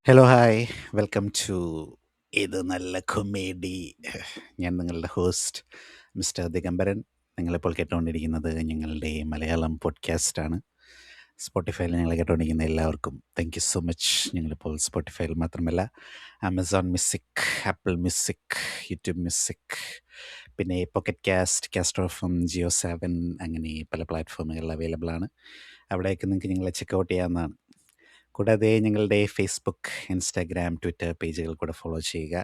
Hello hi welcome to ഇത് നല്ല comedy. ഞാൻ നിങ്ങളുടെ ഹോസ്റ്റ് മിസ്റ്റർ ദിഗംബരൻ. നിങ്ങളിപ്പോൾ കേട്ടുകൊണ്ടിരിക്കുന്നത് ഞങ്ങളുടെ മലയാളം പോഡ്കാസ്റ്റാണ്. സ്പോട്ടിഫൈയിൽ ഞങ്ങൾ കേട്ടുകൊണ്ടിരിക്കുന്ന എല്ലാവർക്കും താങ്ക് യു സോ മച്ച്. ഞങ്ങളിപ്പോൾ സ്പോട്ടിഫൈയിൽ മാത്രമല്ല Amazon music, Apple music, YouTube music, പിന്നെ pocket cast, caster F, Jio 7 അങ്ങനെ പല പ്ലാറ്റ്ഫോമുകളിൽ അവൈലബിൾ ആണ്. അവിടേക്ക് നിങ്ങൾക്ക് ഞങ്ങളെ ചെക്കൗട്ട് ചെയ്യാവുന്നതാണ്. കൂടാതെ ഞങ്ങളുടെ ഫേസ്ബുക്ക്, ഇൻസ്റ്റാഗ്രാം, ട്വിറ്റർ പേജുകൾ കൂടെ ഫോളോ ചെയ്യുക.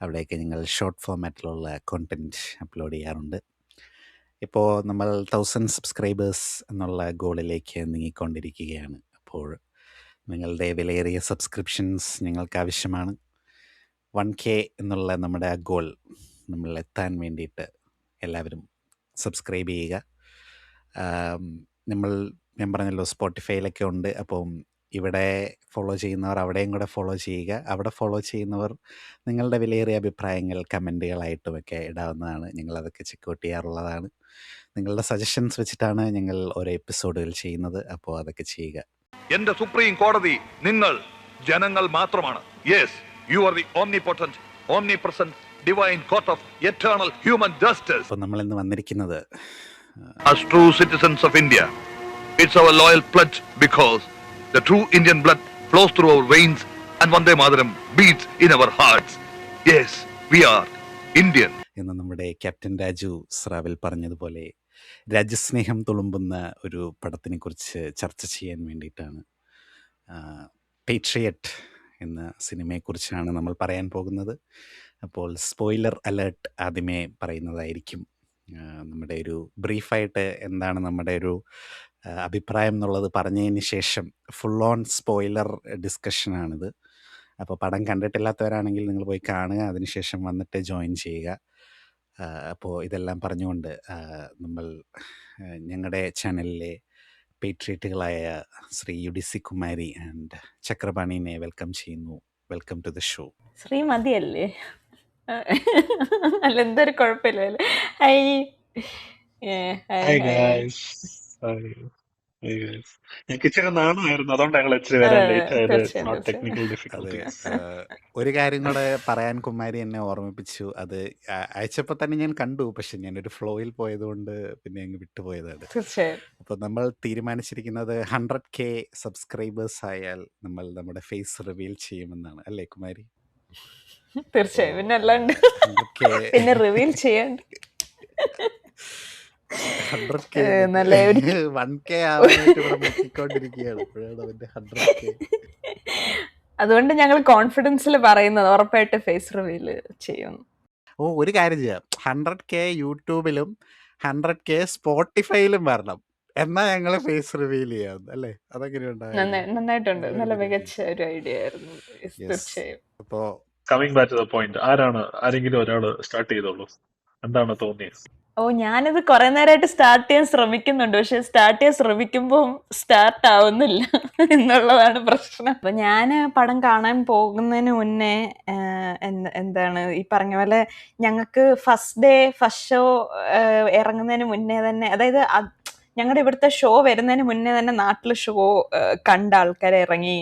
അവിടെയൊക്കെ ഞങ്ങൾ ഷോർട്ട് ഫോമാറ്റിലുള്ള കോണ്ടൻറ്റ് അപ്ലോഡ് ചെയ്യാറുണ്ട്. ഇപ്പോൾ നമ്മൾ 1000 സബ്സ്ക്രൈബേഴ്സ് എന്നുള്ള ഗോളിലേക്ക് നീങ്ങിക്കൊണ്ടിരിക്കുകയാണ്. അപ്പോൾ നിങ്ങളുടെ വിലയേറിയ സബ്സ്ക്രിപ്ഷൻസ് ഞങ്ങൾക്ക് ആവശ്യമാണ്. 1K എന്നുള്ള നമ്മുടെ ആ ഗോൾ നമ്മൾ എത്താൻ വേണ്ടിയിട്ട് എല്ലാവരും സബ്സ്ക്രൈബ് ചെയ്യുക. ഞാൻ പറഞ്ഞല്ലോ സ്പോട്ടിഫൈയിലൊക്കെ ഉണ്ട്. അപ്പം ഇവിടെ ഫോളോ ചെയ്യുന്നവർ അവിടെയും കൂടെ ഫോളോ ചെയ്യുക. അവിടെ ഫോളോ ചെയ്യുന്നവർ നിങ്ങളുടെ വിലയേറിയ അഭിപ്രായങ്ങൾ കമൻറ്റുകളായിട്ടുമൊക്കെ ഇടാവുന്നതാണ്. ഞങ്ങളതൊക്കെ ചെക്കൗട്ട് ചെയ്യാറുള്ളതാണ്. നിങ്ങളുടെ സജഷൻസ് വെച്ചിട്ടാണ് ഞങ്ങൾ ഓരോ എപ്പിസോഡുകൾ ചെയ്യുന്നത്. അപ്പോൾ അതൊക്കെ ചെയ്യുക. എന്റെ സുപ്രീം കോടതി നിങ്ങൾ ജനങ്ങൾ മാത്രമാണ്. Yes, you are the omnipotent, omnipresent, divine court of eternal human justice. അപ്പോൾ നമ്മളിന്ന് വന്നിരിക്കുന്നത് As true citizens of India, it's our loyal pledge because the true Indian blood flows through our veins and Vande Mataram beats in our hearts. Yes, we are Indian. എന്ന് നമ്മുടെ captain Raju സ്രാവിൽ പറഞ്ഞതുപോലെ രാജ്യസ്നേഹം തുളുമ്പുന്ന ഒരു പടത്തിനെ കുറിച്ച് ചർച്ച ചെയ്യാൻ വേണ്ടിയിട്ടാണ്. പേട്രിയറ്റ് എന്ന സിനിമയെക്കുറിച്ചാണ് നമ്മൾ പറയാൻ പോകുന്നത്. അപ്പോൾ സ്പോയിലർ അലേർട്ട് ആദ്യമേ പറയുന്നതായിരിക്കും. നമ്മുടെ ഒരു ബ്രീഫായിട്ട് എന്താണ് നമ്മുടെ ഒരു അഭിപ്രായം എന്നുള്ളത് പറഞ്ഞതിന് ശേഷം ഫുൾ ഓൺ സ്പോയിലർ ഡിസ്കഷനാണിത്. അപ്പോൾ പടം കണ്ടിട്ടില്ലാത്തവരാണെങ്കിൽ നിങ്ങൾ പോയി കാണുക, അതിനുശേഷം വന്നിട്ട് ജോയിൻ ചെയ്യുക. അപ്പോൾ ഇതെല്ലാം പറഞ്ഞുകൊണ്ട് നമ്മൾ ഞങ്ങളുടെ ചാനലിലെ പേട്രിയറ്റുകളായ ശ്രീ UDC കുമാരി ആൻഡ് ചക്രപാണിനെ വെൽക്കം ചെയ്യുന്നു. Welcome to the show. Shri മതിയല്ലേ? അല്ല, എന്തൊരു കുഴപ്പമില്ലല്ലേ? Hi. Hi guys. Hi. Hey guys. ഞങ്ങൾക്ക് ഇച്ചിരി നാണമായിരുന്നു, അതുകൊണ്ട് ഞങ്ങൾ ഇച്ചിരി വരാൻ ലേറ്റ് ആയത്. തീർച്ചയായും, നോട്ട് തീർച്ചയായും. ടെക്നിക്കൽ അതെ, ഡിഫിക്കൽട്ടീസ്. ഒരു കാര്യം കൂടെ പറയാൻ കുമാരി എന്നെ ഓർമ്മിപ്പിച്ചു. അത് അയച്ചപ്പോൾ തന്നെ ഞാൻ കണ്ടു, പക്ഷെ ഞാനൊരു ഫ്ലോയിൽ പോയതുകൊണ്ട് പിന്നെ അങ്ങ് വിട്ടുപോയതാണ്. തീർച്ചയായും. അപ്പോൾ നമ്മൾ തീരുമാനിച്ചിരിക്കുന്നത് 100K സബ്സ്ക്രൈബേഴ്സ് ആയാൽ നമ്മൾ നമ്മുടെ ഫേസ് റിവീൽ ചെയ്യുമെന്നാണ്, അല്ലേ കുമാരി? തീർച്ചയായും. പിന്നെ അല്ലാണ്ട് 100K പിന്നെ റിവീൽ ചെയ്യാണ്ട് 100K നല്ല ഒരു 1K ആവാനായിട്ട് ഇവിടെ നോക്കിക്കൊണ്ടിരിക്കുകയാണ്. ഇപ്പോഴാണ് അവൻ്റെ 100K. അതുകൊണ്ട് ഞങ്ങൾ കോൺഫിഡൻസിൽ പറയുന്നത് ഉറപ്പായിട്ട് ഫേസ് റിവീൽ ചെയ്യും. ഒരു കാര്യം ചെയ്യാം, 100K യൂട്യൂബിലും 100K സ്പോട്ടിഫൈയിലും വരണം, എന്നാ ഞങ്ങള് ഫേസ് റിവീൽ ചെയ്യാം, അല്ലേ? അതെങ്ങനെ നന്നായിട്ടുണ്ട്. നല്ല മികച്ച ഒരു ഐഡിയ ആയിരുന്നു. തീർച്ചയായും. അപ്പോ coming back to the point, ആരെങ്കിലും ഒരാൾ സ്റ്റാർട്ട് ചെയ്തോളൂ. എന്താണ് തോന്നിയത്? ഞാനിത് കുറെ നേരമായിട്ട് സ്റ്റാർട്ട് ചെയ്യാൻ ശ്രമിക്കുന്നുണ്ട്, പക്ഷെ സ്റ്റാർട്ട് ചെയ്യാൻ ശ്രമിക്കുമ്പോൾ സ്റ്റാർട്ട് ആവുന്നില്ല എന്നുള്ളതാണ് പ്രശ്നം. അപ്പൊ ഞാൻ പടം കാണാൻ പോകുന്നതിന് മുന്നേ എന്താണ് ഈ പറഞ്ഞ പോലെ ഞങ്ങൾക്ക് ഫസ്റ്റ് ഷോ ഇറങ്ങുന്നതിന് മുന്നേ തന്നെ, അതായത് ഞങ്ങളുടെ ഇവിടുത്തെ ഷോ വരുന്നതിന് മുന്നേ തന്നെ നാട്ടിൽ ഷോ കണ്ട ആൾക്കാരെ ഇറങ്ങി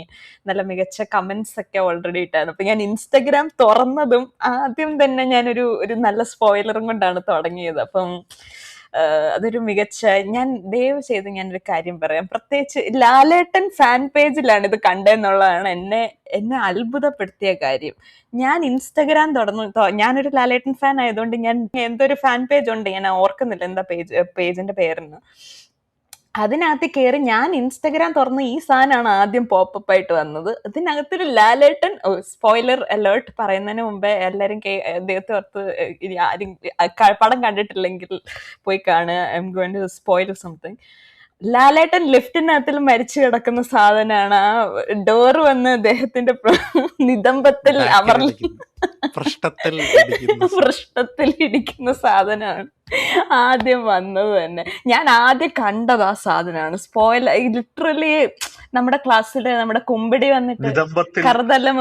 നല്ല മികച്ച കമന്റ്സ് ഒക്കെ ഓൾറെഡി ഇട്ടായിരുന്നു. അപ്പൊ ഞാൻ ഇൻസ്റ്റഗ്രാം തുറന്നതും ആദ്യം തന്നെ ഞാനൊരു നല്ല സ്പോയിലറും കൊണ്ടാണ് തുടങ്ങിയത്. അപ്പം അതൊരു മികച്ച, ഞാൻ ദയവ് ചെയ്ത് ഞാനൊരു കാര്യം പറയാം, പ്രത്യേകിച്ച് ലാലേട്ടൻ ഫാൻ പേജിലാണ് ഇത് കണ്ടെന്നുള്ളതാണ് എന്നെ അത്ഭുതപ്പെടുത്തിയ കാര്യം. ഞാൻ ഇൻസ്റ്റഗ്രാം ഞാനൊരു ലാലേട്ടൻ ഫാൻ ആയതുകൊണ്ട് ഞാൻ എന്തൊരു ഫാൻ പേജ് ഉണ്ട്, ഞാൻ ഓർക്കുന്നില്ല എന്താ പേജിന്റെ പേരെന്ന്. അതിനകത്ത് കയറി ഞാൻ ഇൻസ്റ്റഗ്രാം തുറന്ന് ഈ സാധനമാണ് ആദ്യം പോപ്പപ്പ് ആയിട്ട് വന്നത്. അതിനകത്തൊരു ലാലേട്ടൻ, സ്പോയിലർ അലേർട്ട് പറയുന്നതിന് മുമ്പേ എല്ലാവരും അദ്ദേഹത്തെ ഓർത്ത് ആരും പടം കണ്ടിട്ടില്ലെങ്കിൽ പോയി കാണുക. I'm going to spoil something. Lalettan ലിഫ്റ്റിനകത്തിൽ മരിച്ചു കിടക്കുന്ന സാധനമാണ്. ആ ഡോറ് വന്ന് അദ്ദേഹത്തിന്റെ നിതംബത്തിൽ പൃഷ്ഠത്തിൽ ഇടിക്കുന്ന സാധനമാണ് ആദ്യം വന്നത് തന്നെ. ഞാൻ ആദ്യം കണ്ടത് ആ സാധനമാണ്. സ്പോയിലർ ലിറ്ററലി നമ്മുടെ ക്ലാസ്സില് നമ്മുടെ കുമ്പിടി വന്നിട്ട് കറുതെല്ലാം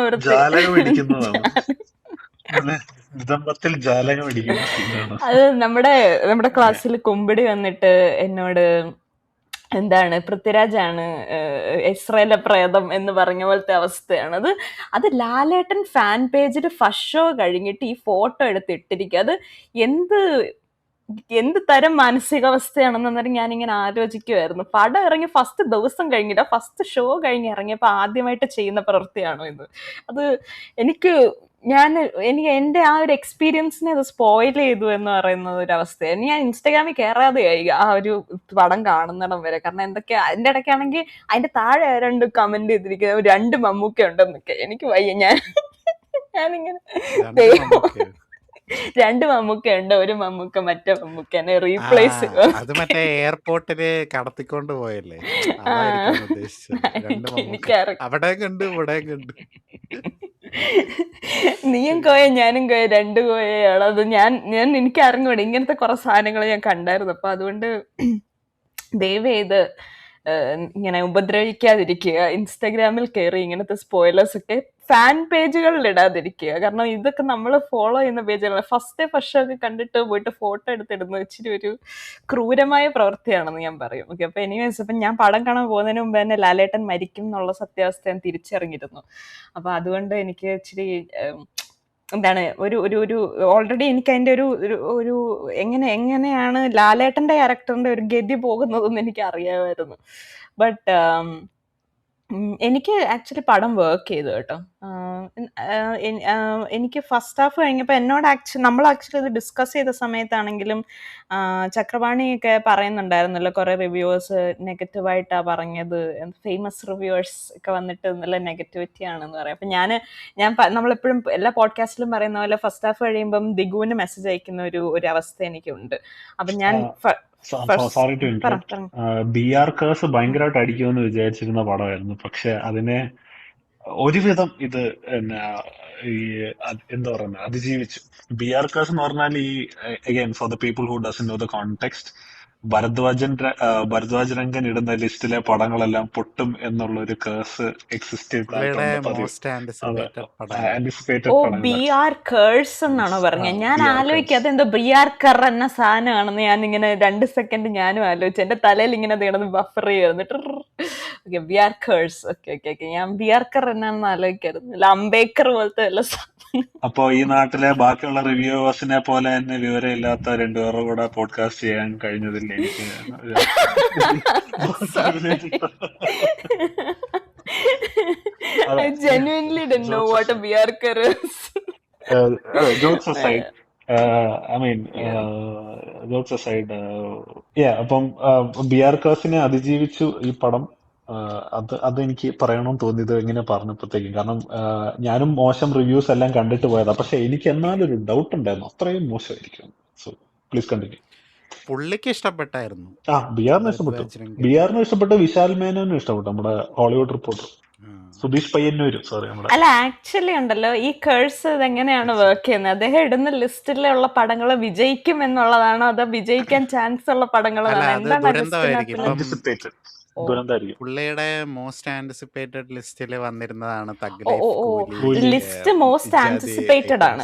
അത് നമ്മുടെ ക്ലാസ്സിൽ കുമ്പിടി വന്നിട്ട് എന്നോട് എന്താണ് പൃഥ്വിരാജാണ് ഇസ്രയേലിലെ പ്രേതം എന്ന് പറഞ്ഞ പോലത്തെ അവസ്ഥയാണ് അത്. അത് ലാലേട്ടൻ ഫാൻ പേജിൽ ഫസ്റ്റ് ഷോ കഴിഞ്ഞിട്ട് ഈ ഫോട്ടോ എടുത്തിട്ടിരിക്കുക. അത് എന്ത് എന്ത് തരം മാനസികാവസ്ഥയാണെന്ന് അന്നേരം ഞാനിങ്ങനെ ആലോചിക്കുമായിരുന്നു. പടം ഇറങ്ങി ഫസ്റ്റ് ദിവസം കഴിഞ്ഞില്ല, ഫസ്റ്റ് ഷോ കഴിഞ്ഞ് ഇറങ്ങിയപ്പോൾ ആദ്യമായിട്ട് ചെയ്യുന്ന പ്രവൃത്തിയാണോ ഇത്? അത് എനിക്ക് എനിക്ക് എൻ്റെ ആ ഒരു എക്സ്പീരിയൻസിനെ അത് സ്പോയിൽ ചെയ്തു എന്ന് പറയുന്ന ഒരു അവസ്ഥയാണ്. ഞാൻ ഇൻസ്റ്റാഗ്രാമിൽ കയറാതെയായി ആ ഒരു പടം കാണുന്നിടം വരെ. കാരണം എന്തൊക്കെയാ അതിൻ്റെ ഇടയ്ക്കാണെങ്കിൽ അതിന്റെ താഴെ 2 കമന്റ് ചെയ്തിരിക്കുന്നത് 2 മമ്മൂക്ക ഉണ്ടെന്നൊക്കെ. എനിക്ക് വയ്യ. ഞാനിങ്ങനെ രണ്ട് ദൈവം, മമ്മൂക്കയോ? 2 മമ്മൂക്ക ഉണ്ട്, ഒരു മമ്മൂക്ക മറ്റേ മമ്മൂക്കനെ ആ റീപ്ലേസ്. അത് മറ്റേ എയർപോർട്ടില് കടത്തിക്കൊണ്ട് പോയല്ലേ, അതായിരിക്കും ഉദ്ദേശിച്ചത്. രണ്ട് മമ്മൂക്ക എനിക്കറിയാം. അവിടെയും കണ്ട് ഇവിടെയും കണ്ട്. നീയും കോയ ഞാനും കോയ 2 കോയയാണ്. അത് എനിക്ക് അറിഞ്ഞൂടെ ഇങ്ങനത്തെ കുറെ സാധനങ്ങൾ ഞാൻ കണ്ടായിരുന്നു. അപ്പൊ അതുകൊണ്ട് ദയവ് ചെയ്ത് ഇങ്ങനെ ഉപദ്രവിക്കാതിരിക്കുക. ഇൻസ്റ്റാഗ്രാമിൽ കയറി ഇങ്ങനത്തെ സ്പോയിലേഴ്സ് ഒക്കെ ഫാൻ പേജുകളിൽ ഇടാതിരിക്കുക. കാരണം ഇതൊക്കെ നമ്മൾ ഫോളോ ചെയ്യുന്ന പേജുകളാണ്. ഫസ്റ്റ് ഒക്കെ കണ്ടിട്ട് പോയിട്ട് ഫോട്ടോ എടുത്തിടുന്നത് ഇച്ചിരി ഒരു ക്രൂരമായ പ്രവൃത്തിയാണെന്ന് ഞാൻ പറയും. ഓക്കെ, അപ്പൊ എനിവേസ്, ഇപ്പം ഞാൻ പടം കാണാൻ പോകുന്നതിന് മുമ്പ് തന്നെ ലാലേട്ടൻ മരിക്കും എന്നുള്ള സത്യാവസ്ഥ ഞാൻ തിരിച്ചറിഞ്ഞിരുന്നു. അപ്പൊ അതുകൊണ്ട് എനിക്ക് ഇച്ചിരി എന്താണ് ഒരു ഒരു ഒരു ഓൾറെഡി എനിക്ക് അതിന്റെ ഒരു എങ്ങനെയാണ് ലാലേട്ടന്റെ ക്യാരക്ടറിന്റെ ഒരു ഗതി പോകുന്നതെന്ന് എനിക്ക് അറിയാമായിരുന്നു. ബട്ട് എനിക്ക് ആക്ച്വലി പടം വർക്ക് ചെയ്തു കേട്ടോ. എനിക്ക് ഫസ്റ്റ് ഹാഫ് കഴിഞ്ഞപ്പോൾ എന്നോട് നമ്മൾ ആക്ച്വലി ഇത് ഡിസ്കസ് ചെയ്ത സമയത്താണെങ്കിലും ചക്രപാണിയൊക്കെ പറയുന്നുണ്ടായിരുന്നല്ലോ, കുറെ റിവ്യൂവേഴ്സ് നെഗറ്റീവായിട്ടാണ് പറഞ്ഞത്, ഫേമസ് റിവ്യൂവേഴ്സ് ഒക്കെ വന്നിട്ട് നല്ല നെഗറ്റിവിറ്റി ആണെന്ന് പറയാം. അപ്പം നമ്മളെപ്പോഴും എല്ലാ പോഡ്കാസ്റ്റിലും പറയുന്ന പോലെ ഫസ്റ്റ് ഹാഫ് കഴിയുമ്പം ദിഗുവിന് മെസ്സേജ് അയക്കുന്ന ഒരു അവസ്ഥ എനിക്കുണ്ട്. അപ്പം ഞാൻ സോറി ടു ഇന്ററപ്റ്റ്. BR കേഴ്സ് ഭയങ്കരമായിട്ട് അടിക്കുമെന്ന് വിചാരിച്ചിരുന്ന പടമായിരുന്നു. പക്ഷെ അതിനെ ഒരുവിധം ഇത് എന്താ പറയുന്നത് അതിജീവിച്ചു. BR കേഴ്സ് എന്ന് പറഞ്ഞാൽ ഈ again for the people who doesn't know the context, Bharadwaj Rangan ഇടുന്ന ലിസ്റ്റിലെ പടങ്ങളെല്ലാം പൊട്ടും എന്നുള്ള ഒരു കേഴ്സ് എക്സിസ്റ്റ് ആന്റിസിപ്പേറ്റഡ് പടങ്ങൾ. BR കേഴ്സ് എന്നാണോ പറഞ്ഞത്? ഞാൻ ആലോചിക്കുക അതെന്തോ BR കർ എന്ന സാധനമാണെന്ന്. ഞാൻ ഇങ്ങനെ 2 സെക്കൻഡ് ഞാനും ആലോചിച്ചു. എന്റെ തലയിൽ ഇങ്ങനെ തീർന്ന് ബഫർ ചെയ്യുന്നിട്ട് BR കേഴ്സ്. ഓക്കെ, ഞാൻ BR കർ എന്നാണെന്ന് ആലോചിക്കായിരുന്നു. അംബേദ്കർ പോലത്തെ വല്ല അപ്പോ ഈ നാട്ടിലെ ബാക്കിയുള്ള റിവ്യൂവേഴ്സിനെ പോലെ തന്നെ വിവരമില്ലാത്ത 2 പേരുടെ കൂടെ പോഡ്കാസ്റ്റ് ചെയ്യാൻ കഴിഞ്ഞതിൽ എനിക്ക് I genuinely didn't know what a BR kar is. jokes aside, jokes aside, അപ്പം BR കേഴ്സിനെ അതിജീവിച്ചു ഈ പടം. അതെനിക്ക് പറയണമെന്ന് തോന്നിയത് എങ്ങനെ പറഞ്ഞപ്പോഴത്തേക്കും. കാരണം ഞാനും മോശം റിവ്യൂസ് എല്ലാം കണ്ടിട്ട് പോയതാ. പക്ഷെ എനിക്ക് എന്നാലൊരു ഡൗട്ട് ഉണ്ടായിരുന്നു, അത്രയും മോശമായിരിക്കും. So please continue. പുള്ളിക്ക് ഇഷ്ടപ്പെട്ടായിരുന്നു. BRന് ഇഷ്ടപ്പെട്ടു. BRന് ഇഷ്ടപ്പെട്ടു, വിശാൽ മേനോനും ഇഷ്ടപ്പെട്ടു, നമ്മുടെ ഹോളിവുഡ് റിപ്പോർട്ടർ സുധീഷ് പയ്യന്നൂരും. സോറി, നമ്മുടെ അല്ല ആക്ച്വലി ഉണ്ടല്ലോ ഈ കേഴ്സ് ഇതെങ്ങനെയാണ് വർക്ക് ചെയ്യുന്നത്? അദ്ദേഹം ഇടുന്ന ലിസ്റ്റിലുള്ള പടങ്ങൾ വിജയിക്കും എന്നുള്ളതാണോ അതോ വിജയിക്കാൻ ചാൻസ് ഉള്ള പടങ്ങളാണോ? എന്താണ് ആന്റിസിപ്പേറ്റഡ് ദുരന്തമായിരിക്കും. പുള്ളിയുടെ മോസ്റ്റ് ആന്റിസിപ്പേറ്റഡ് ലിസ്റ്റിൽ വന്നിരുന്നതാണ് ലിസ്റ്റ് മോസ്റ്റ് ആന്റിസിപ്പേറ്റഡ് ആണ്.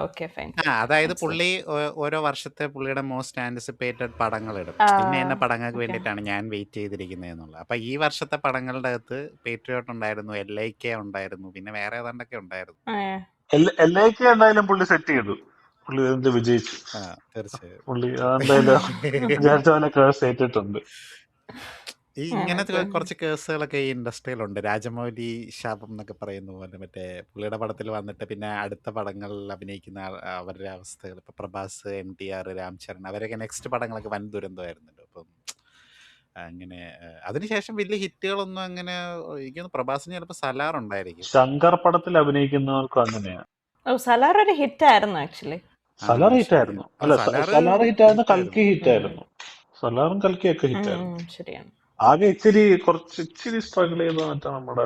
Okay fine. അതായത് പുള്ളി ഓരോ വർഷത്തെ പുള്ളിയുടെ മോസ്റ്റ് ആന്റിസിപ്പേറ്റഡ് പടങ്ങൾ ഇടും. പിന്നെ എന്നെ പടങ്ങൾക്ക് വേണ്ടിയിട്ടാണ് ഞാൻ വെയിറ്റ് ചെയ്തിരിക്കുന്നത് എന്നുള്ളത്. അപ്പൊ ഈ വർഷത്തെ പടങ്ങളുടെ അകത്ത് പേട്രിയോട്ട് ഉണ്ടായിരുന്നു, LIK ഉണ്ടായിരുന്നു, പിന്നെ വേറെ ഏതാണ്ടൊക്കെ ഉണ്ടായിരുന്നു. LIK എന്തായാലും പുള്ളി സെറ്റ് ചെയ്തു, പുള്ളി എന്ത് വിജയിച്ചു. തീർച്ചയായും പുള്ളി എന്തായാലും വിചാരിച്ച പോലെ കേസ് ഏറ്റിട്ടുണ്ട്. ഈ ഇങ്ങനത്തെ കുറച്ച് കേസുകളൊക്കെ ഈ ഇൻഡസ്ട്രിയിലുണ്ട്. രാജമൗലി ശാപം എന്നൊക്കെ പറയുന്ന പോലെ മറ്റേ പുള്ളിയുടെ പടത്തിൽ വന്നിട്ട് പിന്നെ അടുത്ത പടങ്ങളിൽ അഭിനയിക്കുന്ന അവരുടെ അവസ്ഥകൾ. ഇപ്പൊ പ്രഭാസ്, NTR, രാംചരൺ അവരൊക്കെ നെക്സ്റ്റ് പടങ്ങളൊക്കെ വൻ ദുരന്തമായിരുന്നല്ലോ. അപ്പം അങ്ങനെ അതിനുശേഷം വലിയ ഹിറ്റുകളൊന്നും അങ്ങനെ എനിക്ക് പ്രഭാസിന് ചിലപ്പോൾ സലാർ ഉണ്ടായിരിക്കും. ശങ്കർ പടത്തിൽ അഭിനയിക്കുന്നവർക്കും അങ്ങനെയാണ്. സലാർ ഒരു ഹിറ്റ് ആയിരുന്നു ആക്ച്വലി. സലാർ ഹിറ്റ് ആയിരുന്നു. അല്ല, സലാർ ഹിറ്റ് ആയിരുന്നു, കൽക്കി ഹിറ്റ് ആയിരുന്നു. സലാറും കൽക്കിയൊക്കെ ഹിറ്റ് ആയിരുന്നു. ശരിയാണ്. ആകെ ഇച്ചിരി സ്ട്രഗിൾ ചെയ്ത മറ്റേ നമ്മുടെ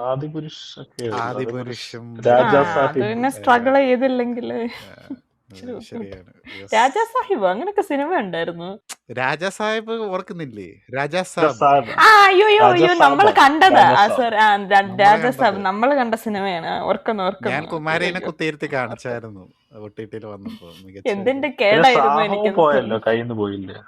ആദിപുരുഷും രാജാസാഹിബ് സ്ട്രഗിൾ ചെയ്തില്ലെങ്കിൽ രാജാസാഹിബ് അങ്ങനൊക്കെ സിനിമ ഉണ്ടായിരുന്നു. രാജാസാഹിബ് ഓർക്കുന്നില്ലേ? രാജാസാഹിബ് അയ്യോ നമ്മൾ കണ്ടതാ രാജാസാഹിബ് നമ്മൾ കണ്ട സിനിമയാണ്. ഓർക്കുന്നു. ഞാൻ കുമാരനെ കുത്തിയിരുത്തി കാണിച്ചായിരുന്നു OTT-ൽ വന്നപ്പോ. എന്തിന്റെ കേടായിരുന്നു എനിക്ക് പോയല്ലോ, കയ്യിന്ന് പോയില്ലേ?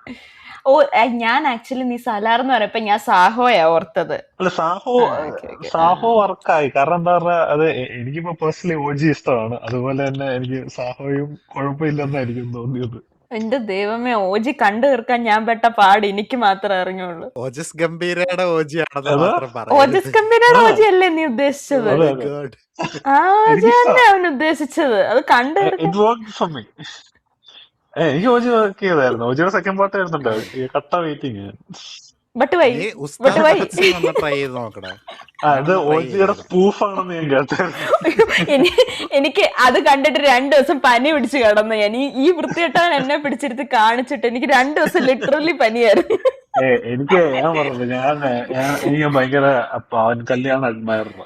ഞാൻ ആക്ച്വലി നീ സലാർ എന്ന് പറഞ്ഞപ്പോ ഞാൻ സാഹോയാ ഓർത്തത്. അല്ല സാഹോ ഓക്കെ ഓക്കെ. സാഹോ വർക്കായി. കാരണം എന്താ പറഞ്ഞാ അത് എനിക്കിപ്പോ പേഴ്സണലി ഓജി ഇഷ്ടമാണ്. അതുപോലെ തന്നെ എനിക്ക് സാഹോയും കുഴപ്പമില്ലെന്നാണ് എനിക്ക് തോന്നിയത്. എന്റെ ദൈവമേ, ഓജി കണ്ടു തീർക്കാൻ ഞാൻ പെട്ട പാട് എനിക്ക് മാത്രമേ അറിഞ്ഞുള്ളൂ. ഓജസ് ഗംഭീരയുടെ ഓജി ആണെന്ന് അതാ മാത്രം പറയരുത്. ഓജസ് കമ്പനിയുടെ ആ ഓജി അല്ലേ നീ ഉദ്ദേശിച്ചത്? അതെ മൈ അതെ ഗോഡ്. ആ ഓജി എനിക്കിഷ്ടമാണ്. തന്നെ അവൻ ഉദ്ദേശിച്ചത്. അത് കണ്ടു തീർക്കാൻ. It work for me. എനിക്ക് ഓജി വർക്ക് ചെയ്തായിരുന്നു. ഓജിയുടെ സെക്കൻഡ് പാർട്ട് വരുന്നുണ്ട്. ഈ കട്ട വെയിറ്റിംഗ്. ബട്ട് വൈ നീ ബട്ട് ഉസ്താദ് വൈ ഭഗത് സിംഗ് ഒന്ന് ട്രൈ ചെയ്ത് നോക്കടാ. ഇത് ഞാനൊന്ന് ട്രൈ ഓജിയുടെ ചെയ്തായിരുന്നു. സ്പൂഫാണെന്ന് ഞാൻ കേട്ടായിരുന്നു. എനിക്ക് അത് കണ്ടിട്ട് 2 ദിവസം പനി പിടിച്ച് കിടന്നു. ഞാൻ ഈ വൃത്തികെട്ടവൻ എന്നെ പിടിച്ചിരുത്തി കാണിച്ചിട്ട് എനിക്ക് 2 ദിവസം ലിറ്ററലി പനിയായിരുന്നു. എനിക്ക് ഞാൻ പറഞ്ഞത് എനിക്ക് ഭയങ്കര പവൻ കല്യാൺ അഡ്മയറാണ്.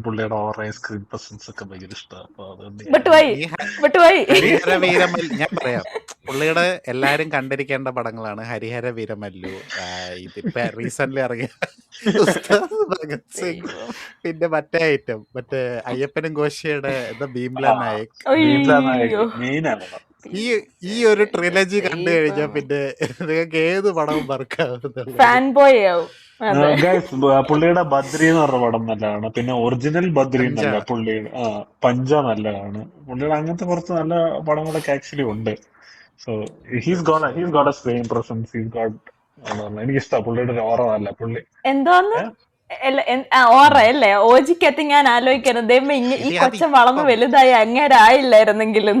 പുള്ളിയുടെ ഓറ സ്ക്രീൻ പ്രസൻസ് ഒക്കെ ഭയങ്കര ഇഷ്ടമാണ്. അപ്പൊ അതുകൊണ്ട് ബട്ട് ഞാൻ വൈ നീ ബട്ട് വൈ ഹരിഹര വീരമല്ലു ഞാൻ പറയാം. പുള്ളിയുടെ എല്ലാരും കണ്ടിരിക്കേണ്ട പടങ്ങളാണ് ഹരിഹര വീരമല്ലു, ഇതിപ്പോ റീസെന്റ് ഇറങ്ങിയ ഉസ്താദ് ഭഗത് സിംഗ്, പിന്നെ മറ്റേ ഐറ്റം മറ്റേ അയ്യപ്പനും കോശിയുടെ ഭീംല നായക്. ഭീംല നായക് അയ്യോ മെയിനാണ്. ഈ ഒരു ട്രിലജി കണ്ടു കഴിഞ്ഞാൽ പിന്നെ നിങ്ങൾക്ക് ഏത് പടവും വർക്കാവുന്നുള്ളൂ. ഫാൻ ബോയ് ആവും. അതെ. ഗൈസ് പുള്ളിയുടെ ബദ്രി എന്ന് പറഞ്ഞ പടം നല്ലതാണ്. പിന്നെ ഒറിജിനൽ ബദ്രി പഞ്ച എന്നല്ല പുള്ളിയുടെ പഞ്ച നല്ലതാണ്. പുള്ളിയുടെ അങ്ങനത്തെ കുറച്ച് നല്ല പടങ്ങളൊക്കെ ആക്ച്വലി ഉണ്ട്. So he's got a screen presence. എനിക്ക് ഇഷ്ടമാണ് പുള്ളിയുടെ ഒരു ഓറ നല്ല പുള്ളി. എന്തോന്ന് ഏഹ് ഓറ അല്ലേ? ഓജിക്കത്ത് ഞാൻ ആലോചിക്കുന്നത് ദൈവമേ ഈ ഇനി കൊച്ചൻ വളർന്ന് അതിപ്പം വലുതായി അങ്ങേരായില്ലായിരുന്നെങ്കിലും.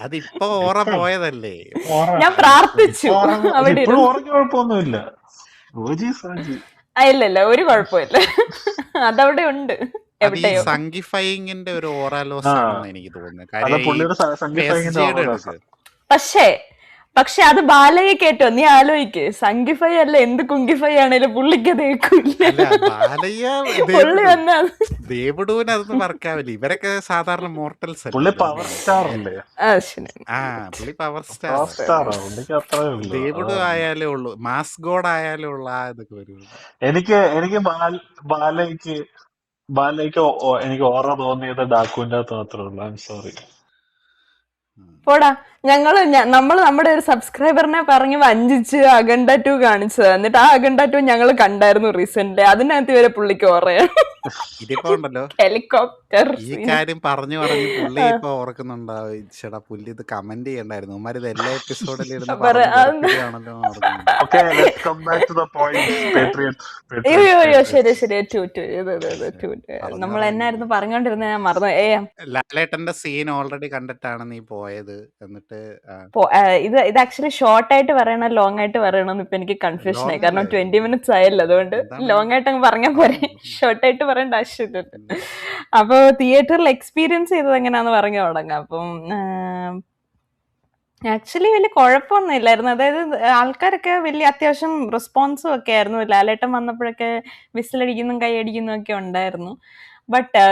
അതിപ്പോ ഓറ പോയതല്ലേ. ഓറ ഞാൻ പ്രാർത്ഥിച്ചു അവിടെ ഇപ്പോഴും ഇരുന്ന്. ഓറയ്ക്ക് കുഴപ്പമൊന്നുമില്ല. ഓജി സാജി ഇല്ല ഒരു കുഴപ്പമില്ല. അതവിടെ ഉണ്ട് അത് ഈ എവിടെയോ. സംഗിഫൈങ്ങിന്റെ ഒരു ഓറ ലോസ് ആ ആണെന്ന് എനിക്ക് തോന്നുന്നത്. അല്ല കാര്യം ഈ പുള്ളിയുടെ സംഗീതത്തിന്റെ PSG-യുടെ ഓറ എടുക്ക്. പക്ഷെ അത് ബാലയെ കേട്ടോ, നീ ആലോചിക്ക്. സംഗിഫൈ അല്ല എന്ത് കുങ്കിഫൈ ആണേലും പുള്ളിക്ക് അത് കേൾക്കില്ല. അല്ല ബാലയ്യ പുള്ളി ദേവുഡു വന്ന ദേവുഡുവിന് അതൊന്നും വർക്കാവില്ല. ഇവരൊക്കെ സാധാരണ മോർട്ടൽസ് പുള്ളി അല്ലേ. പവർ സ്റ്റാർ അല്ലേ? പുള്ളി പവർ സ്റ്റാർ. പവർ സ്റ്റാർ പുള്ളിക്ക് അത്രേ ഉള്ളൂ. ദേവുഡു അതാണ് ആയാലേ ഉള്ളൂ, മാസ് ഗോഡ് ആയാലേ ഉള്ളൂ ആ ഇതൊക്കെ വരുള്ളൂ. എനിക്ക് ബാലയ്ക്ക് എനിക്ക് ഓറ തോന്നിയത് ഡാക്കുവിന്റെ അകത്ത് മാത്രമേ ഉള്ളൂ. I am sorry. പോടാ. നമ്മള് നമ്മുടെ ഒരു സബ്സ്ക്രൈബറിനെ പറഞ്ഞ് വഞ്ചിച്ച് അഖണ്ഡ 2 കാണിച്ചത്. എന്നിട്ട് ആ അഖണ്ഡ 2 ഞങ്ങൾ കണ്ടായിരുന്നു റീസെന്റ്. അതിനകത്ത് വരെ പുള്ളിക്ക് ഓറയാണ്. ഇതിപ്പോ ഉണ്ടല്ലോ ഹെലികോപ്റ്റർ ഈ സീൻ. കാര്യം പറഞ്ഞു പുള്ളി ഇപ്പൊ ഓർക്കുന്നുണ്ടാവും. ചേട്ടാ പുള്ളി ഇത് കമന്റ് ചെയ്യണ്ടായിരുന്നു. ഉമ്മാര് ഇത് എല്ലാ എപ്പിസോഡിലും ഇരുന്ന് പറഞ്ഞു വെറുപ്പിക്കുകയാണല്ലോ എന്ന് ഓർക്കുന്നു. Okay let's come back to the point. അയ്യോ ശരി ടു പറഞ്ഞു നമ്മൾ പറഞ്ഞു എന്നായിരുന്നു പറഞ്ഞോണ്ടിരുന്നത്? ഞാൻ മറന്നു. ലാലേട്ടന്റെ സീൻ ഓൾറെഡി കണ്ടിട്ടാണ് നീ പോയത്. എന്നിട്ട് ഇത് ആക്ച്വലി ഷോർട്ട് ആയിട്ട് പറയണോ ലോങ് ആയിട്ട് പറയണോന്ന് ഇപ്പൊ എനിക്ക് കൺഫ്യൂഷൻ ആയി. ലോങ് കാരണം അല്ലേ 20 minutes ആയല്ലോ. അതുകൊണ്ട് എന്താണ് ലോങ് ആയിട്ട് അങ്ങ് പറഞ്ഞാൽ പോരെ. ഷോർട്ട് ആയിട്ട് പറയേണ്ട ആവശ്യമില്ലല്ലോ. അപ്പൊ തിയേറ്ററിൽ എക്സ്പീരിയൻസ് ചെയ്തത് എങ്ങനെയാന്ന് പറഞ്ഞു തുടങ്ങാം. അപ്പം ആക്ച്വലി വലിയ കുഴപ്പമൊന്നും ഇല്ലായിരുന്നു. അതായത് ആൾക്കാരൊക്കെ വലിയ അത്യാവശ്യം റെസ്പോൺസും ഒക്കെ ആയിരുന്നു. ലാലേട്ടൻ വന്നപ്പോഴൊക്കെ വിസിലടിക്കുന്നതും കൈയടിക്കുന്നതും ഒക്കെ ഉണ്ടായിരുന്നു. ബട്ട്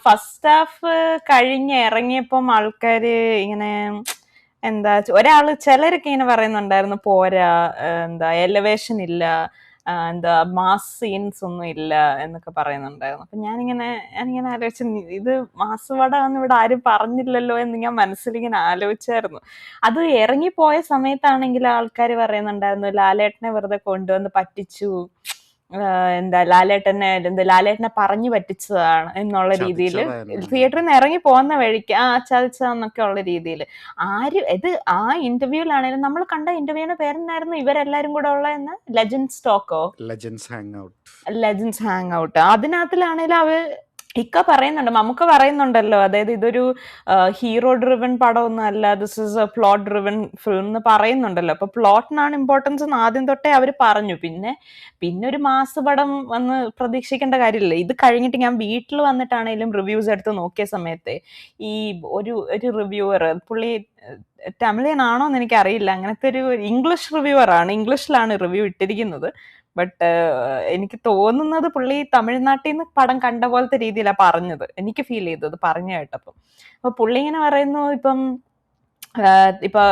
ഫസ്റ്റ് ഹാഫ് കഴിഞ്ഞ് ഇറങ്ങിയപ്പം ആൾക്കാര് ഇങ്ങനെ ചിലരൊക്കെ ഇങ്ങനെ പറയുന്നുണ്ടായിരുന്നു പോരാ, എലവേഷൻ ഇല്ല, മാസ് സീൻസ് ഒന്നും ഇല്ല എന്നൊക്കെ പറയുന്നുണ്ടായിരുന്നു. അപ്പൊ ഞാനിങ്ങനെ ആലോചിച്ചു, ഇത് മാസ് പടം ഇവിടെ ആരും പറഞ്ഞില്ലല്ലോ എന്ന് ഞാൻ മനസ്സിലിങ്ങനെ ആലോചിച്ചായിരുന്നു. അത് ഇറങ്ങിപ്പോയ സമയത്താണെങ്കിൽ ആൾക്കാർ പറയുന്നുണ്ടായിരുന്നു ലാലേട്ടനെ വെറുതെ കൊണ്ടുവന്ന് പറ്റിച്ചു, ലാലേട്ടനെ പറഞ്ഞു പറ്റിച്ചതാണ് എന്നുള്ള രീതിയിൽ തിയേറ്ററിൽ നിന്ന് ഇറങ്ങി പോകുന്ന വഴിക്ക് ചതിച്ചതെന്നൊക്കെ ഉള്ള രീതിയിൽ ആ ഇന്റർവ്യൂലാണേലും നമ്മൾ കണ്ട ഇന്റർവ്യൂവിന്റെ പേരെന്നായിരുന്നു ഇവരെല്ലാരും കൂടെ ഉള്ള ലെജൻസ് ഹാങ് ഔട്ട്. അതിനകത്തിലാണേലും മമ്മൂക്ക പറയുന്നുണ്ടല്ലോ, അതായത് ഇതൊരു ഹീറോ ഡ്രിവൻ പടമൊന്നും അല്ല, this is A plot driven film എന്ന് പറയുന്നുണ്ടല്ലോ. അപ്പൊ പ്ലോട്ടിനാണ് ഇമ്പോർട്ടൻസ് എന്ന് ആദ്യം തൊട്ടേ അവർ പറഞ്ഞു. പിന്നെ ഒരു മാസ് പടം വന്ന് പ്രതീക്ഷിക്കേണ്ട കാര്യമില്ല. ഇത് കഴിഞ്ഞിട്ട് ഞാൻ വീട്ടിൽ വന്നിട്ടാണേലും റിവ്യൂസ് എടുത്ത് നോക്കിയ സമയത്ത് ഈ ഒരു റിവ്യൂവർ, പുള്ളി തമിഴിയൻ ആണോ എന്ന് എനിക്കറിയില്ല, അങ്ങനത്തെ ഒരു ഇംഗ്ലീഷ് റിവ്യൂവറാണ്, ഇംഗ്ലീഷിലാണ് റിവ്യൂ ഇട്ടിരിക്കുന്നത്. ബട്ട് എനിക്ക് തോന്നുന്നത് പുള്ളി തമിഴ്നാട്ടിൽ നിന്ന് പടം കണ്ട പോലത്തെ രീതിയിലാണ് പറഞ്ഞത്, എനിക്ക് ഫീൽ ചെയ്തത് പറഞ്ഞു കേട്ടപ്പം. അപ്പൊ പുള്ളി ഇങ്ങനെ പറയുന്നു, ഇപ്പൊ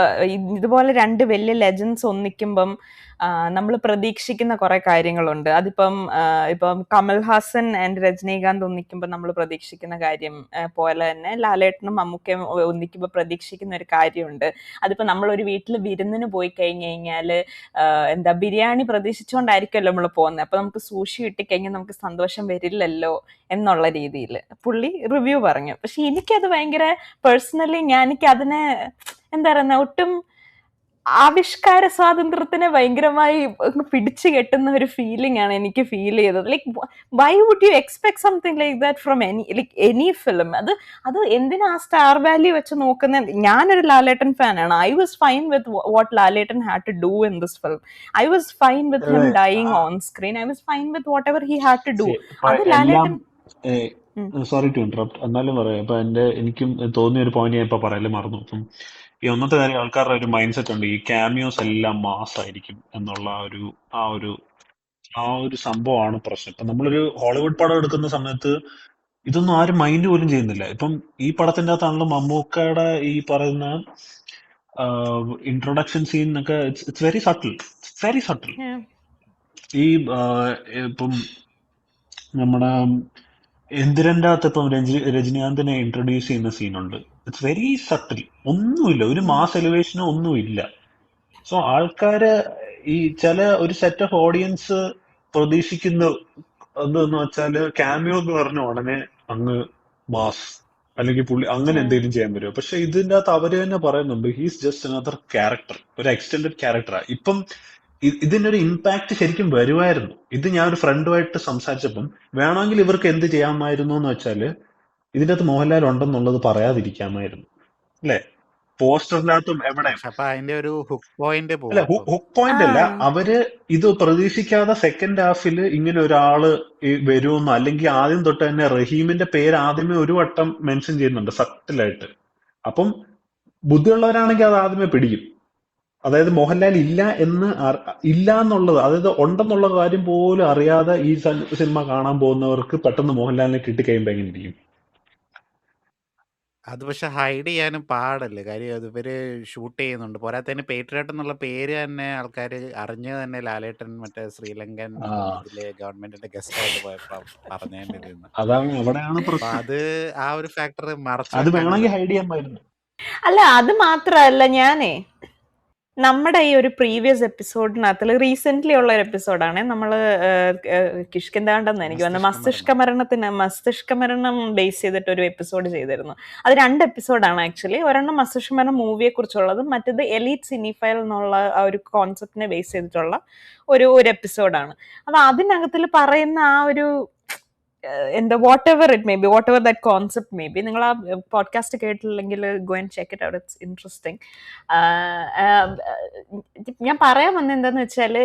ഇതുപോലെ 2 വലിയ ലെജൻസ് ഒന്നിക്കുമ്പം നമ്മൾ പ്രതീക്ഷിക്കുന്ന കുറെ കാര്യങ്ങളുണ്ട്. അതിപ്പം ഇപ്പം കമൽഹാസൻ ആൻഡ് രജനീകാന്ത് ഒന്നിക്കുമ്പോൾ നമ്മൾ പ്രതീക്ഷിക്കുന്ന കാര്യം പോലെ തന്നെ ലാലേട്ടനും മമ്മൂക്കയും ഒന്നിക്കുമ്പോൾ പ്രതീക്ഷിക്കുന്ന ഒരു കാര്യമുണ്ട്. അതിപ്പോൾ നമ്മളൊരു വീട്ടിൽ വിരുന്നിന് പോയി കഴിഞ്ഞ് കഴിഞ്ഞാൽ എന്താ ബിരിയാണി പ്രതീക്ഷിച്ചുകൊണ്ടായിരിക്കുമല്ലോ നമ്മൾ പോകുന്നത്. അപ്പോൾ നമുക്ക് സൂഷി കിട്ടിക്കഴിഞ്ഞാൽ നമുക്ക് സന്തോഷം വരില്ലല്ലോ എന്നുള്ള രീതിയിൽ പുള്ളി റിവ്യൂ പറഞ്ഞു. പക്ഷെ എനിക്കത് ഭയങ്കര പേഴ്സണലി എനിക്ക് അതിനെ എന്താ പറയുക ഒട്ടും ആവിഷ്കാര സ്വാതന്ത്ര്യത്തിനെ ഭയങ്കരമായി പിടിച്ചു കെട്ടുന്ന ഒരു ഫീലിംഗ് ആണ് എനിക്ക് ഫീൽ ചെയ്തത്. Like why would you expect something like that from any film? അത് എന്തിനാ ആ സ്റ്റാർ വാല്യൂ വെച്ച് നോക്കുന്ന? ഞാനൊരു ലാലേട്ടൻ ഫാനാണ്. I was fine with what Lalettan had to do in this film. I was fine with him dying on screen. I was fine with whatever he had to do. അത് എല്ലാം ലാലേട്ടൻ sorry to interrupt, എന്നാലും പറയാം. ഇപ്പൊ എനിക്കും തോന്നിയ ഒരു point ഞാൻ ഇപ്പൊ പറയല് മറന്നു. ഇപ്പം ഈ ഒന്നത്തെ കാര്യം, ആൾക്കാരുടെ ഒരു മൈൻഡ് സെറ്റ് ഉണ്ട്, ഈ ക്യാമിയോസ് എല്ലാം മാസ് ആയിരിക്കും എന്നുള്ള ആ ഒരു ആ ഒരു സംഭവമാണ് പ്രശ്നം. ഇപ്പൊ നമ്മളൊരു ഹോളിവുഡ് പടം എടുക്കുന്ന സമയത്ത് ഇതൊന്നും ആരും മൈൻഡ് പോലും ചെയ്യുന്നില്ല. ഇപ്പം ഈ പടത്തിന്റെ അകത്താണല്ലോ മമ്മൂക്കയുടെ ഈ പറയുന്ന ഇൻട്രൊഡക്ഷൻ സീൻ ഒക്കെ it's very subtle, very subtle. ഈ ഇപ്പം നമ്മുടെ എന്തിരന്റെ അകത്ത് ഇപ്പം രജനീകാന്തിനെ ഇൻട്രൊഡ്യൂസ് ചെയ്യുന്ന സീനുണ്ട്. ഇറ്റ്സ് വെരി സട്ടിൽ, ഒന്നുമില്ല, ഒരു മാസ് എലിവേഷനോ ഒന്നുമില്ല. സോ ആൾക്കാര് ഈ ഒരു സെറ്റ് ഓഫ് ഓഡിയൻസ് പ്രതീക്ഷിക്കുന്ന എന്തെന്ന് വെച്ചാല് ക്യാമിയോ എന്ന് പറഞ്ഞ ഉടനെ അങ്ങ് മാസ് അല്ലെങ്കിൽ പുള്ളി അങ്ങനെ എന്തെങ്കിലും ചെയ്യാൻ പറ്റുമോ? പക്ഷെ ഇതിന്റെ അകത്ത് അവര് തന്നെ പറയുന്നുണ്ട്, ഹീസ് ജസ്റ്റ് അനദർ ക്യാരക്ടർ, ഒരു എക്സ്റ്റെൻഡഡ് ക്യാരക്ടറാ. ഇപ്പം ഇതിന്റെ ഒരു ഇമ്പാക്ട് ശരിക്കും വരുമായിരുന്നു. ഇത് ഞാൻ ഒരു ഫ്രണ്ടുമായിട്ട് സംസാരിച്ചപ്പം വേണമെങ്കിൽ ഇവർക്ക് എന്ത് ചെയ്യാമായിരുന്നു എന്ന് വെച്ചാല് ഇതിന്റെ അകത്ത് മോഹൻലാൽ ഉണ്ടെന്നുള്ളത് പറയാതിരിക്കാമായിരുന്നു, അല്ലെ? പോസ്റ്ററിനകത്തും എവിടെ പക്ഷെ അപ്പൊ അതിന്റെ ഒരു ഹുക്ക് പോയിന്റ് അല്ല, പോകും. ഹുക്ക് പോയിന്റ് അല്ല. അവര് ഇത് പ്രതീക്ഷിക്കാതെ സെക്കൻഡ് ഹാഫിൽ ഇങ്ങനെ ഒരാള് വരുമെന്നോ, അല്ലെങ്കിൽ ആദ്യം തൊട്ട് തന്നെ റഹീമിന്റെ പേര് ആദ്യമേ ഒരു വട്ടം മെൻഷൻ ചെയ്യുന്നുണ്ട് സട്ടിലായിട്ട്. അപ്പം ബുദ്ധിയുള്ളവരാണെങ്കിൽ അത് ആദ്യമേ പിടിക്കും. അതായത് മോഹൻലാൽ ഇല്ല എന്നുള്ളത്, അതായത് ഉണ്ടെന്നുള്ള കാര്യം പോലും അറിയാതെ ഈ സിനിമ കാണാൻ പോകുന്നവർക്ക് പെട്ടെന്ന് മോഹൻലാലിനെ കിട്ടിക്കഴിയുമ്പോ എങ്ങനെ ഇരിക്കും? അത് പക്ഷെ ഹൈഡ് ചെയ്യാനും പാടല്ലേ. കാര്യം അത് ഇവര് ഷൂട്ട് ചെയ്യുന്നുണ്ട്. പോരാത്തതിന് പേട്രിയോട്ട് എന്നുള്ള പേര് തന്നെ ആൾക്കാർ അറിഞ്ഞത് തന്നെ ലാലേട്ടൻ മറ്റേ ശ്രീലങ്കൻ ഇതിലെ ഗവൺമെന്റിന്റെ ഗസ്റ്റ് ആയിട്ട് പോയപ്പോ പറഞ്ഞേണ്ടിരുന്നു. അവിടെയാണ് അപ്പൊ പ്രശ്നം. അത് ആ ഒരു ഫാക്ടർ മറച്ചു അത് വെക്കാനുള്ള വേണമെങ്കിൽ ഹൈഡ് ചെയ്യാമായിരുന്നു. അല്ല, അത് മാത്രല്ല, നമ്മുടെ ഈ ഒരു പ്രീവിയസ് എപ്പിസോഡിനകത്തിൽ റീസെന്റ് ഉള്ള ഒരു എപ്പിസോഡാണ് നമ്മൾ കിഷ്കിന്താണ്ടെന്ന് എനിക്ക് വന്ന മസ്തിഷ്ക മരണം ബേസ് ചെയ്തിട്ട് ഒരു എപ്പിസോഡ് ചെയ്തിരുന്നു. അത് 2 എപ്പിസോഡാണ് ആക്ച്വലി. ഒരെണ്ണം മസ്തിഷ്ക മരണം മൂവിയെ കുറിച്ചുള്ളതും മറ്റേത് എലീറ്റ് സിനിഫൈൽ എന്നുള്ള ആ ഒരു കോൺസെപ്റ്റിനെ ബേസ് ചെയ്തിട്ടുള്ള ഒരു എപ്പിസോഡാണ്. അപ്പൊ അതിനകത്തിൽ പറയുന്ന ആ ഒരു എന്താ whatever it may be, whatever that concept may be, നിങ്ങൾ ആ പോഡ്കാസ്റ്റ് കേട്ടില്ലെങ്കിൽ go and check it out, it's interesting. ഞാൻ പറയാൻ വന്നത് എന്താന്ന് വെച്ചാൽ,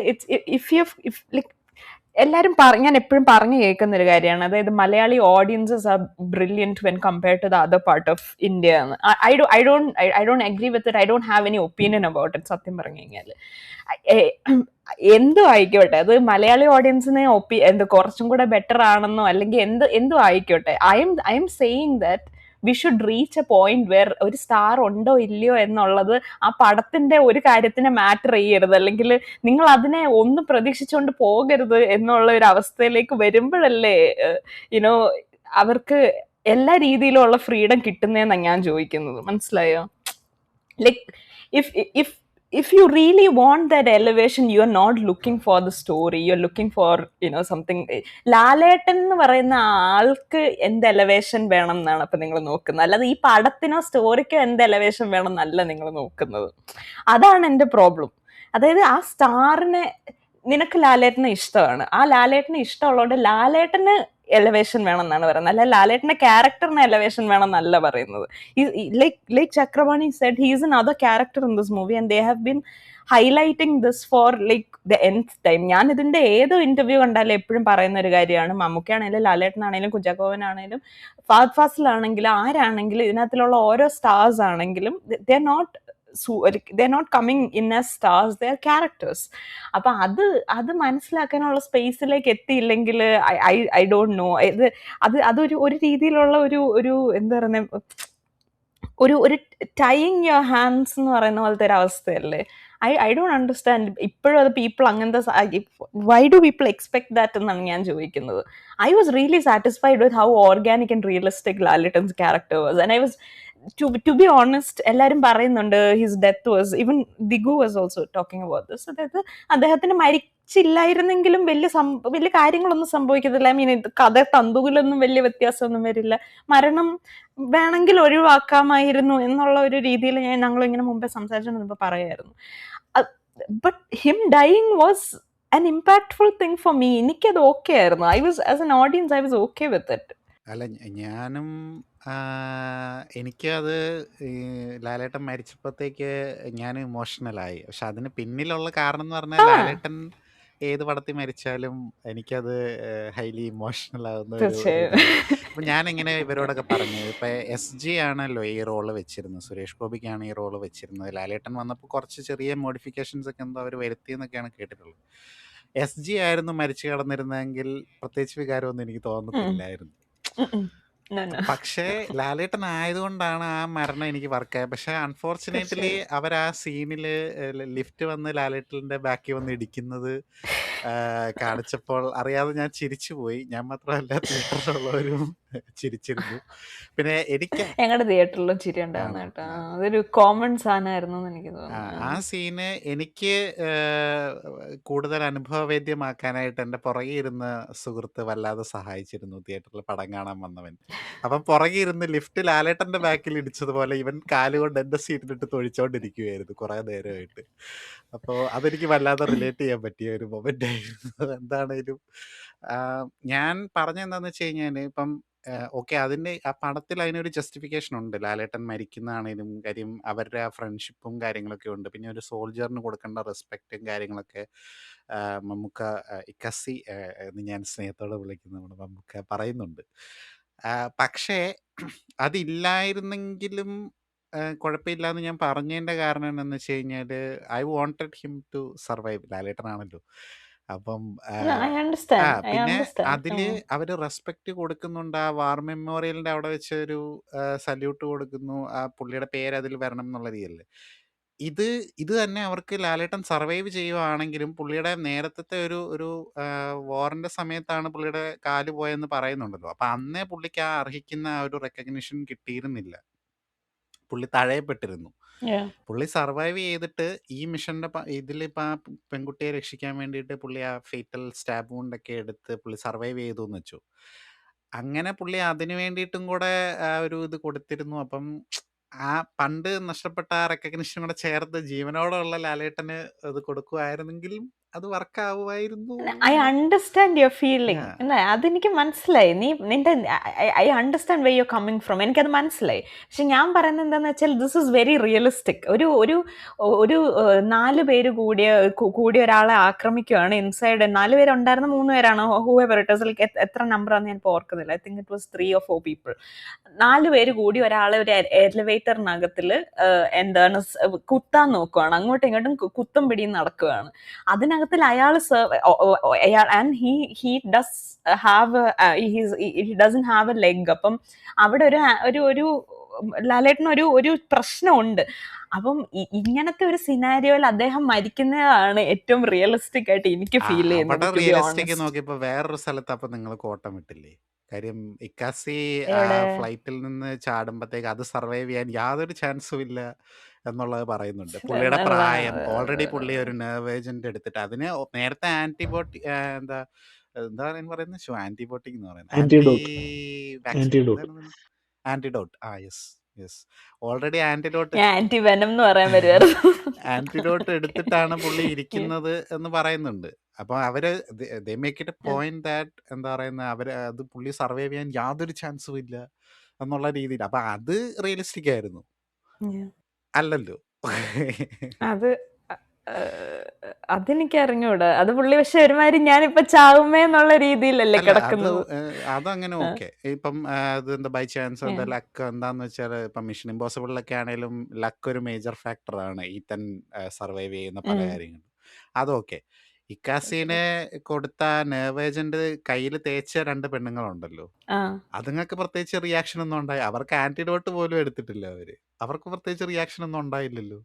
എല്ലാവരും ഞാൻ എപ്പോഴും പറഞ്ഞു കേൾക്കുന്ന ഒരു കാര്യമാണ്, അതായത് Malayali audiences are brilliant when compared to the other part of India എന്ന്. I don't agree with it. I don't have any opinion about it. സത്യം പറഞ്ഞു കഴിഞ്ഞാൽ എന്തും ആയിക്കോട്ടെ, അത് മലയാളി ഓഡിയൻസിനെ കുറച്ചും കൂടെ ബെറ്റർ ആണെന്നോ അല്ലെങ്കിൽ എന്തും ആയിക്കോട്ടെ, I'm saying that we should reach a point where ഒരു സ്റ്റാർ ഉണ്ടോ ഇല്ലയോ എന്നുള്ളത് ആ പടത്തിന്റെ ഒരു കാര്യത്തിനെ മാറ്റർ ചെയ്യരുത്, അല്ലെങ്കിൽ നിങ്ങൾ അതിനെ ഒന്നും പ്രതീക്ഷിച്ചുകൊണ്ട് പോകരുത് എന്നുള്ള ഒരു അവസ്ഥയിലേക്ക് വരുമ്പോഴല്ലേ യുനോ അവർക്ക് എല്ലാ രീതിയിലും ഉള്ള ഫ്രീഡം കിട്ടുന്നതെന്നാണ് ഞാൻ ചോദിക്കുന്നത്. മനസ്സിലായോ? Like if you really want that elevation, you are not looking for the story, you're looking for something. ലാലേട്ടൻ എന്ന് പറയുന്ന ആൾക്ക് എന്ത് എലവേഷൻ വേണം എന്നാണ് അപ്പൊ നിങ്ങൾ നോക്കുന്നത്, അല്ലാതെ ഈ പടത്തിനോ സ്റ്റോറിക്കോ എന്ത് എലവേഷൻ വേണം എന്നല്ല നിങ്ങൾ നോക്കുന്നത്. അതാണ് എൻ്റെ പ്രോബ്ലം. അതായത് ആ സ്റ്റാറിനെ, നിനക്ക് ലാലേട്ടനെ ഇഷ്ടമാണ്, ആ ലാലേട്ടനെ ഇഷ്ടമുള്ളതുകൊണ്ട് ലാലേട്ടന് എലവേഷൻ വേണം എന്നാണ് പറയുന്നത്, അല്ല ലാലേട്ടന്റെ ക്യാരക്ടറിന് എലവേഷൻ വേണം എന്നല്ല പറയുന്നത്. Like Chakrabarti said, he is another character in this movie and they have been highlighting this for like the nth time. ഞാൻ ഇതിന്റെ ഏതോ ഇന്റർവ്യൂ കണ്ടാലും എപ്പോഴും പറയുന്ന ഒരു കാര്യമാണ്, മമ്മൂക്കയാണെങ്കിലും ലാലേട്ടനാണെങ്കിലും കുഞ്ചാക്കോവനാണെങ്കിലും ഫഹദ് ഫാസിലാണെങ്കിലും ആരാണെങ്കിലും ഇതിനകത്തുള്ള ഓരോ സ്റ്റാർസ് ആണെങ്കിലും they are not coming in as stars, they are characters. അപ്പൊ അത് മനസ്സിലാക്കാനുള്ള സ്പേസിലേക്ക് എത്തിയില്ലെങ്കിൽ ഐ ഡോണ്ട് നോ. അതൊരു രീതിയിലുള്ള ഒരു എന്താ പറയുക, ഒരു ടൈയിങ് യുവർ ഹാൻഡ്സ് എന്ന് പറയുന്ന പോലത്തെ ഒരു അവസ്ഥയല്ലേ. ഐ ഡോണ്ട് അണ്ടർസ്റ്റാൻഡ് ഇപ്പോഴും അത് പീപ്പിൾ അങ്ങനത്തെ why do people expect that എന്നാണ് ഞാൻ ചോദിക്കുന്നത്. I was really satisfied with how organic and realistic Lalettan's character was. And I was to be honest, എല്ലാവരും പറയുന്നുണ്ട് ഹിസ് ഡെത്ത് വാസ്, ഈവൻ ദിഗു was also talking about this, അതായത് അദ്ദേഹത്തിന് മരിച്ചില്ലായിരുന്നെങ്കിലും വലിയ കാര്യങ്ങളൊന്നും സംഭവിക്കത്തില്ല. ഐ മീൻ കഥ തന്തുവിലൊന്നും വലിയ വ്യത്യാസമൊന്നും വരില്ല, മരണം വേണമെങ്കിൽ ഒഴിവാക്കാമായിരുന്നു എന്നുള്ള ഒരു രീതിയിൽ ഞങ്ങൾ ഇങ്ങനെ മുമ്പേ സംസാരിച്ചു പറയായിരുന്നു. But him dying was an impactful thing for me. എനിക്കത് ഓക്കെ ആയിരുന്നു. I was as an audience I was okay with it. അല്ല ഞാനും എനിക്കത് ഈ ലാലേട്ടൻ മരിച്ചപ്പോഴത്തേക്ക് ഞാൻ ഇമോഷണലായി. പക്ഷെ അതിന് പിന്നിലുള്ള കാരണം എന്ന് പറഞ്ഞാൽ ലാലേട്ടൻ ഏത് പടത്തിൽ മരിച്ചാലും എനിക്കത് ഹൈലി ഇമോഷണൽ ആവുന്ന ഒരു തീർച്ചയായും. ഇതാണ്. അപ്പം ഞാനിങ്ങനെ ഇവരോടൊക്കെ പറഞ്ഞു, ഇപ്പം SG ആണല്ലോ ഈ റോള് വെച്ചിരുന്നത്, സുരേഷ് ഗോപിക്കാണ് ഈ റോള് വെച്ചിരുന്നത്. ലാലേട്ടൻ വന്നപ്പോൾ കുറച്ച് ചെറിയ മോഡിഫിക്കേഷൻസ് ഒക്കെ എന്തോ അവർ വരുത്തിയെന്നൊക്കെയാണ് കേട്ടിട്ടുള്ളത്. SG ആയിരുന്നു മരിച്ചു കിടന്നിരുന്നെങ്കിൽ പ്രത്യേകിച്ച് വികാരമൊന്നും എനിക്ക് തോന്നത്തില്ലായിരുന്നു. പക്ഷേ ലാലേട്ടൻ ആയതുകൊണ്ടാണ് ആ മരണം എനിക്ക് വർക്കായത്. പക്ഷെ അൺഫോർച്ചുനേറ്റ്ലി അവർ ആ സീനില് ലിഫ്റ്റ് വന്ന് ലാലേട്ടന്റെ ബാക്കിൽ വന്ന് ഇടിക്കുന്നത് കാണിച്ചപ്പോൾ അറിയാതെ ഞാൻ ചിരിച്ചു പോയി. ഞാൻ മാത്രമല്ല തിയേറ്ററിലുള്ളവരും ചിരിച്ചിരുന്നു. പിന്നെ എനിക്ക് ഞങ്ങളുടെ തിയേറ്ററിലും ചിരി ഉണ്ടായിരുന്നു കേട്ടോ. അതൊരു കോമൺ സാധനമായിരുന്നു എന്ന് എനിക്ക് ആ തോന്നുന്നു. സീന് എനിക്ക് കൂടുതൽ അനുഭവവേദ്യമാക്കാനായിട്ട് എൻ്റെ പുറകെ ഇരുന്ന സുഹൃത്ത് വല്ലാതെ സഹായിച്ചിരുന്നു, തിയേറ്ററിൽ പടം കാണാൻ വന്നവൻ. അപ്പം പുറകെ ഇരുന്ന് ലിഫ്റ്റ് ലാലേട്ടൻ്റെ ബാക്കിൽ ഇടിച്ചതുപോലെ ഇവൻ കാലുകൊണ്ട് എൻ്റെ സീറ്റിലിട്ട് തൊഴിച്ചോണ്ടിരിക്കുകയായിരുന്നു കുറേ നേരമായിട്ട്. അപ്പോൾ അതെനിക്ക് വല്ലാതെ റിലേറ്റ് ചെയ്യാൻ പറ്റിയ ഒരു മൊമെൻ്റ് ആയിരുന്നു. എന്താണേലും ഞാൻ പറഞ്ഞെന്താണെന്ന് വെച്ച് കഴിഞ്ഞാൽ ഇപ്പം ഓക്കെ, അതിൻ്റെ ആ പടത്തിൽ അതിനൊരു ജസ്റ്റിഫിക്കേഷൻ ഉണ്ട്. ലാലേട്ടൻ മരിക്കുന്നതാണേലും കാര്യം അവരുടെ ആ ഫ്രണ്ട്ഷിപ്പും കാര്യങ്ങളൊക്കെ ഉണ്ട്. പിന്നെ ഒരു സോൾജറിന് കൊടുക്കേണ്ട റെസ്പെക്റ്റും കാര്യങ്ങളൊക്കെ മമ്മൂക്ക ഇക്കസി എന്ന് ഞാൻ സ്നേഹത്തോടെ വിളിക്കുന്ന നമ്മുടെ മമ്മൂക്ക പറയുന്നുണ്ട്. പക്ഷേ അതില്ലായിരുന്നെങ്കിലും കുഴപ്പമില്ല എന്ന് ഞാൻ പറഞ്ഞതിൻ്റെ കാരണം എന്താണെന്ന് വെച്ച് കഴിഞ്ഞാൽ I wanted him to survive. ലാലേട്ടനാണല്ലോ. അപ്പം ഐ അണ്ടർസ്റ്റാൻഡ്, ഐ പിന്നെ അണ്ടർസ്റ്റാൻഡ്. അതില് അവര് റെസ്പെക്ട് കൊടുക്കുന്നുണ്ട്. ആ വാർ മെമ്മോറിയലിന്റെ അവിടെ വെച്ച് ഒരു സല്യൂട്ട് കൊടുക്കുന്നു. ആ പുള്ളിയുടെ പേര് അതിൽ വരണം എന്നുള്ള രീതിയല്ലേ. ഇത് ഇത് തന്നെ അവർക്ക് ലാലേട്ടൻ സർവൈവ് ചെയ്യുവാണെങ്കിലും പുള്ളിയുടെ നേരത്തെ ഒരു ഒരു വാറിന്റെ സമയത്താണ് പുള്ളിയുടെ കാല് പോയെന്ന് പറയുന്നുണ്ടല്ലോ. അപ്പൊ അന്നേ പുള്ളിക്ക് ആ അർഹിക്കുന്ന ആ ഒരു റെക്കഗ്നിഷൻ കിട്ടിയിരുന്നില്ല. പുള്ളി തഴയപ്പെട്ടിരുന്നു. പുള്ളി സർവൈവ് ചെയ്തിട്ട് ഈ മിഷന്റെ ഇതിലിപ്പോൾ ആ പെൺകുട്ടിയെ രക്ഷിക്കാൻ വേണ്ടിയിട്ട് പുള്ളി ആ ഫേറ്റൽ സ്റ്റാബ് കൊണ്ടൊക്കെ എടുത്ത് പുള്ളി സർവൈവ് ചെയ്തു എന്ന് വെച്ചു. അങ്ങനെ പുള്ളി അതിന് വേണ്ടിയിട്ടും കൂടെ ആ ഒരു ഇത് കൊടുത്തിരുന്നു. അപ്പം ആ പണ്ട് നഷ്ടപ്പെട്ട ആ റെക്കഗ്നിഷൻ കൂടെ ചേർത്ത് ജീവനോടുള്ള ലാലേട്ടന് അത് കൊടുക്കുമായിരുന്നെങ്കിലും അത് വർക്ക് ആവുമായിരുന്നു. I understand your feeling. എന്നാ അതെനിക്ക് മനസ്സിലായി. നിന്റെ I understand way you coming from, എനിക്കത് മനസ്സിലായി. പക്ഷെ ഞാൻ പറയുന്നത് എന്താണെന്ന് വെച്ചാൽ ദിസ് ഇസ് വെരി റിയലിസ്റ്റിക്. ഒരു 4 പേര് കൂടി ഒരാളെ ആക്രമിക്കുകയാണ് ഇൻസൈഡ്. 4 പേരുണ്ടായിരുന്ന 3 പേരാണ്, ഹൂഎവർ ഇറ്റ് ഈസ്, എത്ര നമ്പറാന്ന് ഞാൻ ഇപ്പോൾ ഓർക്കുന്നില്ല. I think it was 3 or 4 people. 4 പേര് കൂടി ഒരാളെ ഒരു എലിവേറ്ററിനകത്തിൽ എന്താണ് കുത്താൻ നോക്കുകയാണ്, അങ്ങോട്ടും ഇങ്ങോട്ടും കുത്തും പിടിയും നടക്കുകയാണ്. അതിനകത്തിൽ അയാൾ and he does have he doesn't have A leg. അപ്പം അവിടെ ഒരു ലാലേട്ടന് ഒരു പ്രശ്നമുണ്ട്. അപ്പം ഇങ്ങനത്തെ ഒരു സിനാരിയോയിൽ അദ്ദേഹം മരിക്കുന്നതാണ് ഏറ്റവും റിയലിസ്റ്റിക് ആയിട്ട് എനിക്ക് ഫീൽ ചെയ്യുന്നത്. റിയലിസ്റ്റിക് നോക്കിയപ്പോ വേറൊരു സ്ഥലത്ത് അപ്പൊ നിങ്ങൾ കോട്ടം വിട്ടില്ലേ? കാര്യം ഇക്കാസി ഫ്ലൈറ്റിൽ നിന്ന് ചാടുമ്പോഴത്തേക്ക് അത് സർവൈവ് ചെയ്യാൻ യാതൊരു ചാൻസും ഇല്ല എന്നുള്ളത് പറയുന്നുണ്ട്. പുള്ളിയുടെ പ്രായം ഓൾറെഡി പുള്ളി ഒരു നെർവ് ഏജന്റ് എടുത്തിട്ട് അതിന് നേരത്തെ ആന്റിബോട്ടി എന്താ പറയുന്നത് ആന്റിബോട്ടിക് എന്ന് പറയുന്നത് antidote. Yes yes, already anti venom എന്ന് പറയാൻ വരുമായിരുന്നു. ആന്റിഡോട്ട് എടുത്തിട്ടാണ് പുള്ളി ഇരിക്കുന്നത് എന്ന് പറയുന്നുണ്ട്. അപ്പൊ അവര് they make it A point that എന്താ പറയുന്നത്, അവര് അത് പുള്ളി സർവൈവ് ചെയ്യാൻ യാതൊരു ചാൻസും ഇല്ല എന്നുള്ള രീതിയിൽ. അപ്പൊ അത് റിയലിസ്റ്റിക് ആയിരുന്നു അല്ലല്ലോ. അത് അതെനിക്ക് അറിഞ്ഞൂടാ. അത് പുള്ളി പക്ഷെ ഒരുമാതിരി ഞാനിപ്പോ ചാവുമേ എന്നുള്ള രീതിയിലല്ലേ കിടക്കുന്നത്. അതങ്ങനെ ഓക്കെ. ഇപ്പം അത് എന്താ ബൈ ചാൻസ് എന്താ ലക്ക് എന്താന്ന് വെച്ചാൽ ഇപ്പം മിഷൻ ഇമ്പോസിബിളിലൊക്കെ ആണെങ്കിലും ലക്ക് ഒരു മേജർ ഫാക്ടറാണ് ഈത്തൻ സർവൈവ് ചെയ്യുന്ന പല കാര്യങ്ങളും. അതൊക്കെ ഇക്കാസിനെ കൊടുത്ത നെർവ് ഏജന്റ് കയ്യിൽ തേച്ച 2 പെണ്ണുങ്ങളുണ്ടല്ലോ, അതുങ്ങൾക്ക് പ്രത്യേകിച്ച് റിയാക്ഷൻ ഒന്നും ഉണ്ടായി. അവർക്ക് ആന്റിഡോട്ട് പോലും എടുത്തിട്ടില്ല അവർക്ക് പ്രത്യേകിച്ച് റിയാക്ഷൻ ഒന്നും ഉണ്ടായില്ലല്ലോ.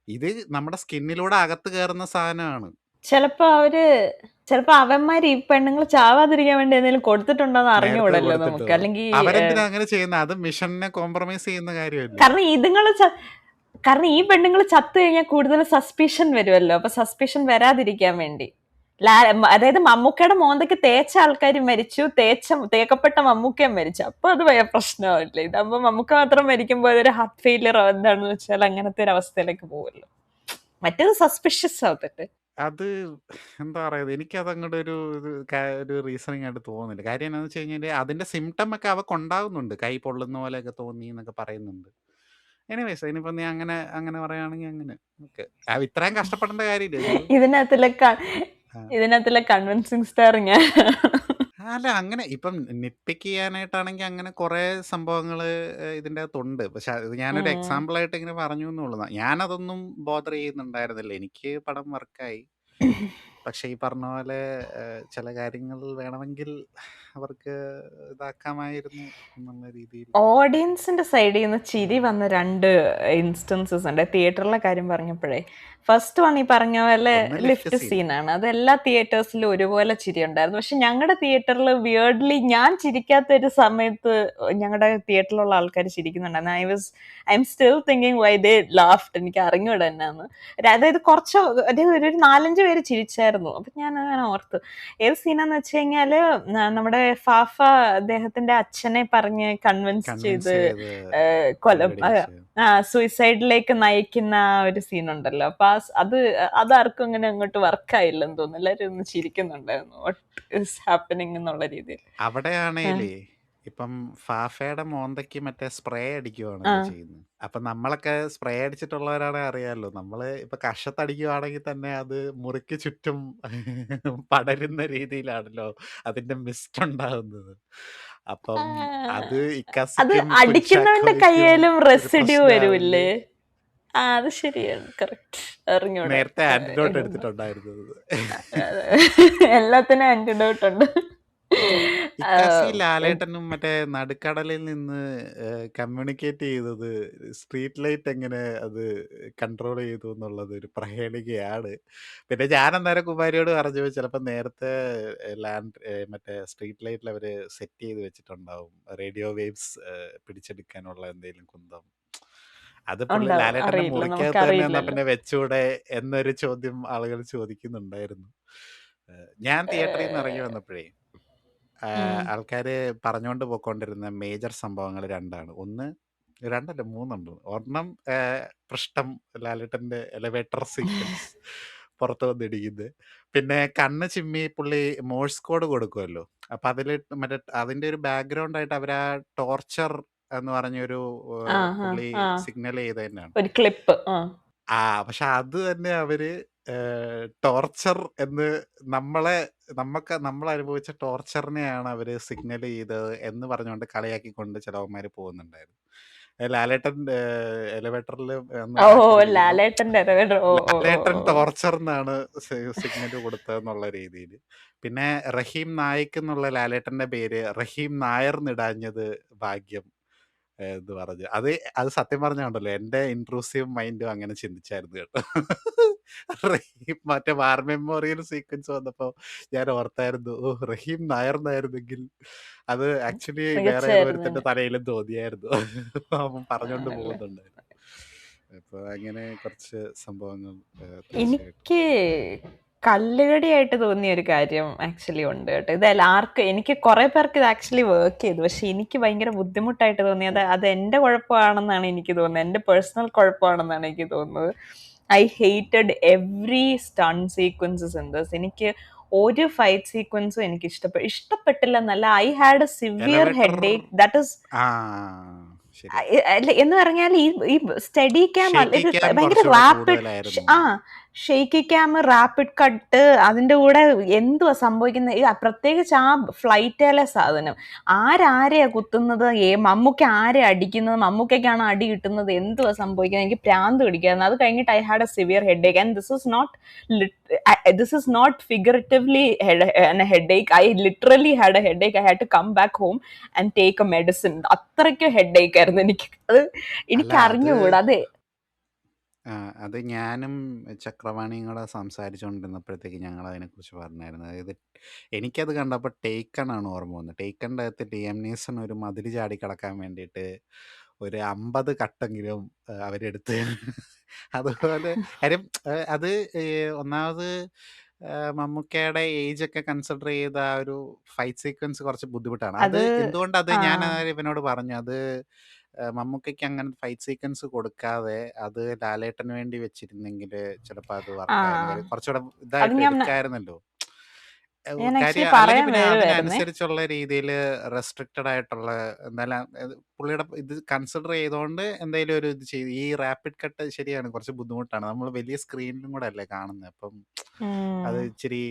ഇത് നമ്മുടെ സ്കിന്നിലൂടെ അകത്ത് കയറുന്ന സാധനമാണ്. ചിലപ്പോ അവന്മാര് ഈ പെണ്ണുങ്ങൾ ചാവാതിരിക്കാൻ വേണ്ടി എന്തെങ്കിലും കൊടുത്തിട്ടുണ്ടോന്ന് നേരത്തെ അറിഞ്ഞുകൂടല്ലോ നമുക്ക്. കൊടുത്തിട്ടുണ്ടോ? അല്ലെങ്കിൽ അവരെന്തിനാ അങ്ങനെ ചെയ്യുന്ന? അത് മിഷനെ കോംപ്രമൈസ് ചെയ്യുന്ന കാര്യമല്ലേ? കാരണം ഈ പെണ്ണുങ്ങൾ ചത്തു കഴിഞ്ഞാൽ കൂടുതൽ സസ്പിഷൻ വരുമല്ലോ. അപ്പൊ സസ്പിഷൻ വരാതിരിക്കാൻ വേണ്ടി അതായത് മമ്മൂക്കയുടെ മോന്തയ്ക്ക് തേച്ച ആൾക്കാർ മരിച്ചു, തേക്കപ്പെട്ട മമ്മൂക്കയും മരിച്ചു. അപ്പൊ അത് ഭയ പ്രശ്നമാവില്ലേ? ഇതാകുമ്പോ മമ്മൂക്ക മാത്രം മരിക്കുമ്പോൾ അതൊരു ഹാർട്ട് ഫെയിലിയർ എന്താണെന്ന് വെച്ചാൽ അങ്ങനത്തെ ഒരു അവസ്ഥയിലേക്ക് പോകുമല്ലോ. മറ്റേത് സസ്പിഷ്യസ് ആവത്തിട്ട്. അത് എന്താ പറയുക, എനിക്കത് അങ്ങോട്ട് ഒരു റീസണിങ് ആയിട്ട് തോന്നുന്നില്ല. കാര്യം എന്താണെന്ന് വെച്ച് കഴിഞ്ഞാൽ അതിന്റെ സിംറ്റം ഒക്കെ അവർക്ക് ഉണ്ടാകുന്നുണ്ട്. കൈ പൊള്ളുന്ന പോലെയൊക്കെ തോന്നി എന്നൊക്കെ പറയുന്നുണ്ട്. എനിവേസ് ഇനിയിപ്പോൾ നീ അങ്ങനെ അങ്ങനെ പറയുകയാണെങ്കിൽ അങ്ങനെ ഓക്കെ. ഇത്രയും കഷ്ടപ്പെടേണ്ട കാര്യമില്ല. ഇതിനകത്തിലെ കൺവിൻസിങ് സ്റ്റാർ ഞാൻ. അല്ല, അങ്ങനെ ഇപ്പം നിപ്പിക്ക് ചെയ്യാനായിട്ടാണെങ്കിൽ അങ്ങനെ കുറേ സംഭവങ്ങൾ ഇതിൻ്റെ അകത്തുണ്ട്. പക്ഷെ അത് ഞാനൊരു എക്സാമ്പിൾ ആയിട്ട് ഇങ്ങനെ പറഞ്ഞു എന്നുള്ളതാണ്. ഞാനതൊന്നും ബോദർ ചെയ്യുന്നുണ്ടായിരുന്നില്ല. എനിക്ക് പടം വർക്കായി. പക്ഷെ ഈ പറഞ്ഞ പോലെ ചില കാര്യങ്ങൾ വേണമെങ്കിൽ അവർക്ക് ഇതാക്കാമായിരുന്നു എന്നുള്ള രീതിയിൽ. ഓഡിയൻസിന്റെ സൈഡിൽ നിന്ന് ചിരി വന്ന 2 ഇൻസ്റ്റൻസസ് ഉണ്ട്. തിയേറ്ററിലെ കാര്യം പറഞ്ഞപ്പോഴേ, ഫസ്റ്റ് വൺ ഈ പറഞ്ഞ പോലെ ലിഫ്റ്റ് സീനാണ്. അത് എല്ലാ തിയേറ്റേഴ്സിലും ഒരുപോലെ ചിരി ഉണ്ടായിരുന്നു. പക്ഷെ ഞങ്ങളുടെ തിയേറ്ററിൽ വിയേർഡ്ലി ഞാൻ ചിരിക്കാത്ത ഒരു സമയത്ത് ഞങ്ങളുടെ തിയേറ്ററിലുള്ള ആൾക്കാർ ചിരിക്കുന്നുണ്ടായിരുന്നു. I'm still thinking why they laughed. എനിക്ക് അറിഞ്ഞൂടെ എന്നാന്ന്. അതായത് ഒരു 4-5 പേര് ചിരിച്ചായിരുന്നു. അപ്പൊ ഞാൻ അങ്ങനെ ഓർത്തു. ഏത് സീനാന്ന് വെച്ച് കഴിഞ്ഞാല് നമ്മുടെ ഫാഫ അദ്ദേഹത്തിന്റെ അച്ഛനെ പറഞ്ഞ് കൺവിൻസ് ചെയ്ത് സൂയിസൈഡിലേക്ക് നയിക്കുന്ന ഒരു സീനുണ്ടല്ലോ. അപ്പൊ അതാർക്കും അങ്ങനെ അങ്ങോട്ട് വർക്കായില്ലെന്ന് തോന്നുന്നു. എല്ലാരും ഒന്ന് ചിരിക്കുന്നുണ്ടായിരുന്നു വാട്ട് ഈസ് ഹാപ്പനിങ് എന്നുള്ള രീതിയിൽ. അവിടെയാണേലേ ഇപ്പം ഫാഫയുടെ മോന്തയ്ക്ക് മറ്റേ സ്പ്രേ അടിക്കുവാണല്ലോ ചെയ്യുന്നത്. അപ്പൊ നമ്മളൊക്കെ സ്പ്രേ അടിച്ചിട്ടുള്ളവരാണ് അറിയാമല്ലോ. നമ്മള് ഇപ്പൊ കഷത്തടിക്കുവാണെങ്കിൽ തന്നെ അത് മുറിക്ക് ചുറ്റും പടരുന്ന രീതിയിലാണല്ലോ അതിന്റെ മിസ്റ്റ് ഉണ്ടാകുന്നത്. അപ്പം അത് അടിക്കുന്നവന്റെ കയ്യിലും റെസിഡ്യൂ വരൂല്ലേ? അത് ശരിയാണ്, കറക്റ്റ്. അറിഞ്ഞൂടാ, നേരത്തെ ആന്റിഡോട്ട് എടുത്തിട്ടുണ്ടായിരുന്നത്. എല്ലാത്തിനും ആന്റിഡോട്ട് ഉണ്ട്. ലാലേട്ടനും മറ്റേ നടുക്കടലിൽ നിന്ന് കമ്മ്യൂണിക്കേറ്റ് ചെയ്തത് സ്ട്രീറ്റ് ലൈറ്റ് എങ്ങനെ അത് കൺട്രോൾ ചെയ്തു എന്നുള്ളത് ഒരു പ്രഹേളികയാണ്. പിന്നെ ഞാൻ അന്നേരം കുമാരിയോട് പറഞ്ഞു, ചിലപ്പോൾ നേരത്തെ മറ്റേ സ്ട്രീറ്റ് ലൈറ്റിൽ അവർ സെറ്റ് ചെയ്ത് വെച്ചിട്ടുണ്ടാവും റേഡിയോ വേവ്സ് പിടിച്ചെടുക്കാനുള്ള എന്തെങ്കിലും കുന്തം. അത് പുള്ളി ലാലേട്ടന്റെ മുറിക്കകത്ത് തന്നെ എന്നാ പിന്നെ വെച്ചൂടെ എന്നൊരു ചോദ്യം ആളുകൾ ചോദിക്കുന്നുണ്ടായിരുന്നു. ഞാൻ തിയേറ്ററിൽ നിന്ന് ഇറങ്ങി വന്നപ്പോഴേ ആൾക്കാര് പറഞ്ഞുകൊണ്ട് പോയിക്കൊണ്ടിരുന്ന മേജർ സംഭവങ്ങൾ 2 2 3 ഒരെണ്ണം പൃഷ്ഠം ലാലേട്ടന്റെ എലവേറ്റർ സീക്വൻസ് പുറത്ത് വന്നിടിക്കുന്നത്. പിന്നെ കണ്ണ് ചിമ്മി പുള്ളി മോഴ്സ് കോഡ് കൊടുക്കുമല്ലോ. അപ്പൊ അതില് മറ്റേ അതിന്റെ ഒരു ബാക്ക്ഗ്രൗണ്ട് ആയിട്ട് അവരാ ടോർച്ചർ എന്ന് പറഞ്ഞൊരു പുള്ളി സിഗ്നൽ ചെയ്ത് തന്നെയാണ് ഒരു ക്ലിപ്പ്. പക്ഷെ അത് തന്നെ അവര് ടോർച്ചർ എന്ന് നമ്മൾ അനുഭവിച്ച ടോർച്ചറിനെയാണ് അവര് സിഗ്നൽ ചെയ്തത് എന്ന് പറഞ്ഞുകൊണ്ട് കളിയാക്കിക്കൊണ്ട് ചിലവന്മാര് പോകുന്നുണ്ടായിരുന്നു. ലാലേട്ടൻ എലിവേറ്ററിൽ ലാലേട്ടൻ ടോർച്ചർ എന്നാണ് സിഗ്നൽ കൊടുത്തതെന്നുള്ള രീതിയിൽ. പിന്നെ റഹീം നായിക് എന്നുള്ള ലാലേട്ടന്റെ പേര് റഹീം നായർ എന്നിടാഞ്ഞത് ഭാഗ്യം എന്ന് പറഞ്ഞു. അത് സത്യം പറഞ്ഞുണ്ടല്ലോ, എന്റെ ഇൻട്രൂസീവ് മൈൻഡും അങ്ങനെ ചിന്തിച്ചായിരുന്നു കേട്ടോ. മറ്റേ വാർ മെമ്മോറിയൽ സീക്വൻസ് വന്നപ്പോ ഞാൻ ഓർത്തായിരുന്നു, റഹീം നായർ എന്നായിരുന്നെങ്കിൽ അത് ആക്ച്വലി വേറെ ഒരുത്തിന്റെ തലയിലും തോന്നിയായിരുന്നു. അവൻ പറഞ്ഞോണ്ട് പോകുന്നുണ്ടായിരുന്നു. അപ്പൊ അങ്ങനെ കുറച്ച് സംഭവങ്ങൾ എനിക്ക് കല്ലുകടിയായിട്ട് തോന്നിയ ഒരു കാര്യം ആക്ച്വലി ഉണ്ട് കേട്ടോ. ഇതല്ല എനിക്ക് കുറെ പേർക്ക് ഇത് ആക്ച്വലി വർക്ക് ചെയ്തു. പക്ഷെ എനിക്ക് ഭയങ്കര ബുദ്ധിമുട്ടായിട്ട് തോന്നിയത് അത് എന്റെ കുഴപ്പമാണെന്നാണ് എനിക്ക് തോന്നുന്നത്. എന്റെ പേഴ്സണൽ കുഴപ്പമാണെന്നാണ് എനിക്ക് തോന്നുന്നത്. I hated every stun sequences in this. എനിക്ക് ഒരു ഫൈറ്റ് സീക്വൻസും എനിക്ക് ഇഷ്ടപ്പെട്ടില്ല എന്നല്ല, I had A severe headache. That is എന്ന് പറഞ്ഞാൽ ഈ സ്റ്റഡി ക്യാം ഭയങ്കര റാപ്പിഡ് ഷെയ്ക്കി ക്യാം, റാപ്പിഡ് കട്ട്, അതിന്റെ കൂടെ എന്തുവാ സംഭവിക്കുന്നത്? പ്രത്യേകിച്ച് ആ ഫ്ലൈറ്റിലെ സാധനം, ആരെയാ കുത്തുന്നത്, മമ്മൂക്ക ആരെ അടിക്കുന്നത്, മമ്മൂക്കാണ് അടി കിട്ടുന്നത്, എന്തുവാ സംഭവിക്കുന്നത്? എനിക്ക് പ്രാന്ത് പിടിക്കായിരുന്നു. അത് കഴിഞ്ഞിട്ട് I had A severe headache. And this is not figuratively a headache. I literally had a headache. I had to come back home and take a medicine. അത്രയ്ക്ക് ഹെഡേക്ക് ആയിരുന്നു എനിക്ക്. അത് എനിക്ക് അറിഞ്ഞുകൂടാ. ആ, അത് ഞാനും ചക്രവാണിയും കൂടെ സംസാരിച്ചുകൊണ്ടിരുന്നപ്പോഴത്തേക്ക് ഞങ്ങൾ അതിനെക്കുറിച്ച് പറഞ്ഞായിരുന്നു. അതായത് എനിക്കത് കണ്ടപ്പോൾ ടേക്കൺ ആണ് ഓർമ്മ വന്നത്. ടേക്കണിൻ്റെ അകത്ത് ലിയം നീസൺ ഒരു മതിൽ ചാടി കടക്കാൻ വേണ്ടിയിട്ട് ഒരു 50 കട്ടെങ്കിലും അവരെടുത്ത് അതുപോലെ കാര്യം അത് ഒന്നാമത് മമ്മൂക്കയുടെ ഏജ് ഒക്കെ കൺസിഡർ ചെയ്ത ആ ഒരു ഫൈറ്റ് സീക്വൻസ് കുറച്ച് ബുദ്ധിമുട്ടാണ്. അത് അത് എന്തുകൊണ്ട് അത് ആ ഞാൻ ഇവനോട് പറഞ്ഞു അത് മമ്മൂക്കയ്ക്ക് അങ്ങനെ ഫൈറ്റ് സീക്വൻസ് കൊടുക്കാതെ അത് ലാലേട്ടന് വേണ്ടി വെച്ചിരുന്നെങ്കിൽ ചിലപ്പോൾ അത് ആ വർക്കായിരുന്നു. കാര്യം കുറച്ചുകൂടെ അത് ഇതായിട്ട് ഞാൻ എടുക്കായിരുന്നല്ലോ. ഞാൻ ആക്ച്വലി കാര്യം അല്ലെങ്കിൽ പറയാൻ പിന്നെ വരുമായിരുന്നേ. അതിനനുസരിച്ചുള്ള രീതിയിൽ റെസ്ട്രിക്റ്റഡ് ആയിട്ടുള്ള എന്തായാലും പുള്ളിയുടെ ഇത് കൺസിഡർ ചെയ്തുകൊണ്ട് എന്തെങ്കിലും ഒരു ഇത് ചെയ്ത് ഈ റാപ്പിഡ് കട്ട് ശരിയാണ് കുറച്ച് ബുദ്ധിമുട്ടാണ്. നമ്മൾ വലിയ സ്ക്രീനിലും കൂടെ അല്ലേ കാണുന്നത്. അപ്പം അത് ഉം. ഇച്ചിരി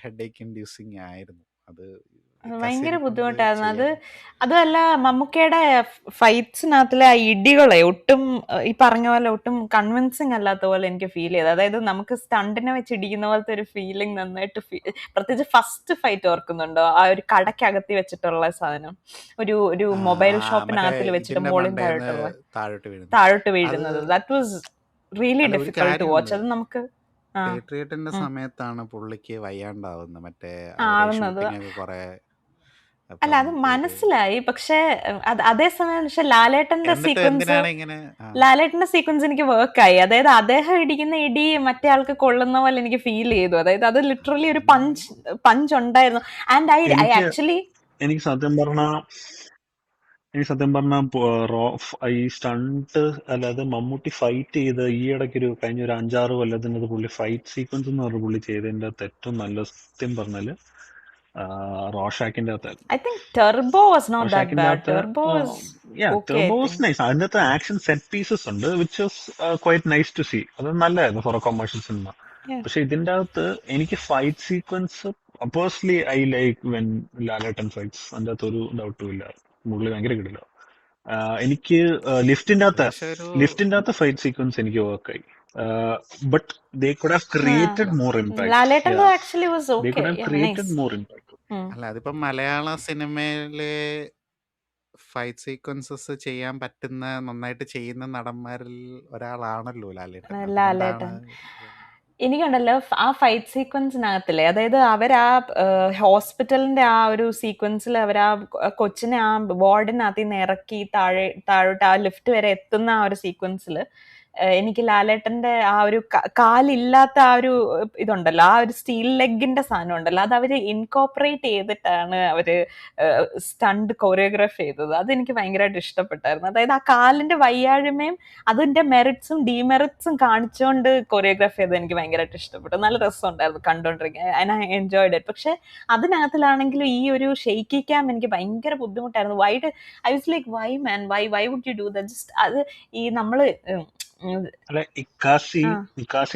ഹെഡ് ഏക്ക് ഇൻഡ്യൂസിങ് ആയിരുന്നു. അത് അത് ഭയങ്കര കസിനെ കൊണ്ട് ബുദ്ധിമുട്ടായിരുന്നു. ചെയ്യാൻ അതുമല്ല മമ്മൂക്കയുടെ ഫൈറ്റ്സിനകത്തിലെ ആ ഇടികളെ ഒട്ടും ഈ പറഞ്ഞ പോലെ ഒട്ടും കൺവിൻസിങ് അല്ലാത്ത പോലെ എനിക്ക് ഫീൽ ചെയ്തു. അതായത് നമുക്ക് സ്റ്റണ്ടിനെ വെച്ച് ഇടിക്കുന്ന പോലത്തെ ഒരു ഫീലിംഗ് നന്നായിട്ട് പ്രത്യേകിച്ച് ഫസ്റ്റ് ഫൈറ്റ് ഓർക്കുന്നുണ്ടോ? ആ ഒരു കടക്കകത്തി വെച്ചിട്ടുള്ള സാധനം, ഒരു ഒരു ആ മൊബൈൽ ആ മറ്റേ ഷോപ്പിനകത്തിൽ വെച്ചിട്ട് ഇതിന്റെ മോളിൽ മണ്ടേന്ന് താഴോട്ടുള്ള താഴോട്ട് വീഴുന്നു. താഴോട്ട് അത് വീഴുന്നത്. ദാറ്റ് വാസ് റിയലി അല്ല ഒരു ഡിഫിക്കൾട്ട് ടു കാര്യമുണ്ട്. വാച്ച്. അത് നമുക്ക് ആ പേട്രിയറ്റിന്റെ ഉം, സമയത്താണ് പുള്ളിക്ക് വയ്യാണ്ടാവുന്നത്. മറ്റേ ആ, അവര് ആവുന്നത്. ഷൂട്ടിംഗ് ഒക്കെ കുറെ അല്ല, അപ്പം അത് ഇത് മനസ്സിലായി. പക്ഷെ അതേസമയം പക്ഷെ ലാലേട്ടന്റെ എന്നിട്ടും സീക്വൻസ് എന്തിനാണ് ഇങ്ങനെ ലാലേട്ടന്റെ സീക്വൻസ് എനിക്ക് വർക്കായി. അതായത് അദ്ദേഹം ഇടിക്കുന്ന ഇടി മറ്റേ ആൾക്ക് കൊള്ളുന്ന പോലെ എനിക്ക് ഫീൽ ചെയ്തു. അതായത് അത് ലിറ്ററലി ഒരു പഞ്ച് പഞ്ച് ഉണ്ടായിരുന്നു. ആൻഡ് ഐ എനിക്ക് ആക്ച്വലി എനിക്ക് സത്യം പറഞ്ഞ ഈ സ്റ്റണ്ട് അല്ലാതെ മമ്മൂട്ടി ഫൈറ്റ് ചെയ്ത് ഈ ഇടയ്ക്ക് കഴിഞ്ഞ ഒരു 5-6 കൊല്ലത്തിനത് പുള്ളി ഫൈറ്റ് സീക്വൻസ് എന്ന് പറഞ്ഞ പുള്ളി ചെയ്തതിന്റെ അകത്ത് ഏറ്റവും നല്ല സത്യം പറഞ്ഞാല് റോഷാക്കിന്റെ അകത്തായിരുന്നു. I think Turbo was not that റോഷാക്കിന്റെ ബാഡ്. അകത്ത് Turbo was okay I Turbo was think. Nice. അതിന്റെ അകത്ത് ആക്ഷൻ സെറ്റ് പീസസ് ഉണ്ട് which was quite nice to see. അത് നല്ലതായിരുന്നു ഫോർ എ കൊമേഴ്ഷ്യൽ സിനിമ. പക്ഷെ ഇതിന്റെ അകത്ത് എനിക്ക് fight sequence personally I like when Lalettan fights. അതിന്റെ അകത്ത് ഒരു ഡൗട്ടും ഇല്ല, പുള്ളി ഭയങ്കര കിടില. എനിക്ക് ലിഫ്റ്റിന്റെ അത് അകത്ത് പക്ഷെ ഒരു ലിഫ്റ്റിന്റെ അകത്ത് ഫൈറ്റ് സീക്വൻസ് എനിക്ക് വർക്കായി. But they could have created more impact. ലാലേട്ടന്റെ actually was they okay. Could have created nice. More impact. അല്ല അതിപ്പം മലയാള സിനിമയില് ഫൈറ്റ് സീക്വൻസസ് ചെയ്യാൻ പറ്റുന്ന നന്നായിട്ട് ചെയ്യുന്ന നടന്മാരിൽ ഒരാളാണല്ലോ ലാലേട്ടൻ. അതുകൊണ്ടാണ് ലാലേട്ടൻ എനിക്കുണ്ടല്ലോ ആ ഫൈറ്റ് സീക്വൻസിനകത്തില്ലേ, അതായത് അവർ ആ ഹോസ്പിറ്റലിന്റെ ആ ഒരു സീക്വൻസിൽ അവർ ആ കൊച്ചിനെ ആ വാർഡിനകത്ത് നിന്ന് ഇറക്കി താഴോട്ട് ആ ലിഫ്റ്റ് വരെ എത്തുന്ന ആ ഒരു സീക്വൻസിൽ എനിക്ക് ലാലേട്ടന്റെ ആ ഒരു കാലില്ലാത്ത ആ ഒരു ഇതുണ്ടല്ലോ, ആ ഒരു സ്റ്റീൽ ലെഗിന്റെ സാധനം ഉണ്ടല്ലോ, അത് അവര് ഇൻകോപ്പറേറ്റ് ചെയ്തിട്ടാണ് അവര് സ്റ്റണ്ട് കൊറിയോഗ്രാഫ് ചെയ്തത്. അതെനിക്ക് ഭയങ്കരമായിട്ട് ഇഷ്ടപ്പെട്ടായിരുന്നു. അതായത് ആ കാലിന്റെ വയ്യാഴ്മയും അതിന്റെ മെറിറ്റ്സും ഡീമെറിറ്റ്സും കാണിച്ചുകൊണ്ട് കൊറിയോഗ്രാഫ് ചെയ്തത് എനിക്ക് ഭയങ്കരമായിട്ട് ഇഷ്ടപ്പെട്ടു. നല്ല രസമുണ്ടായിരുന്നു കണ്ടോണ്ടിരിക്കാൻ. I enjoyed it. പക്ഷെ അതിനകത്തിലാണെങ്കിലും ഈ ഒരു ഷെയ്ക്കി ക്യാം എനിക്ക് ഭയങ്കര ബുദ്ധിമുട്ടായിരുന്നു. I was like why man, why would you do that? Just അത് ഈ നമ്മള് അല്ല, ഇക്കാസി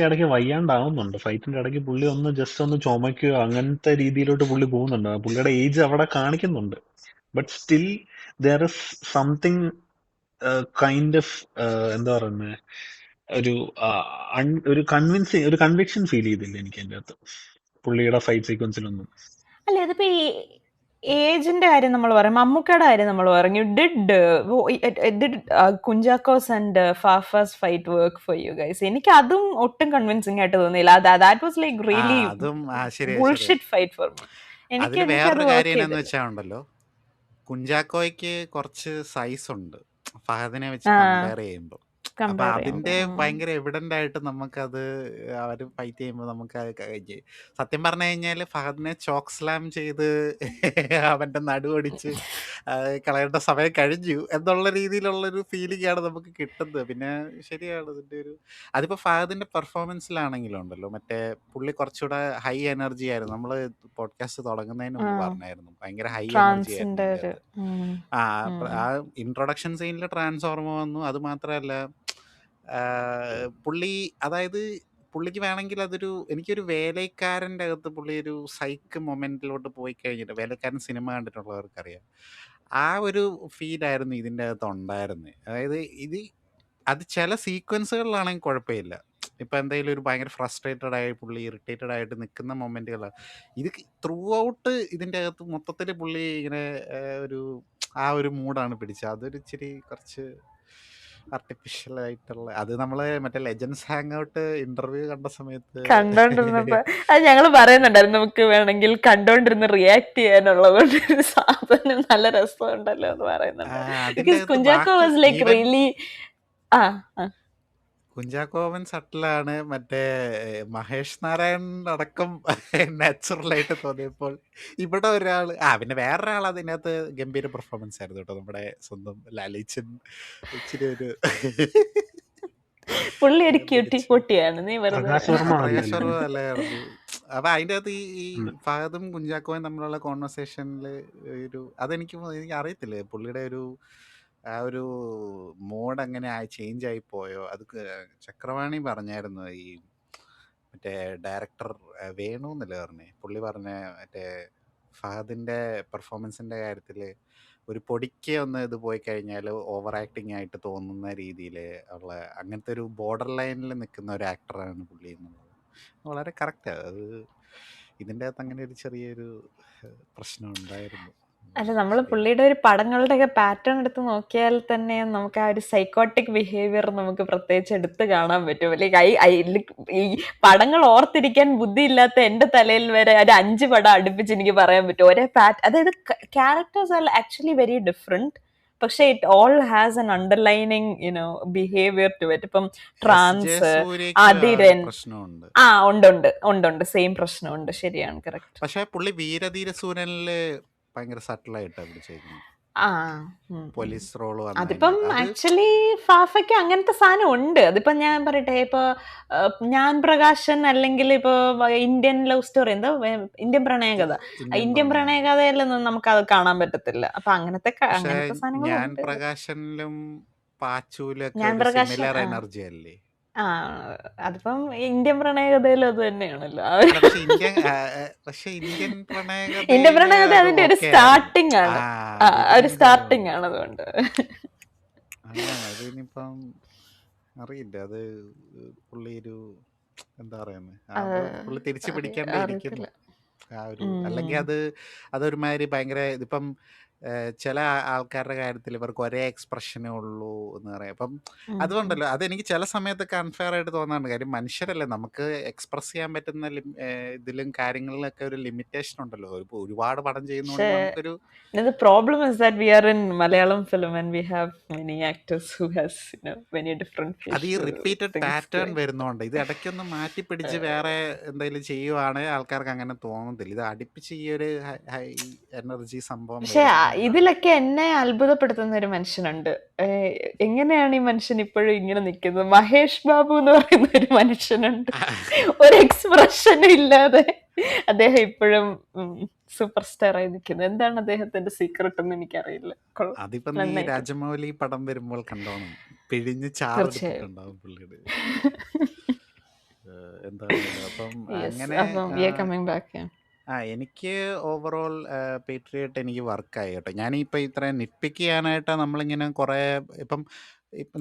ഇടയ്ക്ക് വയ്യാണ്ടാവുന്നുണ്ട്. ഫൈറ്റിന്റെ ഇടയ്ക്ക് പുള്ളി ഒന്ന് ജസ്റ്റ് ഒന്ന് ചുമക്കുകയോ അങ്ങനത്തെ രീതിയിലോട്ട് പുള്ളി പോകുന്നുണ്ട്. പുള്ളിയുടെ ഏജ് അവിടെ കാണിക്കുന്നുണ്ട്. But still there is something kind of എന്താ പറയുന്നത്, ഒരു ഒരു ഒരു കൺവിക്ഷൻ ഫീൽ ചെയ്തില്ല എനിക്ക് അതിന്റെ അകത്ത് പുള്ളിയുടെ ഫൈറ്റ് സീക്വൻസിലൊന്നും. അല്ല, ഇതിപ്പോ ഈ ഏജിന്റെ കാര്യം നമ്മൾ പറയും, മമ്മൂക്കയുടെ കാര്യം നമ്മൾ പറഞ്ഞു. Did Kunchacko's and Fafa's fight work for you guys? എനിക്ക് അതും ഒട്ടും കൺവിൻസിംഗ് ആയിട്ട് തോന്നിയില്ല. ദാറ്റ് വാസ് ലൈക്ക് റിയലി അതും ശരിയാ ശരിയാ. Bullshit fight for me. അതിൽ എനിക്കത് വേറൊരു വർക്ക് കാര്യം എന്നാന്ന് ചെയ്തില്ല. വെച്ചാൽ ഉണ്ടല്ലോ, കുഞ്ചാക്കോയ്ക്ക് കുറച്ച് സൈസ് ഉണ്ട് ഫഹദിനെ വെച്ച് ആ കമ്പയർ ചെയ്യുമ്പോൾ. അപ്പൊ കമ്പയർ അതിന്റെ ചെയ്യുമ്പോ ഭയങ്കര എവിഡന്റ് ആയിട്ട് നമുക്കത് അവർ ഫൈറ്റ് ചെയ്യുമ്പോൾ നമുക്ക് അത് സത്യം പറഞ്ഞു കഴിഞ്ഞാൽ ഫഹദിനെ ചോക്ക് സ്ലാം ചെയ്ത് അവന്റെ നടുവടിച്ച് കളയേണ്ട സമയം കഴിഞ്ഞു എന്നുള്ള രീതിയിലുള്ളൊരു ഫീലിംഗ് ആണ് നമുക്ക് കിട്ടുന്നത്. പിന്നെ ശരിയാണ് ഇതിന്റെ ഒരു അതിപ്പോ ഫഹദിന്റെ പെർഫോമൻസിലാണെങ്കിലും ഉണ്ടല്ലോ, മറ്റേ പുള്ളി കുറച്ചുകൂടെ ഹൈ എനർജി ആയിരുന്നു. നമ്മള് പോഡ്കാസ്റ്റ് തുടങ്ങുന്നതിന് മുമ്പ് പറഞ്ഞായിരുന്നു ഭയങ്കര ഹൈ എനർജി ആയിരുന്നു ട്രാൻസിന്റെ ഇതിന്റെ ഒരു അകത്ത്. ആ ഇൻട്രൊഡക്ഷൻ സീനിൽ ട്രാൻസ്ഫോർമർ വന്നു. അത് മാത്രമല്ല പുള്ളി അതായത് പുള്ളിക്ക് വേണമെങ്കിൽ അതൊരു എനിക്കൊരു വേലൈക്കാരൻ്റെ അകത്ത് പുള്ളി ഒരു സൈക്ക് മൊമെന്റിലോട്ട് പോയി കഴിഞ്ഞിട്ട്, വേലൈക്കാരൻ സിനിമ കണ്ടിട്ടുള്ളവർക്കറിയാം ആ ഒരു ഫീലായിരുന്നു ഇതിൻ്റെ അകത്ത് ഉണ്ടായിരുന്നത്. അതായത് അത് ചില സീക്വൻസുകളിലാണെങ്കിൽ കുഴപ്പമില്ല. ഇപ്പം എന്തെങ്കിലും ഒരു ഭയങ്കര ഫ്രസ്ട്രേറ്റഡ് ആയി പുള്ളി ഇറിറ്റേറ്റഡ് ആയിട്ട് നിൽക്കുന്ന മൊമെന്റുകളാണ്. ഇത് ത്രൂ ഔട്ട് ഇതിൻ്റെ അകത്ത് മൊത്തത്തിൽ പുള്ളി ഇങ്ങനെ ഒരു ആ ഒരു മൂഡാണ് പിടിച്ചത്. അതൊരു ഇച്ചിരി കുറച്ച് ആർട്ടിഫിഷ്യൽ ആയിട്ടുള്ള അത് നമ്മള് മറ്റേ ലെജൻസ് ഹാങ് ഔട്ട് ഇന്റർവ്യൂ കണ്ട സമയത്ത് കണ്ടോണ്ടിരുന്നപ്പോ അത് ഞങ്ങൾ പറയുന്നുണ്ടായിരുന്നു, നമുക്ക് വേണമെങ്കിൽ കണ്ടോണ്ടിരുന്ന് റിയാക്ട് ചെയ്യാനുള്ളത് കൊണ്ട് ഒരു സാധനം നല്ല രസമുണ്ടല്ലോ എന്ന് പറയുന്നുണ്ട്. അതിന്റെ ബിക്കോസ് അകത്ത് കുഞ്ചാക്കോ ബാക്കി വാസ് ലൈക്ക് ഈവൻ റിയലി ആ ആ. കുഞ്ചാക്കോവൻ സട്ടിലാണ്. മറ്റേ മഹേഷ് നാരായൺ അടക്കം നാച്ചുറൽ ആയിട്ട് തോന്നിയപ്പോൾ ഇവിടെ ഒരാൾ പിന്നെ വേറൊരാൾ അതിനകത്ത് ഗംഭീര പെർഫോമൻസ് ആയിരുന്നു കേട്ടോ. നമ്മുടെ സ്വന്തം ലാലിച്ചൻ ഇച്ചിരി ഒരു പുള്ളി ഒരു ക്യൂട്ടി മികച്ച പൊട്ടിയാണ്, നീ വെറുതെ പ്രകാശ് വർമ്മ പ്രകാശ് അല്ലല്ലോ. വർമ്മ അല്ലായിരുന്നു. അപ്പൊ അതിന്റെ അകത്ത് ഈ ഫഹദും കുഞ്ചാക്കോയും തമ്മിലുള്ള കോൺവെർസേഷനിൽ ഒരു എനിക്ക് അറിയത്തില്ല പുള്ളിയുടെ ഒരു ആ ഒരു മോഡ് അങ്ങനെ ചേഞ്ച് ആയി പോയോ. അത് ചക്രവാണി പറഞ്ഞായിരുന്നു. ഈ മറ്റേ ഡയറക്ടർ വേണു എന്നല്ലേ പറഞ്ഞേ, പുള്ളി പറഞ്ഞ മറ്റേ ഫഹദിന്റെ പെർഫോമൻസിന്റെ കാര്യത്തിൽ ഒരു പൊടിക്ക് ഒന്ന് ഇത് പോയി കഴിഞ്ഞാൽ ഓവർ ആക്ടിങ് ആയിട്ട് തോന്നുന്ന രീതിയിൽ ഉള്ള അങ്ങനത്തെ ഒരു ബോർഡർ ലൈനിൽ നിൽക്കുന്ന ഒരു ആക്ടറാണ് പുള്ളി എന്നുള്ളത് വളരെ കറക്റ്റാണ്. അത് ഇതിൻ്റെ അകത്ത് അങ്ങനെ ഒരു ചെറിയൊരു പ്രശ്നം ഉണ്ടായിരുന്നു. അല്ല, നമ്മൾ ശരിയാണ്. പുള്ളിയുടെ ഒരു പടങ്ങളുടെ ഒക്കെ പാറ്റേൺ എടുത്ത് നോക്കിയാൽ തന്നെ നമുക്ക് ആ ഒരു സൈക്കോട്ടിക് ബിഹേവിയർ നമുക്ക് പ്രത്യേകിച്ച് എടുത്ത് കാണാൻ പറ്റും. ഈ പടങ്ങൾ ഓർത്തിരിക്കാൻ ബുദ്ധിയില്ലാത്ത എന്റെ തലയിൽ വരെ ഒരു 5 പടം അടുപ്പിച്ച് എനിക്ക് പറയാൻ പറ്റും ഒരേ അതായത് characters are actually very different, പക്ഷെ it all has an underlining behavior to it. ഇപ്പം എസ് ജെ ട്രാൻസ്, സൂര്യക്ക് ആ ഒരു അതിരൻ, പ്രശ്നമുണ്ട്. ഉണ്ട് സെയിം പ്രശ്നമുണ്ട്. ശരിയാണ്, കറക്റ്റ്. പക്ഷെ പുള്ളി വീരധീര സൂരനില് ഭയങ്കര സട്ടിലായിട്ടാണ് പിടിച്ചേക്കുന്നത്. ആ ഉം. പോലീസ് റോള് അതിപ്പം വന്നതിന് അത് ആക്ച്വലി ഫാഫയ്ക്ക് അങ്ങനത്തെ സാധനം ഉണ്ട്. അതിപ്പോ ഞാൻ പറയട്ടെ, ഇപ്പൊ ഞാൻ പ്രകാശൻ അല്ലെങ്കിൽ ഇപ്പൊ ഇന്ത്യൻ ലവ് സ്റ്റോറി, എന്താ ഇന്ത്യൻ പ്രണയകഥ, ഇന്ത്യൻ ഇന്ത്യൻ പ്രണയം. പ്രണയകഥയിലൊന്നും നമുക്ക് അത് കാണാൻ പറ്റത്തില്ല. അപ്പൊ അങ്ങനത്തെ പക്ഷെ അങ്ങനത്തെ സാധനങ്ങൾ ഞാൻ ഉണ്ട്. പ്രകാശനിലും പാച്ചൂലൊക്കെ ഞാൻ ഒരു പ്രകാശൻ സിമിലർ എനർജി അല്ലേ? ആ അതിപ്പം ഇന്ത്യൻ പ്രണയകഥയിലും അത് തന്നെയാണല്ലോ. അല്ല പക്ഷെ ഇന്ത്യൻ ഇന്ത്യൻ പ്രണയകഥയില് പ്രണയകഥ അത് അതിന്റെ ഒരു ഓക്കെ ആയിരുന്നു. സ്റ്റാർട്ടിങ് ആണ്. ഒരു ഇതിന്റെ സ്റ്റാർട്ടിങ് ആണ്, അതുകൊണ്ട് അങ്ങനെ അതിനിപ്പം അറിയില്ല. അത് പുള്ളി ഒരു എന്താ പറയുന്നത്, അത് പുള്ളി തിരിച്ചു പിടിക്കാണ്ട് ഇരിക്കുന്നു. അറിയത്തില്ല. ആ ഒരു അല്ലെങ്കിൽ അതൊരുമാതിരി ഭയങ്കര ഇതിപ്പം ചില ആൾക്കാരുടെ കാര്യത്തിൽ ഇവർക്ക് ഒരേ എക്സ്പ്രഷനേ ഉള്ളൂ എന്ന് പറയാം. അപ്പം അതുകൊണ്ടല്ലോ അതെനിക്ക് ചില സമയത്തൊക്കെ അൺഫെയർ ആയിട്ട് തോന്നാറുണ്ട്. കാര്യം മനുഷ്യരല്ലേ, നമുക്ക് എക്സ്പ്രസ് ചെയ്യാൻ പറ്റുന്ന ഇതിലും കാര്യങ്ങളിലൊക്കെ ഒരു ലിമിറ്റേഷൻ ഉണ്ടല്ലോ. ഒരുപാട് പടം ചെയ്യുന്നതുകൊണ്ട് നമുക്കൊരു The problem is that we are in Malayalam film and we have many actors who has many different അത് ഈ റിപ്പീറ്റഡ് പാറ്റേൺ വരുന്നോണ്ട് ഇത് ഇടയ്ക്കൊന്ന് മാറ്റി പിടിച്ച് വേറെ എന്തെങ്കിലും ചെയ്യുവാണെങ്കിൽ ആൾക്കാർക്ക് അങ്ങനെ തോന്നത്തില്ല. ഇത് അടുപ്പിച്ച് ഈ ഒരു ഹൈ എനർജി സംഭവം പക്ഷെ വരുന്നോണ്ടാണ്. ഇതിലൊക്കെ എന്നെ അത്ഭുതപ്പെടുത്തുന്ന ഒരു മനുഷ്യനുണ്ട്. എങ്ങനെയാണ് ഈ മനുഷ്യൻ ഇപ്പോഴും ഇങ്ങനെ നിൽക്കുന്നത്? മഹേഷ് ബാബു എന്ന് പറയുന്ന ഒരു മനുഷ്യനുണ്ട്, ഒരു എക്സ്പ്രഷനും ഇല്ലാതെ അദ്ദേഹം ഇപ്പോഴും സൂപ്പർ സ്റ്റാർ ആയി നിൽക്കുന്നത്. എന്താണ് അദ്ദേഹത്തിന്റെ സീക്രട്ട് എന്ന് എനിക്കറിയില്ല. അതിപ്പോ നീ നന്നായിട്ട്. രാജമൗലി പടം വരുമ്പോൾ കണ്ടോണം, പിഴിഞ്ഞ് തീർച്ചയായും. ചാറെടുത്തിട്ടുണ്ടാവും പുള്ളിയുടെ. എന്താ പറയുക, അപ്പം Yes, അങ്ങനെ അപ്പം we are coming back. എനിക്ക് ഓവറോൾ പേട്രിയറ്റ് എനിക്ക് വർക്കായി കേട്ടോ. ഞാനിപ്പോൾ ഇത്രയും നിപ്പിക്ക് ചെയ്യാനായിട്ട് നമ്മളിങ്ങനെ കുറേ ഇപ്പം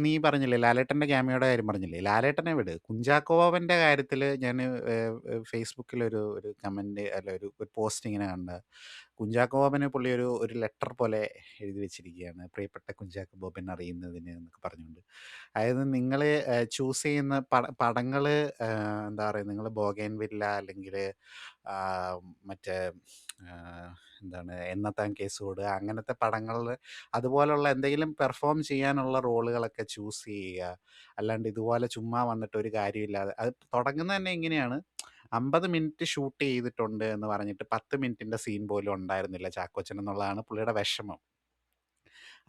നീ പറഞ്ഞില്ലേ ലാലേട്ടൻ്റെ ക്യാമിയോയുടെ കാര്യം പറഞ്ഞില്ലേ, ലാലേട്ടനെ വിട്, കുഞ്ചാക്കോവൻ്റെ കാര്യത്തിൽ ഞാൻ ഫേസ്ബുക്കിൽ ഒരു കമൻറ്റ് അല്ല ഒരു പോസ്റ്റ് ഇങ്ങനെ കണ്ട, കുഞ്ചാക്കോബന് പുള്ളി ഒരു ലെറ്റർ പോലെ എഴുതി വെച്ചിരിക്കുകയാണ്, പ്രിയപ്പെട്ട കുഞ്ചാക്കോ ബോബൻ അറിയുന്നതിന് എന്നൊക്കെ പറഞ്ഞുകൊണ്ട്. അതായത് നിങ്ങൾ ചൂസ് ചെയ്യുന്ന പടങ്ങൾ എന്താ പറയുക, നിങ്ങൾ ബോഗൻ വില്ല അല്ലെങ്കിൽ മറ്റേ എന്താണ് എന്നത്താൻ കേസോട് അങ്ങനത്തെ പടങ്ങളിൽ അതുപോലുള്ള എന്തെങ്കിലും പെർഫോം ചെയ്യാനുള്ള റോളുകളൊക്കെ ചൂസ് ചെയ്യുക. അല്ലാണ്ട് ഇതുപോലെ ചുമ്മാ വന്നിട്ട് ഒരു കാര്യമില്ലാതെ അത് തുടങ്ങുന്നത് തന്നെ ഇങ്ങനെയാണ്. 50 മിനിറ്റ് ഷൂട്ട് ചെയ്തിട്ടുണ്ട് എന്ന് പറഞ്ഞിട്ട് 10 മിനിറ്റിൻ്റെ സീൻ പോലും ഉണ്ടായിരുന്നില്ല ചാക്കോച്ചൻ എന്നുള്ളതാണ് പുള്ളിയുടെ വിഷമം.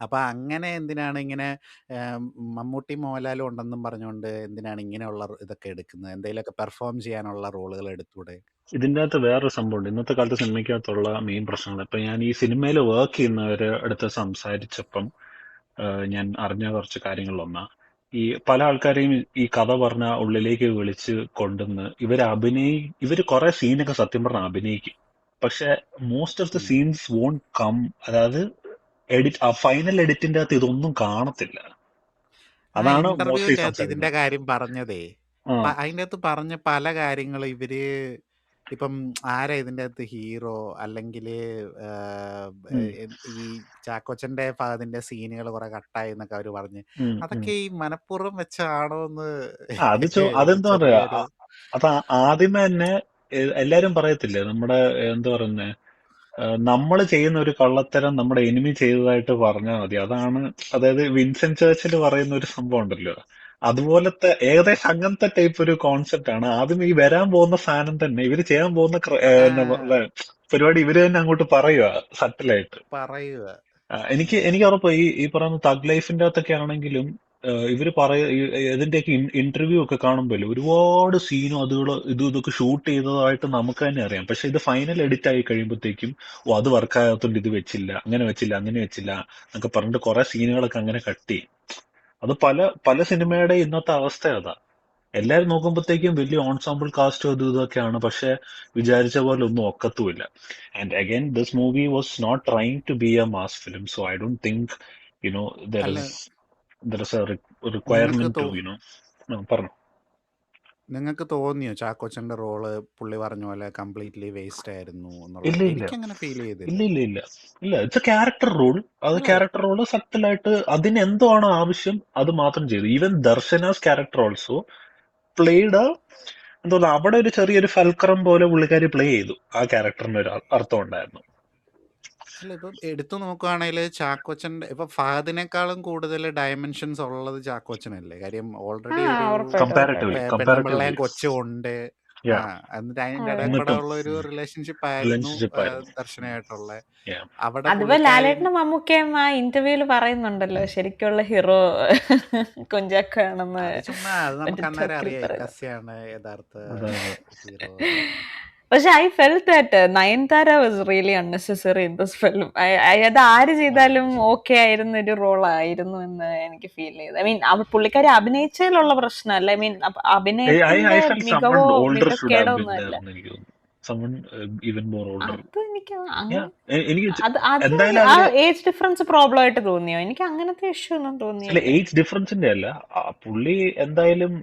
അപ്പം അങ്ങനെ എന്തിനാണ് ഇങ്ങനെ മമ്മൂട്ടി മോഹൻലാലും ഉണ്ടെന്നും പറഞ്ഞുകൊണ്ട് എന്തിനാണ് ഇങ്ങനെയുള്ള ഇതൊക്കെ എടുക്കുന്നത്? എന്തെങ്കിലുമൊക്കെ പെർഫോം ചെയ്യാനുള്ള റോളുകൾ എടുത്തൂടെ? ഇതിൻ്റെ അകത്ത് വേറൊരു സംഭവമുണ്ട്. ഇന്നത്തെ കാലത്ത് സിനിമയ്ക്കകത്തുള്ള മെയിൻ പ്രശ്നങ്ങൾ. ഇപ്പം ഞാൻ ഈ സിനിമയിൽ വർക്ക് ചെയ്യുന്നവരെ അടുത്ത് സംസാരിച്ചപ്പം ഞാൻ അറിഞ്ഞ കുറച്ച് കാര്യങ്ങളിലൊന്നാ, ഈ പല ആൾക്കാരെയും ഈ കഥ പറഞ്ഞ ഉള്ളിലേക്ക് വിളിച്ച് കൊണ്ടുവന്ന് ഇവര് കുറെ സീനൊക്കെ സത്യം പറഞ്ഞ അഭിനയിക്കും. പക്ഷെ most of the scenes won't come, അതായത് ഫൈനൽ എഡിറ്റിന്റെ അകത്ത് ഇതൊന്നും കാണത്തില്ല. അതാണ് മോസ്റ്റ്ലി ഇന്റർവ്യൂക്കകത്ത് ഇതിന്റെ സംസാരിക്കുന്നത്. കാര്യം പറഞ്ഞതേ, ആ അതിൻ്റെ അകത്ത് പറഞ്ഞ പല കാര്യങ്ങളും ഇവര് ഇപ്പം ആരാ ഇതിൻ്റെ അകത്ത് ഹീറോ അല്ലെങ്കിൽ ഉം, ഈ ചാക്കോച്ചൻ്റെ ഭാഗത്തിൻ്റെ സീനുകൾ കുറെ കട്ടായി എന്നൊക്കെ അവർ പറഞ്ഞ് ഉം, ഉം. അതൊക്കെ ഈ മനഃപൂർവ്വം വെച്ചാണോ എന്ന് അതെന്താ പറയാ ചെറിയൊരു അത് ആദ്യമേ തന്നെ എല്ലാരും പറയത്തില്ലേ നമ്മുടെ എന്താ പറയുന്നേ നമ്മൾ ചെയ്യുന്ന ഒരു കള്ളത്തരം നമ്മുടെ എനിമി ചെയ്തതായിട്ട് പറഞ്ഞാൽ മതി. അതാണ്, അതായത് വിൻസെന്റ് ചേർച്ചിൽ പറയുന്ന ഒരു സംഭവം ഉണ്ടല്ലോ, അതുപോലത്തെ ഏകദേശം അങ്ങനത്തെ ടൈപ്പ് ഒരു കോൺസെപ്റ്റ് ആണ്. ആദ്യം ഈ വരാൻ പോകുന്ന സാധനം തന്നെ ഇവര് ചെയ്യാൻ പോകുന്ന പരിപാടി ഇവര് തന്നെ അങ്ങോട്ട് പറയുക സട്ടിലായിട്ട്. പറയുക. എനിക്ക് ഉറപ്പ് ഈ പറയുന്ന തഗ് ലൈഫിന്റെ അകത്തൊക്കെ ആണെങ്കിലും ഇവര് ഇതിന്റെയൊക്കെ ഇന്റർവ്യൂ ഒക്കെ കാണുമ്പോൾ ഒരുപാട് സീനും അതുകളും ഇതൊക്കെ ഷൂട്ട് ചെയ്തതായിട്ട് നമുക്ക് തന്നെ അറിയാം. പക്ഷെ ഇത് ഫൈനൽ എഡിറ്റ് ആയി കഴിയുമ്പോഴത്തേക്കും അത് വർക്കാകാത്തോണ്ട് ഇത് വെച്ചില്ല, അങ്ങനെ വെച്ചില്ല, അങ്ങനെ വെച്ചില്ല എന്നൊക്കെ പറഞ്ഞിട്ട് കുറെ സീനുകളൊക്കെ അങ്ങനെ കട്ട് ചെയ്യും. അത് പല പല സിനിമയുടെ ഇന്നത്തെ അവസ്ഥ അതാ. എല്ലാരും നോക്കുമ്പോഴത്തേക്കും വലിയ ഓൺസാമ്പിൾ കാസ്റ്റും അതും ഇതൊക്കെയാണ്, പക്ഷെ വിചാരിച്ച പോലെ ഒന്നും ഒക്കത്തുമില്ല. And again this movie was not trying to be a mass film, so I don't think there അല്ല, ഇസ് എ നിങ്ങൾക്ക് റിക്വയർമെന്റ് ടു പറഞ്ഞു. നിങ്ങൾക്ക് തോന്നിയോ ചാക്കോച്ചന്റെ റോള് പുള്ളി പറഞ്ഞ പോലെ കംപ്ലീറ്റ്ലി വേസ്റ്റ് ആയിരുന്നു എന്നുള്ളത്? ഇല്ല ഇല്ല എനിക്കങ്ങനെ ഫീൽ ചെയ്തില്ല. ഇല്ല ഇല്ല ഇല്ല ഇല്ല ഇറ്റ്സ് എ ക്യാരക്ടർ റോൾ. അത് അല്ല, ക്യാരക്ടർ റോള് സട്ടിലായിട്ട് അതിന് എന്തോ ആണോ ആവശ്യം അത് മാത്രം ചെയ്തു. ഈവൻ ദർശനാസ് ക്യാരക്ടർ ഓൾസോ പ്ലേഡ് എന്താ പറയുക, അവിടെ ഒരു ചെറിയൊരു ഫൽക്രം പോലെ പുള്ളിക്കാരി പ്ലേ ചെയ്തു. ആ ക്യാരക്ടറിന് ഒരു അർത്ഥം ഉണ്ടായിരുന്നു. അല്ല, ഇപ്പം എടുത്തു നോക്കുകയാണെങ്കിൽ ചാക്കോച്ചന്റെ ഇപ്പൊ ഫഹദിനേക്കാളും കൂടുതൽ ഡയമെൻഷൻസ് ഉള്ളത് ചാക്കോച്ചനല്ലേ? കാര്യം ഓൾറെഡി ഒരു കമ്പാരിറ്റീവ്ലി പെണ്ണുമ്പിള്ളയും കൊച്ചും ഉണ്ട്. യാ എന്നിട്ട് അതിന്റെ ഇടയിൽ കൂടെ എന്നിട്ടും ഉള്ള ഒരു റിലേഷൻഷിപ്പ് ആയിരുന്നു റിലേഷൻഷിപ്പ് ആയിരുന്നു. ദർശനമായിട്ടുള്ള. Yeah. അവിടെ അതിപ്പോ പുള്ളിക്കാരി ലാലേട്ടനും മമ്മൂക്കയും ആ ഇന്റർവ്യൂല് പറയുന്നുണ്ടല്ലോ ശരിക്കുള്ള ഹീറോ കുഞ്ചാക്കോയാണെന്ന്. അത് ചുമ്മാ അത് നമുക്ക് മറ്റേ അന്നേരം ടോക്കിൽ അറിയാം പറയുന്നത്. ഇക്കസിയാണ് യഥാർത്ഥ അതെ ഹീറോ. പക്ഷെ I felt that Nayanthara was really unnecessary in this film. അത് ആര് ചെയ്താലും ഓക്കെ ആയിരുന്ന ഒരു റോൾ ആയിരുന്നു എന്ന് എനിക്ക് ഫീൽ ചെയ്തു. ഐ മീൻ പുള്ളിക്കാരി അഭിനയിച്ചതിലുള്ള പ്രശ്നമല്ല. I mean I അഭിനയത്തിന്റെ felt മികവോ someone older should have മികക്കേടോ been ഒന്നും there അല്ല. എന്ന് എനിക്ക് തോന്നുന്നു. Someone even more older. അത് എനിക്ക് Yeah. എനിക്ക് അത് എന്തായാലും ആ അതില് ഏജ് ഡിഫറൻസ് പ്രോബ്ലം ആയിട്ട് തോന്നിയോ? എനിക്ക് അങ്ങനത്തെ ഇഷ്യൂ ഒന്നും അല്ല, തോന്നിയില്ല. ഏജ് ഡിഫറൻസിന്റെ അല്ല. പുള്ളി എന്തായാലും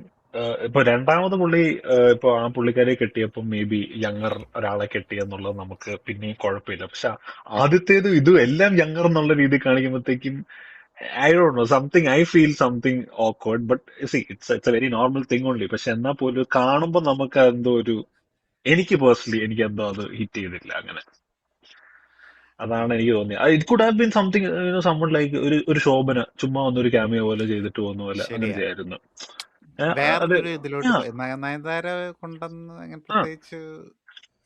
ഇപ്പൊ രണ്ടാമത് പുള്ളി ഇപ്പൊ ആ പുള്ളിക്കാരെ കെട്ടിയപ്പോ മേ ബി യങ്ങർ ഒരാളെ കെട്ടിയെന്നുള്ളത് നമുക്ക് പിന്നെയും കുഴപ്പമില്ല. പക്ഷെ ആദ്യത്തേതും ഇതും എല്ലാം യങ്ങർ എന്നുള്ള രീതി കാണിക്കുമ്പോഴത്തേക്കും I don't know, something I feel something awkward. But see it's a very normal thing only. പക്ഷെ എന്നാൽ പോലും കാണുമ്പോൾ നമുക്ക് എന്തോ ഒരു, എനിക്ക് പേഴ്സണലി എനിക്ക് എന്തോ അത് ഹിറ്റ് ചെയ്തില്ല അങ്ങനെ. അതാണ് എനിക്ക് തോന്നിയത്. It could have been something someone like ഒരു ശോഭന ചുമ്മാ ഒന്നൊരു ക്യാമിയോ പോലെ ചെയ്തിട്ട് പോകുന്ന പോലെ അങ്ങനെ ശരിയാ. ചെയ്യായിരുന്നു. അത് വേറൊരു ഇതിലോട്ട് ആ നയൻതാര കൊണ്ടെന്ന് അങ്ങനെ ആ പ്രത്യേകിച്ച്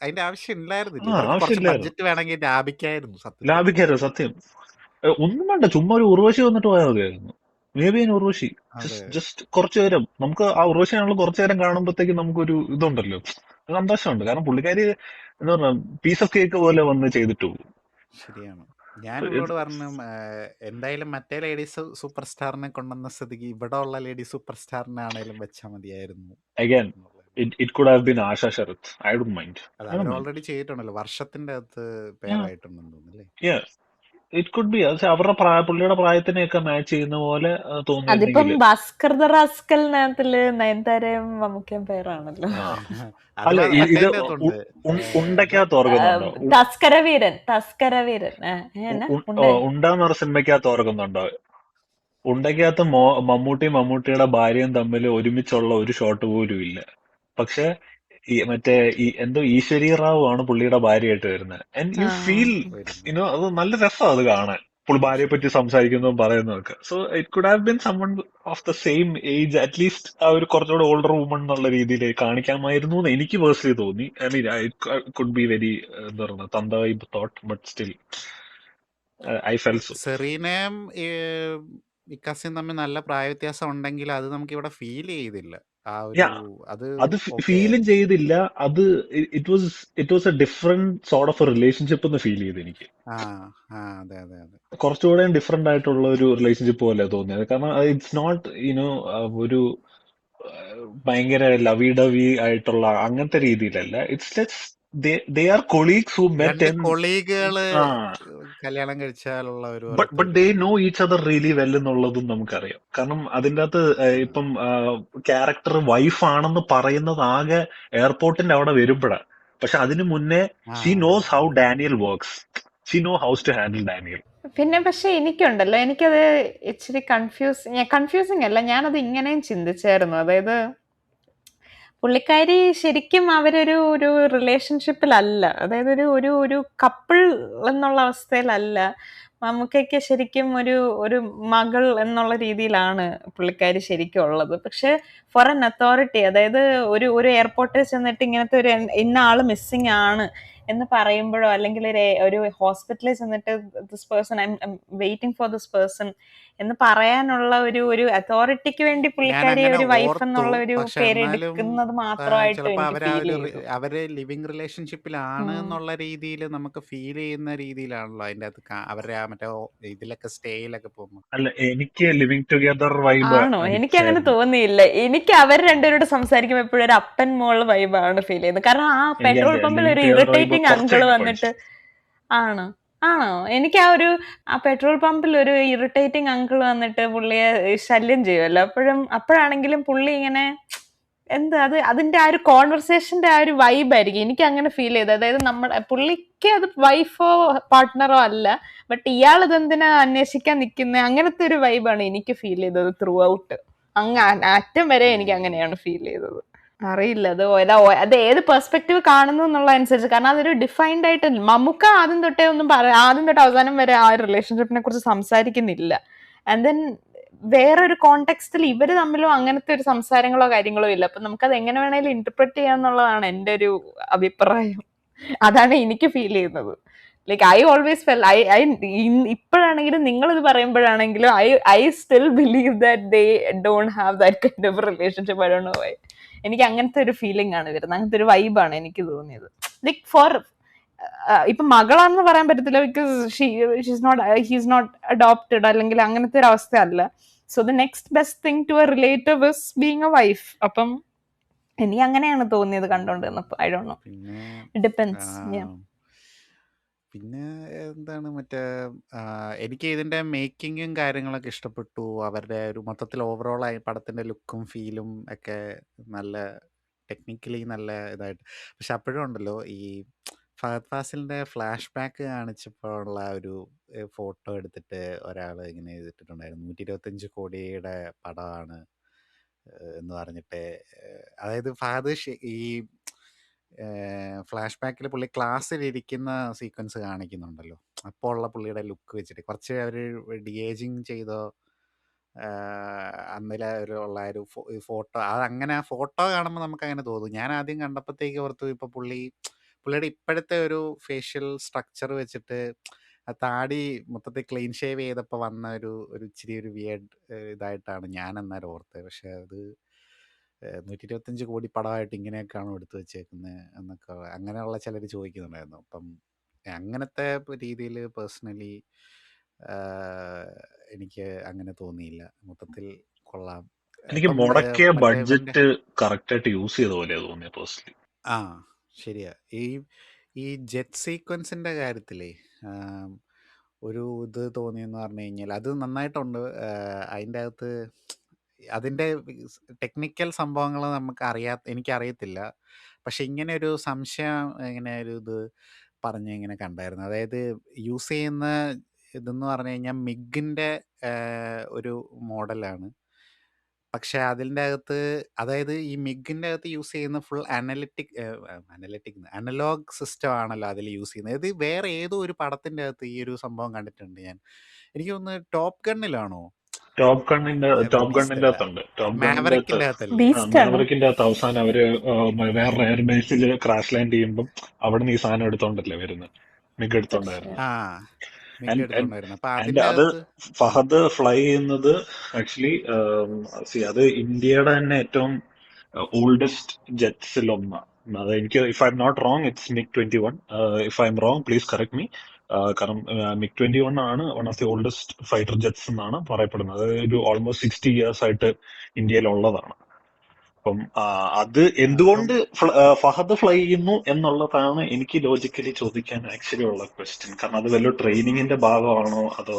അതിന്റെ ആവശ്യം ഇല്ലായിരുന്നില്ല. ആ ഇവർക്ക് കുറച്ച് ആവശ്യമില്ലായിരുന്നു. ബഡ്ജറ്റ് വേണമെങ്കിൽ ലാഭിക്കായിരുന്നു സത്യത്തിൽ. ലാഭിക്കരുത് സത്യം. ഒന്നും വേണ്ട, ചുമ്മാ ഒരു ഉർവശി വന്നിട്ട് പോയാൽ മതിയായിരുന്നു. മേ ബി ഉർവശി അതെ, ജസ്റ്റ് കുറച്ചു നേരം നമുക്ക് ആ ഉർവശിയാണല്ലോ കുറച്ചു നേരം കാണുമ്പോഴത്തേക്കും നമുക്കൊരു ഇതുണ്ടല്ലോ, സന്തോഷമുണ്ട്. കാരണം പുള്ളിക്കാരി എന്താ പറഞ്ഞ പീസ് ഓഫ് കേക്ക് പോലെ വന്ന് ചെയ്തിട്ട് പോകും. ശരിയാണ്. ഞാൻ ഇവളോട് പറഞ്ഞു എന്തായാലും മറ്റേ ലേഡീസ് സൂപ്പർ സ്റ്റാറിനെ കൊണ്ടുവന്ന സ്ഥിതിക്ക് ഇവിടെ ഉള്ള ലേഡി സൂപ്പർ സ്റ്റാറിനെ ആണേലും വെച്ചാൽ മതിയായിരുന്നു അഗൈൻ എന്നുള്ളത്. it could have been Asha Sharath. I don't mind. അത് I അവർ don't mind. ഓൾറെഡി ചെയ്തിട്ടുണ്ടല്ലോ, വർഷത്തിന്റെ അകത്ത് Yeah, പേരായിട്ടുണ്ടെന്ന് തോന്നുന്നു അല്ലേ? yeah. It could be. അത് അവരുടെ പുള്ളിയുടെ പ്രായത്തിനെയൊക്കെ മാച്ച് ചെയ്യുന്ന പോലെ അതിപ്പം തോന്നിയിരുന്നെങ്കിൽ. ഭാസ്കർ ദ റാസ്കലിനകത്തില് നയൻതാരയും മമ്മൂക്കയും പേരാണല്ലോ. ആ അത് അല്ല, ഇത് മറ്റേതിന്റെ അകത്തുണ്ട്. ഉണ്ടയ്ക്കകത്ത് ഓർക്കുന്നുണ്ടോ? തസ്കരവീരൻ എന്നാ ഉണ്ടാന്ന് പറഞ്ഞ സിനിമയ്ക്കകത്ത് ഓർക്കുന്നുണ്ടോ? ഉണ്ടയ്ക്കകത്ത് മമ്മൂട്ടിയുടെ ഭാര്യയും തമ്മിൽ ഒരുമിച്ചുള്ള ഒരു ഷോട്ട് പോലും ഇല്ല. പക്ഷെ മറ്റേ എന്തോ ഈശ്വരി റാവു ആണ് പുള്ളിയുടെ ഭാര്യയായിട്ട് വരുന്നത്. ആൻഡ് യു ഫീൽ വരുന്നു. അത് നല്ല രസമാണ് അത് കാണാൻ. പുള്ളി ഭാര്യയെ പറ്റി സംസാരിക്കുന്നതും പറയുന്നതൊക്കെ. So it could have been someone of the same age, at least ആ ഒരു കുറച്ചുകൂടെ ഓൾഡർ വുമൺ എന്നുള്ള രീതിയിൽ കാണിക്കാമായിരുന്നു എന്ന് എനിക്ക് പേഴ്സണലി തോന്നി. I mean it could be very എന്താ പറയുക തന്തവൈ thought, but still I felt so. സെറീനയും ഇക്കസിയും തമ്മിൽ നല്ല പ്രായ വ്യത്യാസം ഉണ്ടെങ്കിൽ അത് നമുക്ക് ഇവിടെ ഫീൽ ചെയ്തില്ല. ആ ഒരു അത് അത് ഫീലും ചെയ്തില്ല. അത് it was A different sort of relationship എന്ന് ഫീൽ ചെയ്ത് എനിക്ക്. അതെ അതെ അതെ. കുറച്ചുകൂടെ ഡിഫറെന്റ് ആയിട്ടുള്ള ഒരു റിലേഷൻഷിപ്പ് പോലെ തോന്നിയത്. കാരണം ഇറ്റ്സ് നോട്ട് ഒരു ഭയങ്കര ലവി ഡവി ആയിട്ടുള്ള അങ്ങനത്തെ രീതിയിലല്ല. It's just they are colleagues who met രണ്ട് and കൊളീഗുകള് കല്യാണം കഴിച്ചാലുള്ള ഒരു but they know each other really well എന്നുള്ളതും നമുക്കറിയാം. കാരണം അതിൻ്റെ അകത്ത് ഇപ്പം ക്യാരക്ടർ വൈഫ് ആണെന്ന് പറയുന്നത് ആകെ എയർപോർട്ടിന്റെ അവിടെ വരുമ്പോഴാണ്. പക്ഷെ അതിനു മുന്നേ ആ ഷീ അതെ നോസ് അതെ ഹൗ അതെ Daniel works. She knows how to handle Daniel. പിന്നെ പക്ഷെ എനിക്കുണ്ടല്ലോ, എനിക്കത് ഇച്ചിരി കൺഫ്യൂസിങ് അല്ല, ഞാനത് ഇങ്ങനെയും ചിന്തിച്ചായിരുന്നു. അതായത് പുള്ളിക്കാരി ശരിക്കും അവരൊരു ഒരു റിലേഷൻഷിപ്പിലല്ല, അതായത് ഒരു ഒരു ഒരു കപ്പിൾ എന്നുള്ള അവസ്ഥയിലല്ല. മമ്മൂക്കയ്ക്ക് ശരിക്കും ഒരു ഒരു മകൾ എന്നുള്ള രീതിയിലാണ് പുള്ളിക്കാരി ശരിക്കും ഉള്ളത്. പക്ഷെ ഫോർ എൻ അതോറിറ്റി, അതായത് ഒരു ഒരു എയർപോർട്ടിൽ ചെന്നിട്ട് ഇങ്ങനത്തെ ഒരു ഇന്ന ആള് മിസ്സിങ് ആണ് എന്ന് പറയുമ്പോഴോ, അല്ലെങ്കിൽ ഒരു ഹോസ്പിറ്റലിൽ ചെന്നിട്ട് this person I M waiting for this person എന്ന് പറയാനുള്ള ഒരു ഒരു അതോറിറ്റിക്ക് വേണ്ടി ഞാൻ പുള്ളിക്കാരി അങ്ങനെ ഒരു വൈഫ് ഓർത്തു. എന്നുള്ള ഒരു പക്ഷെ എന്നാലും പേരെടുക്കുന്നത് മാത്രമായിട്ടും ചിലപ്പോൾ എനിക്ക് ഫീൽ ചെയ്തു. അവര് ലിവിങ് റിലേഷൻഷിപ്പിലാണ് ഉം. എന്നുള്ള രീതിയിൽ നമുക്ക് ഫീൽ ചെയ്യുന്ന രീതിയിലാണല്ലോ അതിൻ്റെ അകത്ത് അവരുടെ ആ മറ്റേ ഇതിലൊക്കെ സ്റ്റേയിലൊക്കെ പോകുമ്പോൾ. അല്ല, എനിക്ക് ലിവിങ് ടുഗദർ വൈബ് ആണോ? എനിക്ക് അങ്ങനെ അടിച്ചായിരുന്നു. തോന്നിയില്ല. എനിക്ക് അവർ രണ്ടുപേരോട് സംസാരിക്കുമ്പോൾ എപ്പോഴും ഒരു അപ്പൻ മോൾ വൈബാണ് ഫീൽ ചെയ്യുന്നത്. കാരണം ആ പെട്രോൾ എനിക്ക് പമ്പിൽ ലിവിങ് ഒരു ടുഗദർ വൈബ് ഇറിറ്റേറ്റിംഗ് കുറച്ച് അങ്കിള് കഴിഞ്ഞപ്പോൾ വന്നിട്ട് അടിച്ചു. ആണോ? ആണോ? എനിക്ക് ആ ഒരു ആ പെട്രോൾ പമ്പിൽ ഒരു ഇറിറ്റേറ്റിംഗ് അങ്കിൾ വന്നിട്ട് പുള്ളിയെ ശല്യം ചെയ്യുമല്ലോ. അപ്പോഴാണെങ്കിലും പുള്ളി ഇങ്ങനെ എന്താ അത്, അതിന്റെ ആ ഒരു കോൺവെർസേഷന്റെ ആ ഒരു വൈബായിരിക്കും എനിക്ക് അങ്ങനെ ഫീൽ ചെയ്തത്. അതായത് നമ്മുടെ പുള്ളിക്ക് അത് വൈഫോ പാർട്ട്ണറോ അല്ല, ബട്ട് ഇയാൾ ഇതെന്തിനാ അന്വേഷിക്കാൻ നിൽക്കുന്നത്, അങ്ങനത്തെ ഒരു വൈബാണ് എനിക്ക് ഫീൽ ചെയ്തത് ത്രൂ ഔട്ട്. അങ്ങ് അറ്റം വരെ എനിക്ക് അങ്ങനെയാണ് ഫീൽ ചെയ്തത്. അറിയില്ല അത് ഏത് പെർസ്പെക്റ്റീവ് കാണുന്നു എന്നുള്ള അനുസരിച്ച്. കാരണം അതൊരു ഡിഫൈൻഡ് ആയിട്ട് മമ്മൂക്ക ആദ്യം തൊട്ടേ ഒന്നും ആദ്യം തൊട്ട് അവസാനം വരെ ആ റിലേഷൻഷിപ്പിനെ കുറിച്ച് സംസാരിക്കുന്നില്ല. ആൻഡ് ദെൻ വേറൊരു കോണ്ടെക്സ്റ്റിൽ ഇവര് തമ്മിലും അങ്ങനത്തെ ഒരു സംസാരങ്ങളോ കാര്യങ്ങളോ ഇല്ല. അപ്പൊ നമുക്കത് എങ്ങനെ വേണേലും ഇന്റർപ്രറ്റ് ചെയ്യാന്നുള്ളതാണ് എൻ്റെ ഒരു അഭിപ്രായം. അതാണ് എനിക്ക് ഫീൽ ചെയ്യുന്നത്. Like I always felt I ഇപ്പോഴാണെങ്കിലും നിങ്ങൾ ഇത് പറയുമ്പോഴാണെങ്കിലും I still believe that they don't have that kind of relationship. I don't know why. എനിക്ക് അങ്ങനത്തെ ഒരു ഫീലിംഗ് ആണ് വരുന്നത്, അങ്ങനത്തെ ഒരു വൈബാണ് എനിക്ക് തോന്നിയത്. ലൈക്ക് ഫോർ ഇപ്പൊ മകളാണെന്ന് പറയാൻ പറ്റത്തില്ല, ബിക്കോസ് ഹീസ് നോട്ട് അഡോപ്റ്റഡ് അല്ലെങ്കിൽ അങ്ങനത്തെ ഒരു അവസ്ഥ അല്ല. So the next best thing to a relative is being a wife. അപ്പം എനിക്ക് അങ്ങനെയാണ് തോന്നിയത് കണ്ടോണ്ടിരുന്നപ്പോ. ഐ ഡോണ്ട് നോ, പിന്നെ ഡിപ്പെൻസ്. പിന്നെ എന്താണ് മറ്റേ എനിക്ക് ഇതിൻ്റെ മേക്കിങ്ങും കാര്യങ്ങളൊക്കെ ഇഷ്ടപ്പെട്ടു. അവരുടെ ഒരു മൊത്തത്തിൽ ഓവറോളായി പടത്തിൻ്റെ ലുക്കും ഫീലും ഒക്കെ നല്ല ടെക്നിക്കലി നല്ല ഇതായിട്ട്. പക്ഷെ അപ്പോഴും ഉണ്ടല്ലോ ഈ ഫഹദ് ഫാസിലിൻ്റെ ഫ്ലാഷ് ബാക്ക് കാണിച്ചപ്പോൾ ഉള്ള ഒരു ഫോട്ടോ എടുത്തിട്ട് ഒരാൾ ഇങ്ങനെ ചെയ്തിട്ടുണ്ടായിരുന്നു, 125 കോടിയുടെ പടമാണ് എന്ന് പറഞ്ഞിട്ട്. അതായത് ഫഹദ് ഈ ഫ്ലാഷ് ബാക്കിൽ പുള്ളി ക്ലാസ്സിലിരിക്കുന്ന സീക്വൻസ് കാണിക്കുന്നുണ്ടല്ലോ. അപ്പോൾ ഉള്ള പുള്ളിയുടെ ലുക്ക് വെച്ചിട്ട് കുറച്ച് അവർ ഡിയേജിങ് ചെയ്തോ ഉള്ള ഒരു ഫോട്ടോ അങ്ങനെ ആ ഫോട്ടോ കാണുമ്പോൾ നമുക്ക് അങ്ങനെ തോന്നും. ഞാൻ ആദ്യം കണ്ടപ്പോഴത്തേക്ക് ഓർത്തു ഇപ്പോൾ പുള്ളിയുടെ ഇപ്പോഴത്തെ ഒരു ഫേഷ്യൽ സ്ട്രക്ചർ വെച്ചിട്ട് ആ താടി മൊത്തത്തിൽ ക്ലീൻ ഷേവ് ചെയ്തപ്പോൾ വന്ന ഒരു ഇച്ചിരി ഒരു വിയേഡ് ഇതായിട്ടാണ് ഞാൻ അന്നേരം ഓർത്തത്. പക്ഷെ അത് 125 കോടി പടമായിട്ട് ഇങ്ങനെയൊക്കെയാണോ എടുത്തു വെച്ചേക്കുന്നത് എന്നൊക്കെ അങ്ങനെയുള്ള ചിലർ ചോദിക്കുന്നുണ്ടായിരുന്നു. അപ്പം അങ്ങനത്തെ രീതിയിൽ പേഴ്സണലി എനിക്ക് അങ്ങനെ തോന്നിയില്ല. മൊത്തത്തിൽ കൊള്ളാം. എനിക്ക് ഇപ്പം മുടക്കിയ മറ്റേ ഇവൻ്റെ ബഡ്ജറ്റ് കറക്റ്റ് ആയിട്ട് യൂസ് ചെയ്ത പോലെ തോന്നിയ പേഴ്സണലി. ആ ശരിയാ. ഈ ജെറ്റ് സീക്വൻസിൻ്റെ കാര്യത്തിലേ ഒരു ഇത് തോന്നിയെന്ന് പറഞ്ഞു കഴിഞ്ഞാൽ അത് നന്നായിട്ടുണ്ട്. അതിൻ്റെ അകത്ത് അതിൻ്റെ ടെക്നിക്കൽ സംഭവങ്ങൾ എനിക്കറിയത്തില്ല. പക്ഷെ ഇങ്ങനെ ഒരു സംശയം ഇങ്ങനെ ഒരു ഇത് ഇങ്ങനെ കണ്ടായിരുന്നു. അതായത് യൂസ് ചെയ്യുന്ന ഇതെന്ന് പറഞ്ഞു കഴിഞ്ഞാൽ മിഗിൻ്റെ ഒരു മോഡലാണ്. പക്ഷെ അതിൻ്റെ അകത്ത് അതായത് ഈ മിഗിൻ്റെ അകത്ത് യൂസ് ചെയ്യുന്ന ഫുൾ അനലോഗ് സിസ്റ്റം ആണല്ലോ അതിൽ യൂസ് ചെയ്യുന്നത്. ഇത് വേറെ ഏതോ ഒരു പടത്തിൻ്റെ അകത്ത് ഈ ഒരു സംഭവം കണ്ടിട്ടുണ്ട് ഞാൻ. എനിക്ക് തോന്നുന്നു ടോപ്പ് ഗണ്ണിലാണോ, ടോപ്പ് ഗണ്ണിന്റെ ബീസ്റ്റ് അല്ല അകത്തുണ്ട്. ടോപ്പ് ഗണ്ണിന്റെ അകത്ത് മാവറിക്കിൻ്റെ അകത്തല്ലേ? ബീസ്റ്റ് ആണോ? മാവറിക്കിന്റെ അകത്ത് അവസാനം അവര് വേറെ എയർ ബേസിൽ ക്രാഷ് ലാൻഡ് ചെയ്യുമ്പോൾ അവിടെ നിന്ന് ഈ സാധനം എടുത്തോണ്ടല്ലേ വരുന്നത്, മിഗ് എടുത്തോണ്ടായിരുന്നു. ആ മിഗ് എടുത്തോണ്ടായിരുന്നു. അപ്പൊ ആൻഡ് അതിൻ്റെ അത് അകത്ത് ഫഹദ് ഫ്ലൈ ചെയ്യുന്നത് ആക്ച്വലി അത് ഇന്ത്യയുടെ തന്നെ ഏറ്റവും ഓൾഡസ്റ്റ് ജെറ്റ്സിൽ ഒന്നാണ്. അത് എനിക്ക് if I'm not wrong it's MiG-21. If I'm wrong please correct me. കാരണം MiG-21 ആണ് one of the oldest fighter jets എന്നാണ് പറയപ്പെടുന്നത്. അത് ഒരു ഓൾമോസ്റ്റ് 60 years ആയിട്ട് ഇന്ത്യയിലുള്ളതാണ്. അപ്പം അത് എന്തുകൊണ്ട് ഫഹദ് ഫ്ലൈ ചെയ്യുന്നു എന്നുള്ളതാണ് എനിക്ക് ലോജിക്കലി ചോദിക്കാൻ ആക്ച്വലി ഉള്ള ക്വസ്റ്റ്യൻ. കാരണം അത് വല്ല ട്രെയിനിങ്ങിന്റെ ഭാഗമാണോ അതോ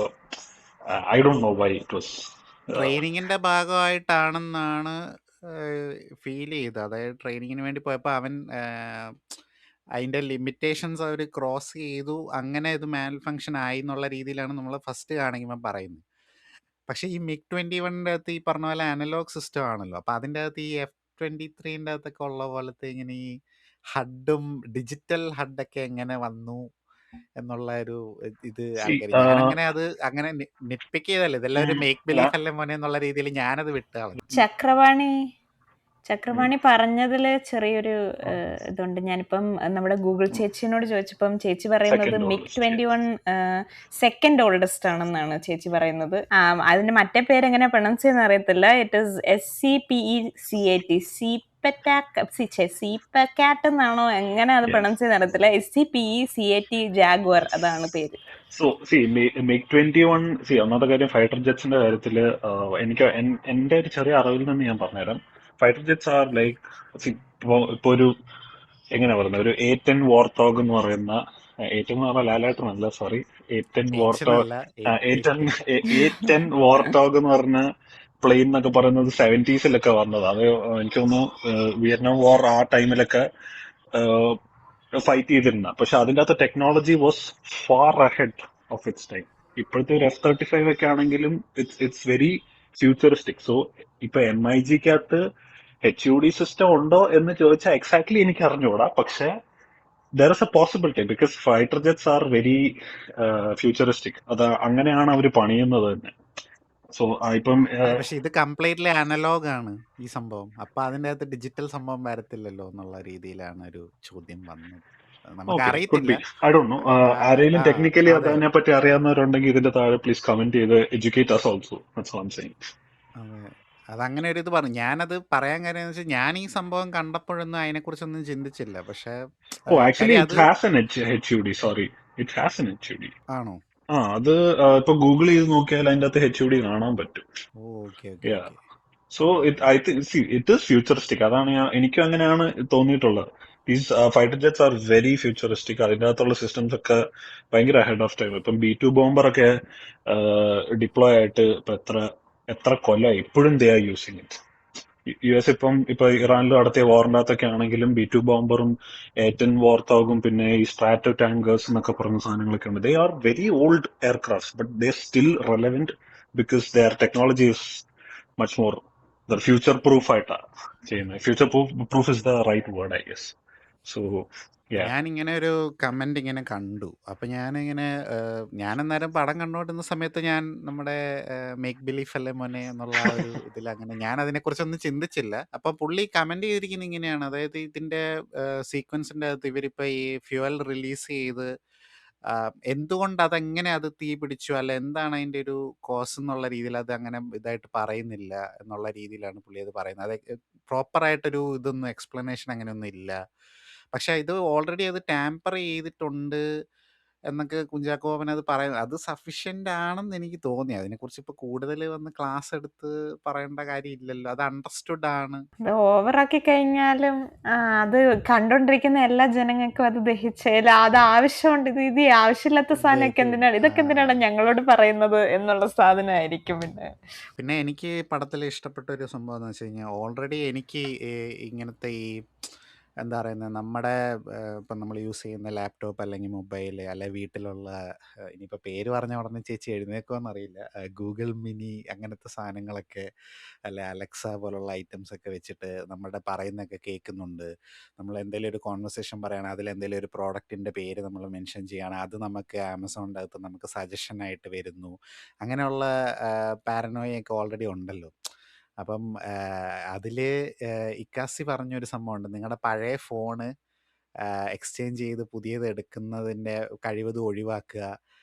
I don't know why it was. ട്രെയിനിങ്ങിന്റെ ഭാഗമായിട്ടാണെന്നാണ് ഫീൽ ചെയ്തത്. അതായത് ട്രെയിനിങ്ങിന് വേണ്ടി പോയപ്പോൾ അവൻ അതിൻ്റെ ലിമിറ്റേഷൻസ് അവർ ക്രോസ് ചെയ്തു, അങ്ങനെ ഇത് മാൽ ഫങ്ഷൻ ആയി എന്നുള്ള രീതിയിലാണ് നമ്മൾ ഫസ്റ്റ് കാണിക്കുമ്പോൾ പറയുന്നത്. പക്ഷേ ഈ MiG-21 അകത്ത് ഈ പറഞ്ഞ പോലെ അനലോഗ് സിസ്റ്റം ആണല്ലോ. അപ്പോൾ അതിൻ്റെ അകത്ത് ഈ F-23 അകത്തൊക്കെ ഉള്ള പോലത്തെ ഇങ്ങനെ ഈ ഹഡും ഡിജിറ്റൽ ഹഡൊക്കെ എങ്ങനെ വന്നു എന്നുള്ള ഒരു ഇത് ആൾക്കാർ, ഞാനങ്ങനെ അത് അങ്ങനെ നിറ്റ്പിക്ക് ചെയ്തല്ലേ, ഇതെല്ലാം ഒരു മേക്ക് ബിലീഫ് അല്ലേ മോനെ എന്നുള്ള രീതിയിൽ ഞാനത് വിട്ട് കളഞ്ഞു. ചക്രവാണി പറഞ്ഞതില് ചെറിയൊരു ഇതുണ്ട്. ഞാനിപ്പം നമ്മുടെ ഗൂഗിൾ ചേച്ചിനോട് ചോദിച്ചപ്പം ചേച്ചി പറയുന്നത് Second MiG oldest, 21 second oldest ആണെന്നാണ് ചേച്ചി പറയുന്നത്. അതിന്റെ മറ്റേ പേര് എങ്ങനെ പ്രൊണൗൺസ് ചെയ്യുന്ന അറിയത്തില്ല. ഇറ്റ് ഇസ് SCPECAT, സീപ്പക്കാറ്റ് എന്നാണോ, എങ്ങനെ അത് yes. പ്രൊണൗൺസ് ചെയ്യുന്ന അറിയത്തില്ല. SCPECAT ജാഗ്വർ, അതാണ് പേര്. So, see, MiG-21, ഒന്നാമത്തെ കാര്യം ഫൈറ്റർ ജെറ്റ്സിന്റെ കാര്യത്തില് എനിക്ക് എന്റെ ഒരു ചെറിയ അറിവിൽ നിന്ന് ഞാൻ പറഞ്ഞുതരാം. ഫൈറ്റർ ജെറ്റ്സ് ആർ ലൈക്ക്, ഇപ്പൊ ഒരു എങ്ങനെ പറയുന്നത്, ഒരു A10 വാർത്തോഗ് എന്ന് പറയുന്ന, A10 എന്ന് പറഞ്ഞാൽ ലാലേട്ടനല്ല, സോറി, A10 വാർത്തോഗ്, ഏച്ചനല്ല, A10 വാർത്തോഗ് എന്ന് പറഞ്ഞ പ്ലെയിൻ എന്നൊക്കെ പറയുന്നത് 70s വന്നത്. അത് എനിക്ക് തോന്നുന്നു വിയറ്റ്നാം വാർ ആ ടൈമിലൊക്കെ ഫൈറ്റ് ചെയ്തിരുന്ന. പക്ഷെ അതിൻ്റെ അകത്ത് technology was far ahead of its time. ഇപ്പോഴത്തെ ഒരു F-35 ഒക്കെ ആണെങ്കിലും ഇറ്റ്സ് വെരി ഫ്യൂച്ചറിസ്റ്റിക്. സോ ഇപ്പൊ MIGക്കകത്ത് HUD സിസ്റ്റം ഉണ്ടോ എന്ന് ചോദിച്ചാൽ എക്സാക്ട്ലി എനിക്ക് അറിഞ്ഞുകൂടാ. പക്ഷെ there is A possibility because fighter jets are very futuristic. അത് അങ്ങനെയാണ് അവർ പണിയുന്നത് തന്നെ. സോ ഇപ്പം പക്ഷെ ഇത് കംപ്ലീറ്റ്ലി അനലോഗ് ആണ് ഈ സംഭവം. അപ്പൊ അതിൻ്റെ അകത്ത് ഡിജിറ്റൽ സംഭവം വരത്തില്ലല്ലോ എന്നുള്ള രീതിയിലാണ് ഒരു ചോദ്യം വന്നത്. നമുക്ക് ഓക്കെ, കുഡ് അറിയത്തില്ല. Be, I don't know. ആരെങ്കിലും ടെക്നിക്കലി അതെ അതിനെ പറ്റി അറിയാവുന്നവരുണ്ടെങ്കിൽ ഇതിന്റെ താഴെ പ്ലീസ് കമന്റ് ചെയ്ത് educate us also. That's what I am saying. അതെ, അതങ്ങനെ ഒരു ഇത് പറഞ്ഞു. ഞാനത് പറയാൻ കാര്യം എന്ന് വെച്ചാൽ ഞാൻ ഈ സംഭവം കണ്ടപ്പോഴൊന്നും അതിനെക്കുറിച്ചൊന്നും ചിന്തിച്ചില്ല. പക്ഷേ ആക്ച്വലി കാര്യം അത് it has N HUD, sorry, it has N HUD. ആണോ? അത് ഇപ്പൊ ഗൂഗിൾ ചെയ്ത് നോക്കിയാൽ അതിന്റെ അകത്ത് HUD കാണാൻ പറ്റും. Okay okay okay. So I think it is futuristic. അതാണ് എനിക്കും അങ്ങനെയാണ് തോന്നിയിട്ടുള്ളത്. These fighter jets are very futuristic. അതിൻ്റെ അകത്തുള്ള സിസ്റ്റംസ് ഒക്കെ ഭയങ്കര അഹെഡ് ഓഫ് ടൈം. ഇപ്പം B2 ബോംബർ ഒക്കെ ഡിപ്ലോയ് ആയിട്ട് ഇപ്പൊ എത്ര കൊല്ലമായി, ഇപ്പോഴും they are using it. US ഇപ്പൊ ഇറാനിൽ നടത്തിയ വാറിന്റെ അകത്തൊക്കെ ആണെങ്കിലും B2 ബോംബറും A10 വാർത്തോഗും പിന്നെ ഈ സ്ട്രാറ്റോ ടാങ്കേഴ്സ് എന്നൊക്കെ പറഞ്ഞ സാധനങ്ങളൊക്കെ ഉണ്ട്. They are very old aircraft but they still relevant because their technology is much more future proof ആയിട്ടാണ് ചെയ്യുന്നത്. Future proof is the right word, I guess. So ഞാനിങ്ങനെ ഒരു കമന്റ് ഇങ്ങനെ കണ്ടു. അപ്പൊ ഞാനിങ്ങനെ ഞാനന്നേരം പടം കണ്ടുകൊണ്ടിരുന്ന സമയത്ത് ഞാൻ നമ്മുടെ മേക്ക് ബിലീഫ് അല്ലേ മോനെ എന്നുള്ള ആ ഒരു ഇതിൽ അങ്ങനെ ഞാൻ അതിനെക്കുറിച്ചൊന്നും ചിന്തിച്ചില്ല. അപ്പൊ പുള്ളി കമന്റ് ചെയ്തിരിക്കുന്നത് ഇങ്ങനെയാണ്, അതായത് ഇതിന്റെ സീക്വൻസിന്റെ അകത്ത് ഇവരിപ്പോ ഈ ഫ്യൂവൽ റിലീസ് ചെയ്ത് എന്തുകൊണ്ട് അതെങ്ങനെ അത് തീ പിടിച്ചു, അല്ല എന്താണ് അതിന്റെ ഒരു കോസ് എന്നുള്ള രീതിയിൽ അത് അങ്ങനെ ഇതായിട്ട് പറയുന്നില്ല എന്നുള്ള രീതിയിലാണ് പുള്ളി അത് പറയുന്നത്. അത് പ്രോപ്പറായിട്ടൊരു ഇതൊന്നും എക്സ്പ്ലനേഷൻ അങ്ങനെയൊന്നും ഇല്ല. പക്ഷെ ഇത് ഓൾറെഡി അത് ടാമ്പർ ചെയ്തിട്ടുണ്ട് എന്നൊക്കെ കുഞ്ചാക്കോ ബോബൻ അത് പറയുന്നത്, അത് സഫീഷ്യൻ്റ് ആണെന്ന് എനിക്ക് തോന്നി. അതിനെക്കുറിച്ച് ഇപ്പോൾ കൂടുതൽ വന്ന് ക്ലാസ് എടുത്ത് പറയേണ്ട കാര്യമില്ലല്ലോ, അത് അണ്ടർസ്റ്റുഡ് ആണ്. അത് ഓവറാക്കി കഴിഞ്ഞാലും അത് കണ്ടോണ്ടിരിക്കുന്ന എല്ലാ ജനങ്ങൾക്കും അത് ദഹിച്ചേല, അത് ആവശ്യമുണ്ട്. ഇത് ഈ ആവശ്യമില്ലാത്ത സാധനമൊക്കെ എന്തിനാണ്, ഇതൊക്കെ എന്തിനാണ് ഞങ്ങളോട് പറയുന്നത് എന്നുള്ള സാധനമായിരിക്കും. പിന്നെ എനിക്ക് പടത്തിൽ ഇഷ്ടപ്പെട്ട ഒരു സംഭവം എന്ന് വെച്ച് കഴിഞ്ഞാൽ, ഓൾറെഡി എനിക്ക് ഇങ്ങനത്തെ ഈ എന്താ പറയുന്നത്, നമ്മുടെ ഇപ്പം നമ്മൾ യൂസ് ചെയ്യുന്ന ലാപ്ടോപ്പ് അല്ലെങ്കിൽ മൊബൈൽ അല്ലെ വീട്ടിലുള്ള ഇനിയിപ്പോൾ പേര് പറഞ്ഞ ഉടനെ ചേച്ചി എഴുന്നേക്കുമെന്ന് അറിയില്ല, ഗൂഗിൾ മിനി അങ്ങനത്തെ സാധനങ്ങളൊക്കെ അല്ലെ അലക്സ പോലുള്ള ഐറ്റംസ് ഒക്കെ വെച്ചിട്ട് നമ്മുടെ പറയുന്നതൊക്കെ കേൾക്കുന്നുണ്ട്. നമ്മൾ എന്തെങ്കിലും ഒരു കോൺവെർസേഷൻ പറയുകയാണെങ്കിൽ അതിൽ എന്തെങ്കിലും ഒരു പ്രോഡക്റ്റിൻ്റെ പേര് നമ്മൾ മെൻഷൻ ചെയ്യുകയാണെങ്കിൽ അത് നമുക്ക് ആമസോണിൻ്റെ അകത്ത് നമുക്ക് സജഷനായിട്ട് വരുന്നു. അങ്ങനെയുള്ള പാരനോയൊക്കെ ഓൾറെഡി ഉണ്ടല്ലോ. അപ്പം അതിൽ ഇക്കാസി പറഞ്ഞൊരു സംഭവമുണ്ട്, നിങ്ങളുടെ പഴയ ഫോണ് എക്സ്ചേഞ്ച് ചെയ്ത് പുതിയത് എടുക്കുന്നതിൻ്റെ കഴിവതും ഒഴിവാക്കുക.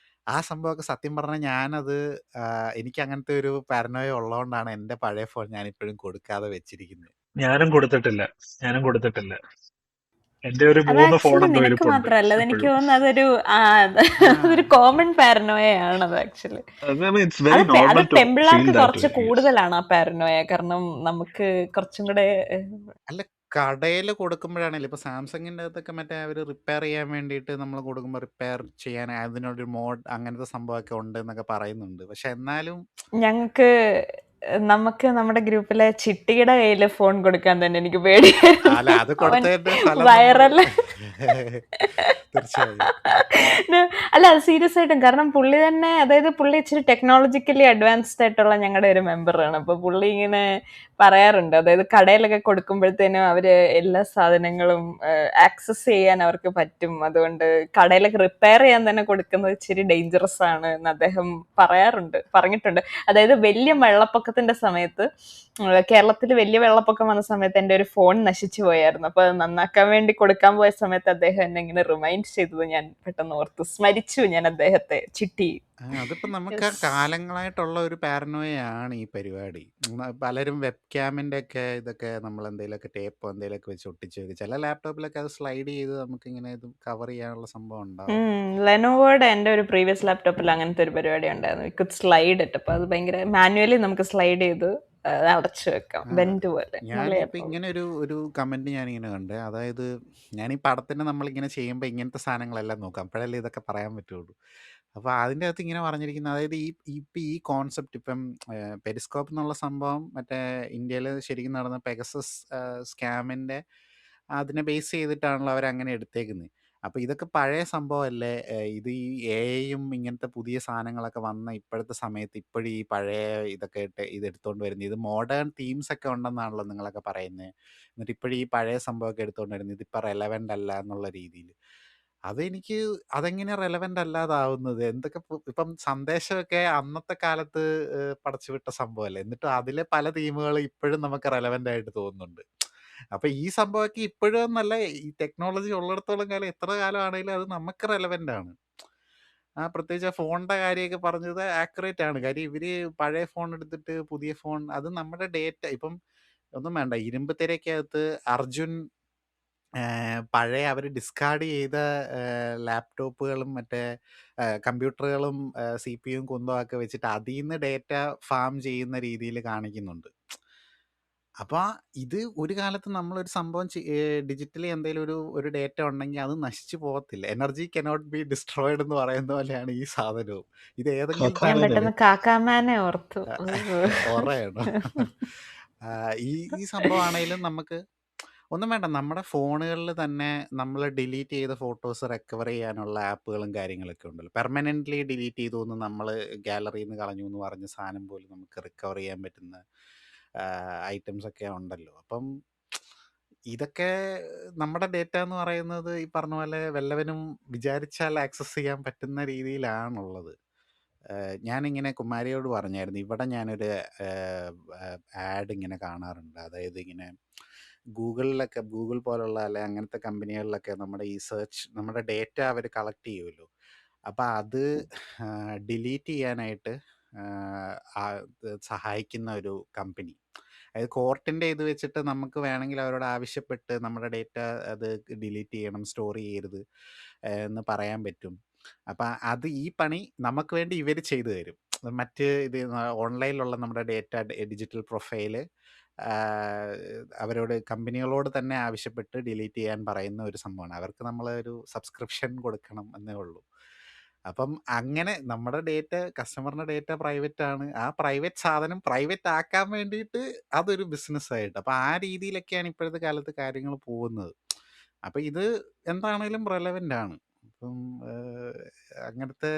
ആ സംഭവമൊക്കെ സത്യം പറഞ്ഞാൽ ഞാനത് എനിക്ക് അങ്ങനത്തെ ഒരു പാരനോയ ഉള്ളതുകൊണ്ടാണ് എൻ്റെ പഴയ ഫോൺ ഞാനിപ്പോഴും കൊടുക്കാതെ വെച്ചിരിക്കുന്നത്. ഞാനും കൊടുത്തിട്ടില്ല. എന്റെ ഒരു അത് 3 ഫോൺ ആക്ച്വലി എന്തോ നിനക്ക് ഇരിപ്പുണ്ട് മാത്രല്ല, അതെനിക്ക് ഇപ്പോഴും. തോന്നുന്നു അതൊരു കോമൺ പാരനോയാണ് അത് ആക്ച്വലി. ഇറ്റ്സ് വെരി അത് നോർമൽ ടു ഫീൽ പെമ്പിള്ളാർക്ക് ദാറ്റ് കുറച്ച് വേ. കൂടുതലാണ് ആ പാരനോയ. കാരണം നമുക്ക് കുറച്ചും കൂടെ അല്ല, കടയിൽ കൊടുക്കുമ്പോഴാണെങ്കിലും ഇപ്പോൾ സാംസങ്ങിൻ്റെ അകത്തൊക്കെ മറ്റേ അവർ റിപ്പയർ ചെയ്യാൻ വേണ്ടിയിട്ട് നമ്മൾ കൊടുക്കുമ്പോൾ റിപ്പയർ ചെയ്യാൻ അതിനൊരു മോഡ് അങ്ങനത്തെ സംഭവമൊക്കെ ഉണ്ട് എന്നൊക്കെ പറയുന്നുണ്ട്. പക്ഷെ എന്നാലും ഞങ്ങൾക്ക് നമുക്ക് നമ്മുടെ ഗ്രൂപ്പിലെ ചിട്ടിയുടെ കയ്യിൽ ഫോൺ കൊടുക്കാൻ തന്നെ എനിക്ക് പേടിയായിരുന്നു. അല്ല അത് അവൻ കൊടുത്തതിന്റെ ഫലം നമ്മൾ വൈറൽ തീർച്ചയായും അല്ല സീരിയസ് ആയിട്ടും, കാരണം പുള്ളി തന്നെ, അതായത് പുള്ളി ഇച്ചിരി ടെക്നോളജിക്കലി അഡ്വാൻസ്ഡ് ആയിട്ടുള്ള ഞങ്ങളുടെ ഒരു മെമ്പറാണ്. അപ്പൊ പുള്ളി ഇങ്ങനെ പറയാറുണ്ട്, അതായത് കടയിലൊക്കെ കൊടുക്കുമ്പോഴത്തേനും അവര് എല്ലാ സാധനങ്ങളും ആക്സസ് ചെയ്യാൻ അവർക്ക് പറ്റും, അതുകൊണ്ട് കടയിലൊക്കെ റിപ്പയർ ചെയ്യാൻ തന്നെ കൊടുക്കുന്നത് ഇച്ചിരി ഡേഞ്ചറസ് ആണ് എന്ന് അദ്ദേഹം പറഞ്ഞിട്ടുണ്ട്. അതായത് വലിയ വെള്ളപ്പൊക്കത്തിന്റെ സമയത്ത്, കേരളത്തിൽ വലിയ വെള്ളപ്പൊക്കം വന്ന സമയത്ത് എൻ്റെ ഒരു ഫോൺ നശിച്ചു പോയായിരുന്നു. അപ്പൊ അത് നന്നാക്കാൻ വേണ്ടി കൊടുക്കാൻ പോയ സമയത്ത് അദ്ദേഹം എന്നെ ഇങ്ങനെ റിമൈൻഡ് ചെയ്തത് ഞാൻ പെട്ടെന്ന് ഓർത്തു, സ്മരിച്ചു ഞാൻ അദ്ദേഹത്തെ, ചിട്ടി. അതിപ്പോ നമുക്ക് Yes. കാലങ്ങളായിട്ടുള്ള ഒരു പാരനോയാണ് ഈ പരിപാടി. പലരും വെബ് ക്യാമിന്റെ ഒക്കെ ഇതൊക്കെ നമ്മൾ എന്തെങ്കിലുമൊക്കെ ടേപ്പോ എന്തെങ്കിലുമൊക്കെ വെച്ച് ഒട്ടിച്ച് വെക്കും. ചില ലാപ്ടോപ്പിലൊക്കെ അത് സ്ലൈഡ് ചെയ്ത് നമുക്ക് ഇങ്ങനെ ഇത് കവർ ചെയ്യാനുള്ള സംഭവം ഉണ്ടാവും. ലെനോവോയുടെ എൻ്റെ ഒരു പ്രീവിയസ് ലാപ്ടോപ്പിൽ അങ്ങനത്തെ ഒരു പരിപാടി ഉണ്ടായിരുന്നു. കുഡ് സ്ലൈഡ് ഇട്ട്, അപ്പൊ അത് ഭയങ്കര മാനുവലി നമുക്ക് സ്ലൈഡ് ചെയ്ത് അടച്ചു വെക്കാം, ബെൻഡ് പോലെ. ഞാനിപ്പോൾ ഇങ്ങനെ ഒരു കമന്റ് ഞാനിങ്ങനെ കണ്ടേ, അതായത് ഞാൻ ഈ പടത്തിന് നമ്മളിങ്ങനെ ചെയ്യുമ്പോൾ ഇങ്ങനത്തെ സാധനങ്ങളെല്ലാം നോക്കാം, അപ്പോഴല്ലേ ഇതൊക്കെ പറയാൻ പറ്റുള്ളൂ. അപ്പോൾ അതിൻ്റെ അകത്ത് ഇങ്ങനെ പറഞ്ഞിരിക്കുന്നത്, അതായത് ഇപ്പം ഈ കോൺസെപ്റ്റ് ഇപ്പം പെരിസ്കോപ്പ് എന്നുള്ള സംഭവം മറ്റേ ഇന്ത്യയിൽ ശരിക്കും നടന്ന പെഗസസ് സ്കാമിൻ്റെ അതിനെ ബേസ് ചെയ്തിട്ടാണല്ലോ അവരങ്ങനെ എടുത്തേക്കുന്നത്. അപ്പോൾ ഇതൊക്കെ പഴയ സംഭവമല്ലേ, ഇത് ഈ എയും ഇങ്ങനത്തെ പുതിയ സാധനങ്ങളൊക്കെ വന്ന ഇപ്പോഴത്തെ സമയത്ത് ഇപ്പോഴും ഈ പഴയ ഇതൊക്കെ ഇത് എടുത്തുകൊണ്ട് വരുന്നത്, ഇത് മോഡേൺ തീംസ് ഒക്കെ ഉണ്ടെന്നാണല്ലോ നിങ്ങളൊക്കെ പറയുന്നത്, എന്നിട്ട് ഇപ്പോഴും ഈ പഴയ സംഭവമൊക്കെ എടുത്തുകൊണ്ട് വരുന്നത് ഇതിപ്പോൾ റെലവൻ്റ് അല്ല എന്നുള്ള രീതിയിൽ. അതെനിക്ക് അതെങ്ങനെ റെലവൻ്റ് അല്ലാതാവുന്നത്? എന്തൊക്കെ ഇപ്പം സന്ദേശമൊക്കെ അന്നത്തെ കാലത്ത് പടച്ചുവിട്ട സംഭവമല്ലേ, എന്നിട്ട് അതിലെ പല തീമുകൾ ഇപ്പോഴും നമുക്ക് റെലവൻ്റ് ആയിട്ട് തോന്നുന്നുണ്ട്. അപ്പൊ ഈ സംഭവമൊക്കെ ഇപ്പോഴും എന്നല്ല, ഈ ടെക്നോളജി ഉള്ളിടത്തോളം കാലം എത്ര കാലമാണെങ്കിലും അത് നമുക്ക് റെലവൻ്റ് ആണ്. പ്രത്യേകിച്ച് ആ ഫോണിന്റെ കാര്യമൊക്കെ പറഞ്ഞത് ആക്യുറേറ്റ് ആണ്. കാര്യം ഇവര് പഴയ ഫോൺ എടുത്തിട്ട് പുതിയ ഫോൺ, അത് നമ്മുടെ ഡേറ്റ ഇപ്പം ഒന്നും വേണ്ട, ഇരുമ്പ് തിരക്കകത്ത് അർജുൻ പഴയ അവർ ഡിസ്കാർഡ് ചെയ്ത ലാപ്ടോപ്പുകളും മറ്റേ കമ്പ്യൂട്ടറുകളും CPU കുന്തമൊക്കെ വെച്ചിട്ട് അതിൽ നിന്ന് ഡേറ്റ ഫാം ചെയ്യുന്ന രീതിയിൽ കാണിക്കുന്നുണ്ട്. അപ്പോൾ ഇത് ഒരു കാലത്ത് നമ്മളൊരു സംഭവം ഡിജിറ്റലി എന്തെങ്കിലും ഒരു ഡേറ്റ ഉണ്ടെങ്കിൽ അത് നശിച്ചു പോകത്തില്ല. എനർജി കനോട്ട് ബി ഡിസ്ട്രോയിഡ് എന്ന് പറയുന്ന പോലെയാണ് ഈ സാധനവും. ഇത് ഏതെങ്കിലും ഞാൻ കാക്കാമേനല്ലേ? പെട്ടെന്ന് കാക്കാമാനെ ഓർത്തു. ഓർമ്മയാണോ? ഈ ഈ സംഭവമാണെങ്കിലും നമുക്ക് ഒന്നും വേണ്ട, നമ്മുടെ ഫോണുകളിൽ തന്നെ നമ്മൾ ഡിലീറ്റ് ചെയ്ത ഫോട്ടോസ് റിക്കവർ ചെയ്യാനുള്ള ആപ്പുകളും കാര്യങ്ങളൊക്കെ ഉണ്ടല്ലോ. പെർമനൻ്റ്ലി ഡിലീറ്റ് ചെയ്തു എന്ന് നമ്മൾ ഗാലറിയിൽ നിന്ന് കളഞ്ഞു എന്ന് പറഞ്ഞ സാധനം പോലും നമുക്ക് റിക്കവർ ചെയ്യാൻ പറ്റുന്ന ഐറ്റംസ് ഒക്കെ ഉണ്ടല്ലോ. അപ്പം ഇതൊക്കെ നമ്മുടെ ഡേറ്റ എന്ന് പറയുന്നത് ഈ പറഞ്ഞ പോലെ വല്ലവനും വിചാരിച്ചാൽ ആക്സസ് ചെയ്യാൻ പറ്റുന്ന രീതിയിലാണുള്ളത്. ഞാനിങ്ങനെ കുമാരിയോട് പറഞ്ഞായിരുന്നു, ഇവിടെ ഞാനൊരു ആഡ് ഇങ്ങനെ കാണാറുണ്ട്. അതായത് ഇങ്ങനെ ഗൂഗിളിലൊക്കെ, ഗൂഗിൾ പോലുള്ള അല്ലെ അങ്ങനത്തെ കമ്പനികളിലൊക്കെ നമ്മുടെ ഈ നമ്മുടെ ഡേറ്റ അവർ കളക്ട് ചെയ്യുമല്ലോ. അപ്പം അത് ഡിലീറ്റ് ചെയ്യാനായിട്ട് സഹായിക്കുന്ന ഒരു കമ്പനി, അതായത് കോർട്ടിൻ്റെ ഇത് വെച്ചിട്ട് നമുക്ക് വേണമെങ്കിൽ അവരോട് ആവശ്യപ്പെട്ട് നമ്മുടെ ഡേറ്റ അത് ഡിലീറ്റ് ചെയ്യണം, സ്റ്റോർ ചെയ്യരുത് എന്ന് പറയാൻ പറ്റും. അപ്പം അത് ഈ പണി നമുക്ക് വേണ്ടി ഇവർ ചെയ്തു തരും. മറ്റ് ഇത് ഓൺലൈനിലുള്ള നമ്മുടെ ഡേറ്റ ഡിജിറ്റൽ പ്രൊഫൈല് അവരോട് കമ്പനികളോട് തന്നെ ആവശ്യപ്പെട്ട് ഡിലീറ്റ് ചെയ്യാൻ പറയുന്ന ഒരു സംഭവമാണ്. അവർക്ക് നമ്മൾ ഒരു സബ്സ്ക്രിപ്ഷൻ കൊടുക്കണം എന്നേ ഉള്ളൂ. അപ്പം അങ്ങനെ നമ്മുടെ ഡേറ്റ, കസ്റ്റമറിൻ്റെ ഡേറ്റ പ്രൈവറ്റ് ആണ്. ആ പ്രൈവറ്റ് സാധനം പ്രൈവറ്റ് ആക്കാൻ വേണ്ടിയിട്ട് അതൊരു ബിസിനസ്സായിട്ട്, അപ്പം ആ രീതിയിലൊക്കെയാണ് ഇപ്പോഴത്തെ കാലത്ത് കാര്യങ്ങൾ പോകുന്നത്. അപ്പം ഇത് എന്താണേലും റെലവൻ്റ് ആണ്. അപ്പം അങ്ങനത്തെ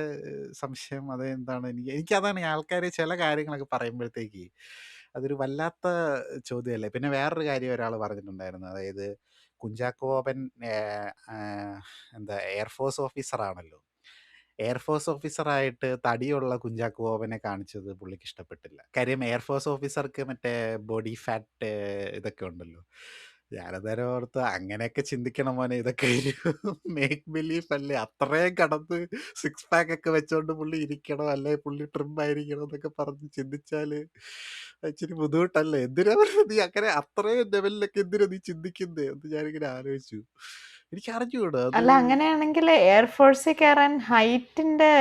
സംശയം അത് എന്താണ്, എനിക്കതാണ് ആൾക്കാർ ചില കാര്യങ്ങളൊക്കെ പറയുമ്പോഴത്തേക്ക് അതൊരു വല്ലാത്ത ചോദ്യമല്ലേ. പിന്നെ വേറൊരു കാര്യം ഒരാൾ പറഞ്ഞിട്ടുണ്ടായിരുന്നു, അതായത് കുഞ്ചാക്കോ ബോബൻ എന്താ എയർഫോഴ്സ് ഓഫീസറാണല്ലോ. എയർഫോഴ്സ് ഓഫീസറായിട്ട് തടിയുള്ള കുഞ്ചാക്കോ ബോബനെ കാണിച്ചത് പുള്ളിക്ക് ഇഷ്ടപ്പെട്ടില്ല. കാര്യം എയർഫോഴ്സ് ഓഫീസർക്ക് മറ്റേ ബോഡി ഫാറ്റ് ഇതൊക്കെ ഉണ്ടല്ലോ. ഞാനന്നേരം ഓർത്ത് അങ്ങനെയൊക്കെ ചിന്തിക്കണം മോനെ, ഇതൊക്കെ ഒരു മേക്ക് ബിലീഫ് അല്ലേ, അത്രയും കടന്ന് 6 പാക്ക് ഒക്കെ വെച്ചോണ്ട് പുള്ളി ഇരിക്കണം, അല്ലെ പുള്ളി ട്രിം ആയിരിക്കണം എന്നൊക്കെ പറഞ്ഞ് ചിന്തിച്ചാല് ഇച്ചിരി ബുദ്ധിമുട്ടല്ലേ. എന്തിനാ നീ അങ്ങനെ അത്രയും ലെവലിലൊക്കെ എന്തിനാ നീ ചിന്തിക്കുന്നേ എന്ന് ഞാനിങ്ങനെ ആലോചിച്ചു. എനിക്ക് അറിഞ്ഞൂടാ അത്. അല്ല അങ്ങനെയാണെങ്കിൽ എയർഫോഴ്സിൽ കയറാൻ ഹൈറ്റിന്റെ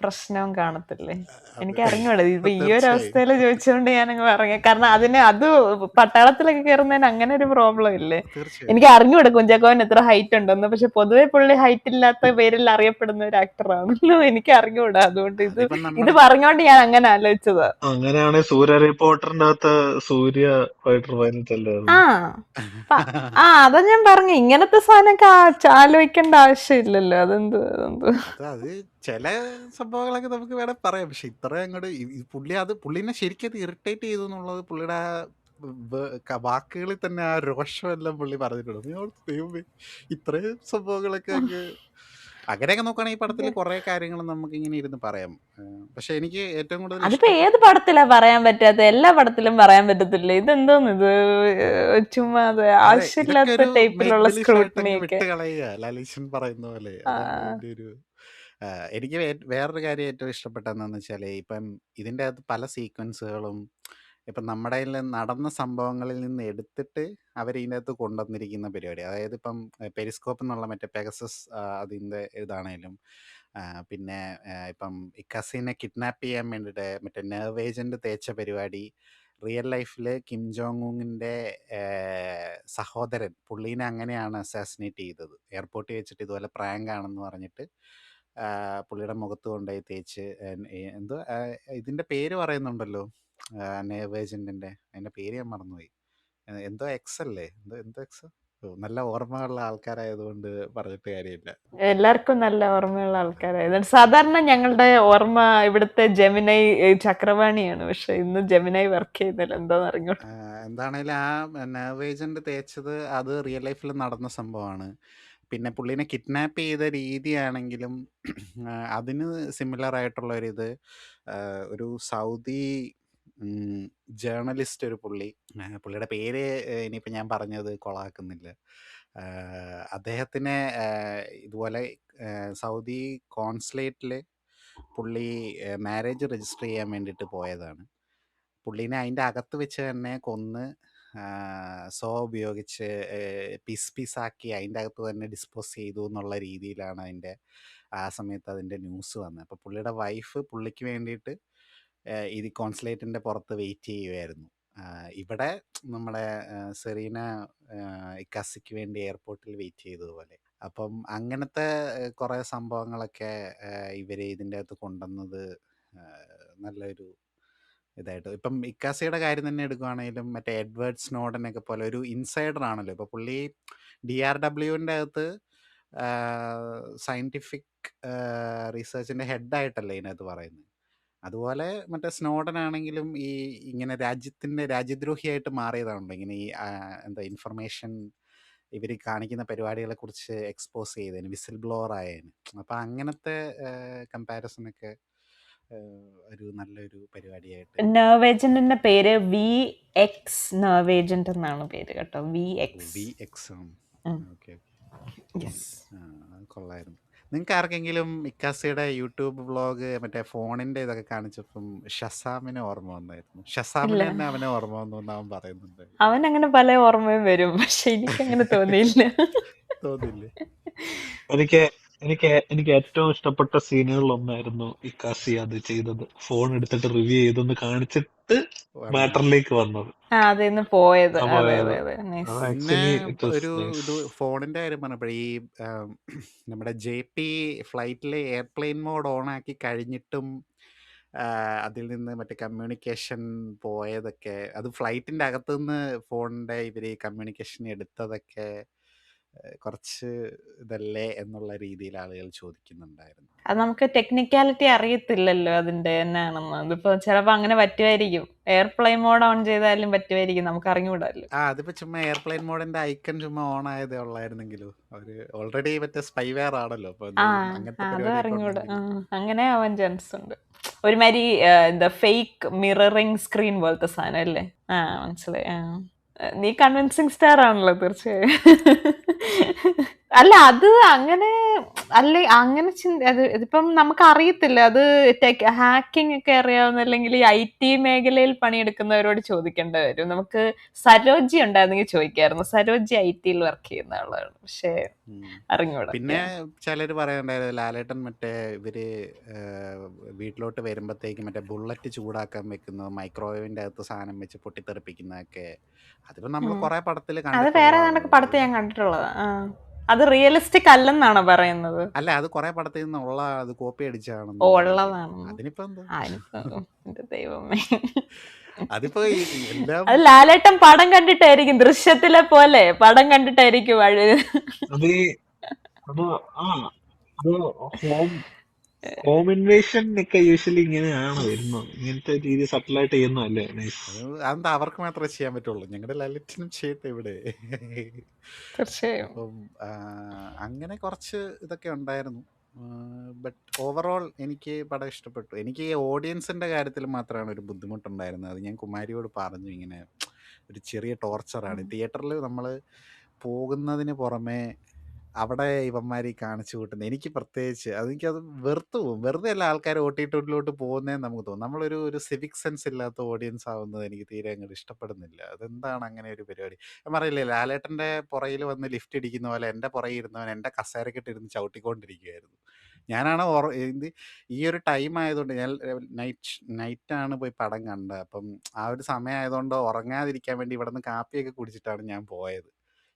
പ്രശ്നവും കാണത്തില്ലേ? അത് എനിക്ക് അറിഞ്ഞൂടാ. ഇപ്പൊ ഈ ഒരു തീർച്ചയായും അവസ്ഥയിൽ ചോദിച്ചുകൊണ്ട് ഞാനങ്ങ് പറഞ്ഞു. കാരണം അത് പട്ടാളത്തിലൊക്കെ കയറുന്നതിന് അങ്ങനെ ഒരു പ്രോബ്ലം ഇല്ലേ? തീർച്ചയായും എനിക്ക് അറിഞ്ഞൂടാ കുഞ്ചാക്കോൻ എത്ര ഹൈറ്റ് ഉണ്ടെന്ന്. പക്ഷെ പൊതുവെ പുള്ളി ഹൈറ്റ് ഇല്ലാത്ത പേരിൽ അറിയപ്പെടുന്ന ഒരു ആക്ടറാണല്ലോ. എനിക്ക് അറിഞ്ഞൂടാ. അതുകൊണ്ട് ഇത് അതിപ്പം ഇത് നമ്മുടെ പറഞ്ഞോണ്ട് ഞാൻ അങ്ങനെ ആലോചിച്ചതാ. അങ്ങനെയാണെങ്കിൽ സൂര്യ റിപ്പോർട്ടറിന്റെ അകത്ത് സൂര്യ ഫൈറ്റർ പൈലറ്റ് ആ അല്ലായിരുന്നു? അതാ ഞാൻ പറഞ്ഞു. ഇങ്ങനത്തെ സാധനമൊക്കെ ആലോചിക്കേണ്ട ആവശ്യമില്ലല്ലോ. അത് ചില സംഭവങ്ങളൊക്കെ നമുക്ക് വേണേൽ പറയാം. പക്ഷെ ഇത്ര അങ്ങോട്ട് പുള്ളിനെ ശരിക്കും അത് ഇറിറ്റേറ്റ് ചെയ്തു എന്നുള്ളത് പുള്ളിയുടെ ആ വാക്കുകളിൽ തന്നെ ആ രോഷമെല്ലാം പുള്ളി പറഞ്ഞിട്ടുണ്ട്. ഞാൻ ഓർത്തു, ദൈവമേ, ഇത്രയും സംഭവങ്ങളൊക്കെ അങ്ങനെയൊക്കെ നോക്കുകയാണെങ്കിൽ ഈ പടത്തിൽ കുറെ കാര്യങ്ങൾ നമുക്ക് ഇങ്ങനെ ഇരുന്ന് പറയാം. പക്ഷെ എനിക്ക് ഏറ്റവും കൂടുതൽ അതിപ്പോ ഏത് പടത്തിലാ പറയാൻ പറ്റാത്ത? എല്ലാ പടത്തിലും പറയാൻ പറ്റത്തില്ലേ? ഇതെന്തോന്ന് ഇത്? ചുമ്മാ അത് ഇതൊക്കെ ആവശ്യമില്ലാത്ത ഒരു മേക്ക് ടൈപ്പിലുള്ള ബിലീഫ് ആയിട്ടങ്ങ് സ്ക്രൂട്ടിനി ഒക്കെ. വിട്ട് കളയുക, ലാലേഷൻ പറയുന്ന പോലെ. അതാണ് ഇതിന്റെ ഒരു എനിക്ക് വേറൊരു കാര്യം ഏറ്റവും ഇഷ്ടപ്പെട്ടതെന്ന് വെച്ചാൽ, ഇപ്പം ഇതിൻ്റെ അകത്ത് പല സീക്വൻസുകളും ഇപ്പം നമ്മുടെ കയ്യിൽ നടന്ന സംഭവങ്ങളിൽ നിന്ന് എടുത്തിട്ട് അവർ ഇതിനകത്ത് കൊണ്ടുവന്നിരിക്കുന്ന പരിപാടി. അതായത് ഇപ്പം പെരിസ്കോപ്പ് എന്നുള്ള മറ്റേ പെഗസസ് അതിൻ്റെ ഇതാണേലും, പിന്നെ ഇപ്പം ഇക്കസിനെ കിഡ്നാപ്പ് ചെയ്യാൻ വേണ്ടിയിട്ട് മറ്റേ നെർവ് ഏജന്റ് തേച്ച പരിപാടി, റിയൽ ലൈഫിൽ കിം ജോങ് ഉങ്ങിൻ്റെ സഹോദരൻ പുള്ളീനെ അങ്ങനെയാണ് അസാസിനേറ്റ് ചെയ്തത്. എയർപോർട്ടിൽ വെച്ചിട്ട് ഇതുപോലെ പ്രാങ്ക് ആണെന്ന് പറഞ്ഞിട്ട് പുള്ളിയുടെ മുഖത്ത് കൊണ്ടുപോയി തേച്ച് എന്തോ ഇതിൻ്റെ പേര് പറയുന്നുണ്ടല്ലോ, നെർവ് ഏജന്റിൻ്റെ. അതിൻ്റെ പേര് ഞാൻ മറന്നുപോയി. എന്തോ എക്സ് അല്ലേ, എന്തോ എക്സ്. നല്ല ഓർമ്മയുള്ള ആൾക്കാരായതുകൊണ്ട് പറഞ്ഞിട്ട് കാര്യമില്ല. എല്ലാവർക്കും നല്ല ഓർമ്മയുള്ള ആൾക്കാരായത്. സാധാരണ ഞങ്ങളുടെ ഓർമ്മ ഇവിടുത്തെ ജെമിനൈ ചക്രവാണിയാണ്. പക്ഷെ ഇന്ന് ജെമിനൈ വർക്ക് ചെയ്യുന്നില്ല. എന്താന്ന് അറിഞ്ഞു. എന്താണേലും ആ നെർവ് ഏജന്റ് തേച്ചത് അത് റിയൽ ലൈഫിൽ നടന്ന സംഭവമാണ്. പിന്നെ പുള്ളീനെ കിഡ്നാപ്പ് ചെയ്ത രീതിയാണെങ്കിലും അതിന് സിമിലർ ആയിട്ടുള്ള ഒരിത് ഒരു സൗദി ജേർണലിസ്റ്റ്, ഒരു പുള്ളിയുടെ പേര് ഇനിയിപ്പോൾ ഞാൻ പറഞ്ഞത് കൊളാക്കുന്നില്ല. അദ്ദേഹത്തിനെ ഇതുപോലെ സൗദി കോൺസുലേറ്റിൽ പുള്ളി മാരേജ് രജിസ്റ്റർ ചെയ്യാൻ വേണ്ടിയിട്ട് പോയതാണ്. പുള്ളീനെ അതിൻ്റെ അകത്ത് വെച്ച് തന്നെ കൊന്ന് സോ ഉപയോഗിച്ച് പീസാക്കി അതിൻ്റെ അകത്ത് തന്നെ ഡിസ്പോസ് ചെയ്തു എന്നുള്ള രീതിയിലാണ് ആ സമയത്ത് അതിൻ്റെ ന്യൂസ് വന്നത്. അപ്പോൾ പുള്ളിയുടെ വൈഫ് പുള്ളിക്ക് വേണ്ടിയിട്ട് ഇത് കോൺസുലേറ്റിൻ്റെ പുറത്ത് വെയിറ്റ് ചെയ്യുമായിരുന്നു. ഇവിടെ നമ്മുടെ സെറീന ഇക്കാസിക്ക് വേണ്ടി എയർപോർട്ടിൽ വെയിറ്റ് ചെയ്തതുപോലെ. അപ്പം അങ്ങനത്തെ കുറേ സംഭവങ്ങളൊക്കെ ഇവർ ഇതിൻ്റെ അകത്ത് കൊണ്ടുവന്നത് നല്ലൊരു ഇതായിട്ട്. ഇപ്പം ഇക്കാസിയുടെ കാര്യം തന്നെ എടുക്കുകയാണെങ്കിലും മറ്റേ എഡ്വേർഡ് സ്നോഡനൊക്കെ പോലെ ഒരു ഇൻസൈഡർ ആണല്ലോ. ഇപ്പോൾ പുള്ളി DRWൻ്റെ അകത്ത് സയൻറ്റിഫിക് റിസർച്ചിൻ്റെ ഹെഡായിട്ടല്ലേ ഇതിനകത്ത് പറയുന്നത്. അതുപോലെ മറ്റേ സ്നോഡൻ ആണെങ്കിലും ഇങ്ങനെ രാജ്യദ്രോഹിയായിട്ട് മാറിയതാണല്ലോ. ഇങ്ങനെ എന്താ ഇൻഫർമേഷൻ ഇവർ കാണിക്കുന്ന പരിപാടികളെ കുറിച്ച് എക്സ്പോസ് ചെയ്തതിന്, വിസിൽ ബ്ലോവർ ആയതിന്. അപ്പം അങ്ങനത്തെ കമ്പാരിസണൊക്കെ ഒരു നല്ലൊരു പരിപാടിയായിട്ട്. നെർവ് ഏജന്റിന്റെ പേര് VX നെർവ് ഏജന്റ് എന്നാണ് പേര് കേട്ടോ. VX. ഓക്കെ, കൊള്ളായിരുന്നു. നിങ്ങൾക്ക് ആർക്കെങ്കിലും ഇക്കാസിയുടെ യൂട്യൂബ് വ്ളോഗ് മറ്റേ ഫോണിന്റെ ഇതൊക്കെ കാണിച്ചപ്പം ഷസാമിനെ ഓർമ്മ വന്നായിരുന്നു? ഷസാമിനെ തന്നെ അവനെ ഓർമ്മ വന്നു എന്ന് അവൻ പറയുന്നുണ്ട്. അവൻ അങ്ങനെ പല ഓർമ്മയും വരും. പക്ഷെ എനിക്കങ്ങനെ തോന്നിയില്ല. തോന്നില്ലേ? എനിക്ക് ഏറ്റവും ഇഷ്ടപ്പെട്ട സീനുകളിൽ ഒന്നായിരുന്നു ഇക്കാസി അത് ചെയ്തത്. ഫോൺ എടുത്തിട്ട് റിവ്യൂ ചെയ്തെന്ന് കാണിച്ചിട്ട് മാറ്ററിലേക്ക് വന്നത്. അതിന്ന് പോയത്. പിന്നെ ഒരു ഇത് ഫോണിന്റെ കാര്യം പറഞ്ഞപ്പോഴേ ഈ നമ്മുടെ JP ഫ്ലൈറ്റിലെ എയർപ്ലെയിൻ മോഡ് ഓൺ ആക്കി കഴിഞ്ഞിട്ടും അതിൽ നിന്ന് മറ്റേ കമ്മ്യൂണിക്കേഷൻ പോയതൊക്കെ, അത് ഫ്ലൈറ്റിന്റെ അകത്തുനിന്ന് ഫോണിന്റെ ഇവര് കമ്മ്യൂണിക്കേഷൻ എടുത്തതൊക്കെ കുറച്ച് ഇതല്ലേ എന്നുള്ള രീതിയിൽ ആളുകൾ ചോദിക്കുന്നുണ്ടായിരുന്നു. അത് നമുക്ക് ടെക്നിക്കാലിറ്റി അറിയത്തില്ലല്ലോ അതിന്റെ എന്നാണെന്ന്. അതിപ്പോ ചിലപ്പോ അങ്ങനെ പറ്റുമായിരിക്കും. എയർപ്ലെയിൻ മോഡ് ഓൺ ചെയ്താലും പറ്റുമായിരിക്കും, നമുക്ക് അറിഞ്ഞുകൂടാല്ലോ. അതിപ്പോ ചുമ്മാ എയർപ്ലെയിൻ മോഡിന്റെ ഐക്കൺ ചുമ്മാ ഓൺ ആയതേ ഉള്ളായിരുന്നെങ്കിലും അവര് ഓൾറെഡി മറ്റേ സ്പൈവെയർ ആണല്ലോ. അപ്പൊ അങ്ങനത്തെ അത് പരിപാടി അറിഞ്ഞൂടാ. അങ്ങനെ ആവാൻ ചാൻസ് ഉണ്ട്. ഒരുമാതിരി എന്താ ഫേക്ക് മിററിങ് സ്ക്രീൻ പോലത്തെ സാധനം അല്ലേ? മനസ്സിലായി. നീ കൺവിൻസിങ് സ്റ്റാർ ആണല്ലോ തീർച്ചയായും. അല്ല അത് അങ്ങനെ അല്ല അങ്ങനെ അത് ഇതിപ്പം നമുക്ക് അറിയത്തില്ല. അത് ഹാക്കിംഗ് ഒക്കെ അറിയാവുന്ന അല്ലെങ്കിൽ ഈ IT മേഖലയിൽ പണിയെടുക്കുന്നവരോട് ചോദിക്കേണ്ടി വരും. നമുക്ക് സരോജി ഉണ്ടായിരുന്നെങ്കിൽ ചോദിക്കായിരുന്നു. സരോജി IT-യിൽ വർക്ക് ചെയ്യുന്ന ആളാണ്. പക്ഷേ ഉം. അറിഞ്ഞൂടാ. പിന്നെ ചിലർ പറയുന്നുണ്ടായിരുന്നു ലാലേട്ടൻ മറ്റേ ഇവര് വീട്ടിലോട്ട് വരുമ്പോഴത്തേക്ക് മറ്റേ ബുള്ളറ്റ് ചൂടാക്കാൻ വെക്കുന്നത് മൈക്രോവേവിന്റെ അകത്ത് സാധനം വെച്ച് പൊട്ടിത്തെറിപ്പിക്കുന്നതൊക്കെ അതിപ്പോ നമ്മൾ കുറെ പടത്തിൽ അത് വേറെ കണക്ക് കണ്ടിട്ടുള്ളതാണല്ലോ. പടത്ത് ഞാൻ കണ്ടിട്ടുള്ളതാ. അത് റിയലിസ്റ്റിക് അല്ലെന്നാണോ പറയുന്നത്? അല്ല അത് കുറെ പടത്തിൽ നിന്നുള്ള അത് കോപ്പി അടിച്ചാണെന്ന് ഓ പറയുന്നു. ഉള്ളതാണ്. അതിനിപ്പോ എന്താ എന്റെ ദൈവമേ. അതിപ്പോ എല്ലാം അത് ലാലേട്ടൻ പടം കണ്ടിട്ടായിരിക്കും, ദൃശ്യത്തിലെ പോലെ പടം കണ്ടിട്ടായിരിക്കും അത് അത് ആ അത് ഹോം ഹോം ഇൻവേഷൻ ഒക്കെ യൂഷ്വലി ഇങ്ങനെയാണ് വരുന്നത്. ഇങ്ങനത്തെ രീതി സട്ടിലായിട്ട് ചെയ്യുന്നതല്ലേ നൈസ്. അതെന്താ അവർക്ക് മാത്രമേ ചെയ്യാൻ പറ്റുള്ളൂ, ഞങ്ങളുടെ ലാലേട്ടനും ചെയ്യട്ടെ ഇവിടെ. തീർച്ചയായും. അപ്പം അങ്ങനെ കുറച്ച് ഇതൊക്കെ ഉണ്ടായിരുന്നു. ബട്ട് ഓവറോൾ എനിക്ക് പടം ഇഷ്ടപ്പെട്ടു. എനിക്ക് ഈ ഓഡിയൻസിന്റെ കാര്യത്തിൽ മാത്രമാണ് ഒരു ബുദ്ധിമുട്ടുണ്ടായിരുന്നത്. അത് ഞാൻ കുമാരിയോട് പറഞ്ഞു, ഇങ്ങനെ ഒരു ചെറിയ ടോർച്ചറാണ് തിയേറ്ററിൽ നമ്മൾ പോകുന്നതിന് പുറമെ അവിടെ ഇവന്മാർ കാണിച്ചു കൂട്ടുന്നത്. എനിക്ക് പ്രത്യേകിച്ച് എനിക്കത് വെറുത്തു പോകും. വെറുതെ അല്ല ആൾക്കാർ OTT-യിലോട്ട് പോകുന്നതെന്ന് നമുക്ക് തോന്നും. നമ്മളൊരു ഒരു സിവിക് സെൻസ് ഇല്ലാത്ത ഓഡിയൻസ് ആവുന്നത് എനിക്ക് തീരെ അങ്ങോട്ട് ഇഷ്ടപ്പെടുന്നില്ല. അതെന്താണ് അങ്ങനെ ഒരു പരിപാടി? ഞാൻ പറയില്ലേ, ലാലേട്ടൻ്റെ പുറയിൽ വന്ന് ലിഫ്റ്റ് ഇടിക്കുന്ന പോലെ എൻ്റെ പുറകിൽ ഇരുന്നവൻ എൻ്റെ കസേരക്കിട്ടിരുന്ന് ചവിട്ടിക്കൊണ്ടിരിക്കുകയായിരുന്നു. ഞാനാണ് ഈ ഒരു ടൈം ആയതുകൊണ്ട് ഞാൻ നൈറ്റാണ് പോയി പടം കണ്ടത്. അപ്പം ആ ഒരു സമയം ആയതുകൊണ്ട് ഉറങ്ങാതിരിക്കാൻ വേണ്ടി ഇവിടെ നിന്ന് കാപ്പിയൊക്കെ കുടിച്ചിട്ടാണ് ഞാൻ പോയത്.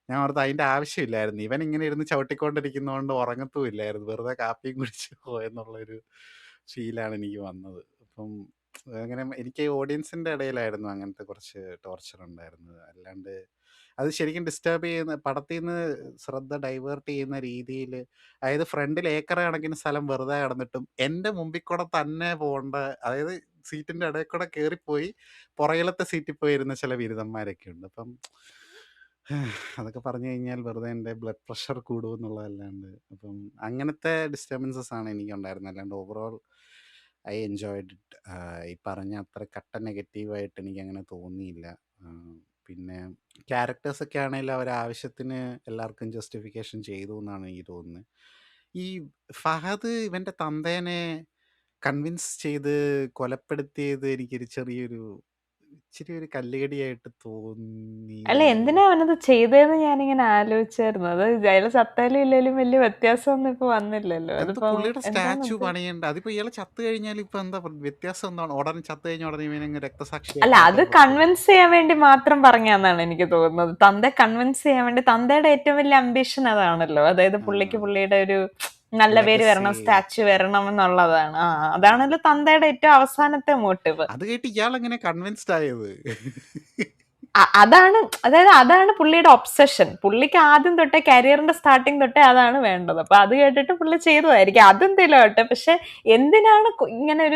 ഞാൻ ഓർത്ത് അതിൻ്റെ ആവശ്യമില്ലായിരുന്നു, ഇവൻ ഇങ്ങനെ ഇരുന്ന് ചവിട്ടിക്കൊണ്ടിരിക്കുന്നതുകൊണ്ട് ഉറങ്ങത്തുമില്ലായിരുന്നു, വെറുതെ കാപ്പിയും കുടിച്ച് പോയെന്നുള്ളൊരു ഫീലാണ് എനിക്ക് വന്നത്. അപ്പം അങ്ങനെ എനിക്ക് ഓഡിയൻസിൻ്റെ ഇടയിലായിരുന്നു അങ്ങനത്തെ കുറച്ച് ടോർച്ചർ ഉണ്ടായിരുന്നത്. അല്ലാണ്ട് അത് ശരിക്കും ഡിസ്റ്റർബ് ചെയ്യുന്ന, പടത്തിൽ നിന്ന് ശ്രദ്ധ ഡൈവേർട്ട് ചെയ്യുന്ന രീതിയിൽ, അതായത് ഫ്രണ്ടിൽ ഏക്കർ കണക്കിന് സ്ഥലം വെറുതെ കിടന്നിട്ടും എൻ്റെ മുമ്പിൽ കൂടെ തന്നെ പോകേണ്ട, അതായത് സീറ്റിൻ്റെ ഇടയിൽ കൂടെ കയറിപ്പോയി പുറകിലത്തെ സീറ്റിൽ പോയി ഇരുന്ന ചില ബിരുദന്മാരൊക്കെ ഉണ്ട്. അപ്പം അതൊക്കെ പറഞ്ഞു കഴിഞ്ഞാൽ വെറുതെ എൻ്റെ ബ്ലഡ് പ്രഷർ കൂടുമെന്നുള്ളതല്ലാണ്ട്, അപ്പം അങ്ങനത്തെ ഡിസ്റ്റർബൻസസ് ആണ് എനിക്ക് ഉണ്ടായിരുന്നത്. അല്ലാണ്ട് ഓവറോൾ ഐ എൻജോയ്ഡ് ഇറ്റ്. ഈ പറഞ്ഞ അത്ര കട്ട നെഗറ്റീവായിട്ട് എനിക്ക് അങ്ങനെ തോന്നിയില്ല. പിന്നെ ക്യാരക്ടേഴ്സൊക്കെ ആണെങ്കിലും അവർ ആവശ്യത്തിന് എല്ലാവർക്കും ജസ്റ്റിഫിക്കേഷൻ ചെയ്തു എന്നാണ് എനിക്ക് തോന്നുന്നത്. ഈ ഫഹദ് ഇവൻ്റെ തന്തേനെ കൺവിൻസ് ചെയ്ത് കൊലപ്പെടുത്തിയത് എനിക്കൊരു ഇച്ചിരി ഒരു കല്ലുകടിയായിട്ട് തോന്നി. അല്ല, എന്തിനാ അവനത് ചെയ്തതെന്ന് ഞാനിങ്ങനെ ആലോചിച്ചായിരുന്നു. അത് അയാള് ചത്താലും ഇല്ലേലും വലിയ വ്യത്യാസമൊന്നും ഇപ്പൊ വന്നില്ലല്ലോ. എന്താ അതിപ്പോ പുള്ളിയുടെ സ്റ്റാച്ചു എന്താണത്? പണിയണ്ട, അതിപ്പോ ഇയാള് ചത്തു കഴിഞ്ഞാൽ ഇപ്പൊ എന്താ വ്യത്യാസം എന്താണ്? ഉടനെ ചത്തു കഴിഞ്ഞ ഉടനെ ഇവനങ്ങ് അല്ല, രക്തസാക്ഷിയായിട്ട് അത് ആൾക്കാർ പുറത്തേക്ക്. കൺവിൻസ് ചെയ്യാൻ വേണ്ടി മാത്രം പറഞ്ഞാന്നാണ് എനിക്ക് തോന്നുന്നത്. തന്തയെ കൺവിൻസ് ചെയ്യാൻ വേണ്ടി. തന്തയുടെ ഏറ്റവും വലിയ അംബിഷൻ അതാണല്ലോ. അതായത് പുള്ളിക്ക് പുള്ളിയുടെ ഒരു നല്ല പേര് വരണം, ലെഗസി. സ്റ്റാച്ചു വരണം എന്നുള്ളതാണ്. അതാണല്ലോ തന്തയുടെ ഏറ്റവും അവസാനത്തെ മോട്ടീവ്. അത് കേട്ട് ഇയാൾ എങ്ങനെ കൺവിൻസ്ഡ് ആയത്? അതാണ് പുള്ളിയുടെ ഒബ്സഷൻ. പുള്ളിക്ക് ആദ്യം തൊട്ടേ കരിയറിന്റെ സ്റ്റാർട്ടിങ് തൊട്ടേ അതാണ് വേണ്ടത്. അപ്പൊ അത് കേട്ടിട്ട് പുള്ളി ചെയ്തതായിരിക്കും. അതെന്തെങ്കിലും ആവട്ടെ. പക്ഷെ എന്തിനാണ് ഇങ്ങനെ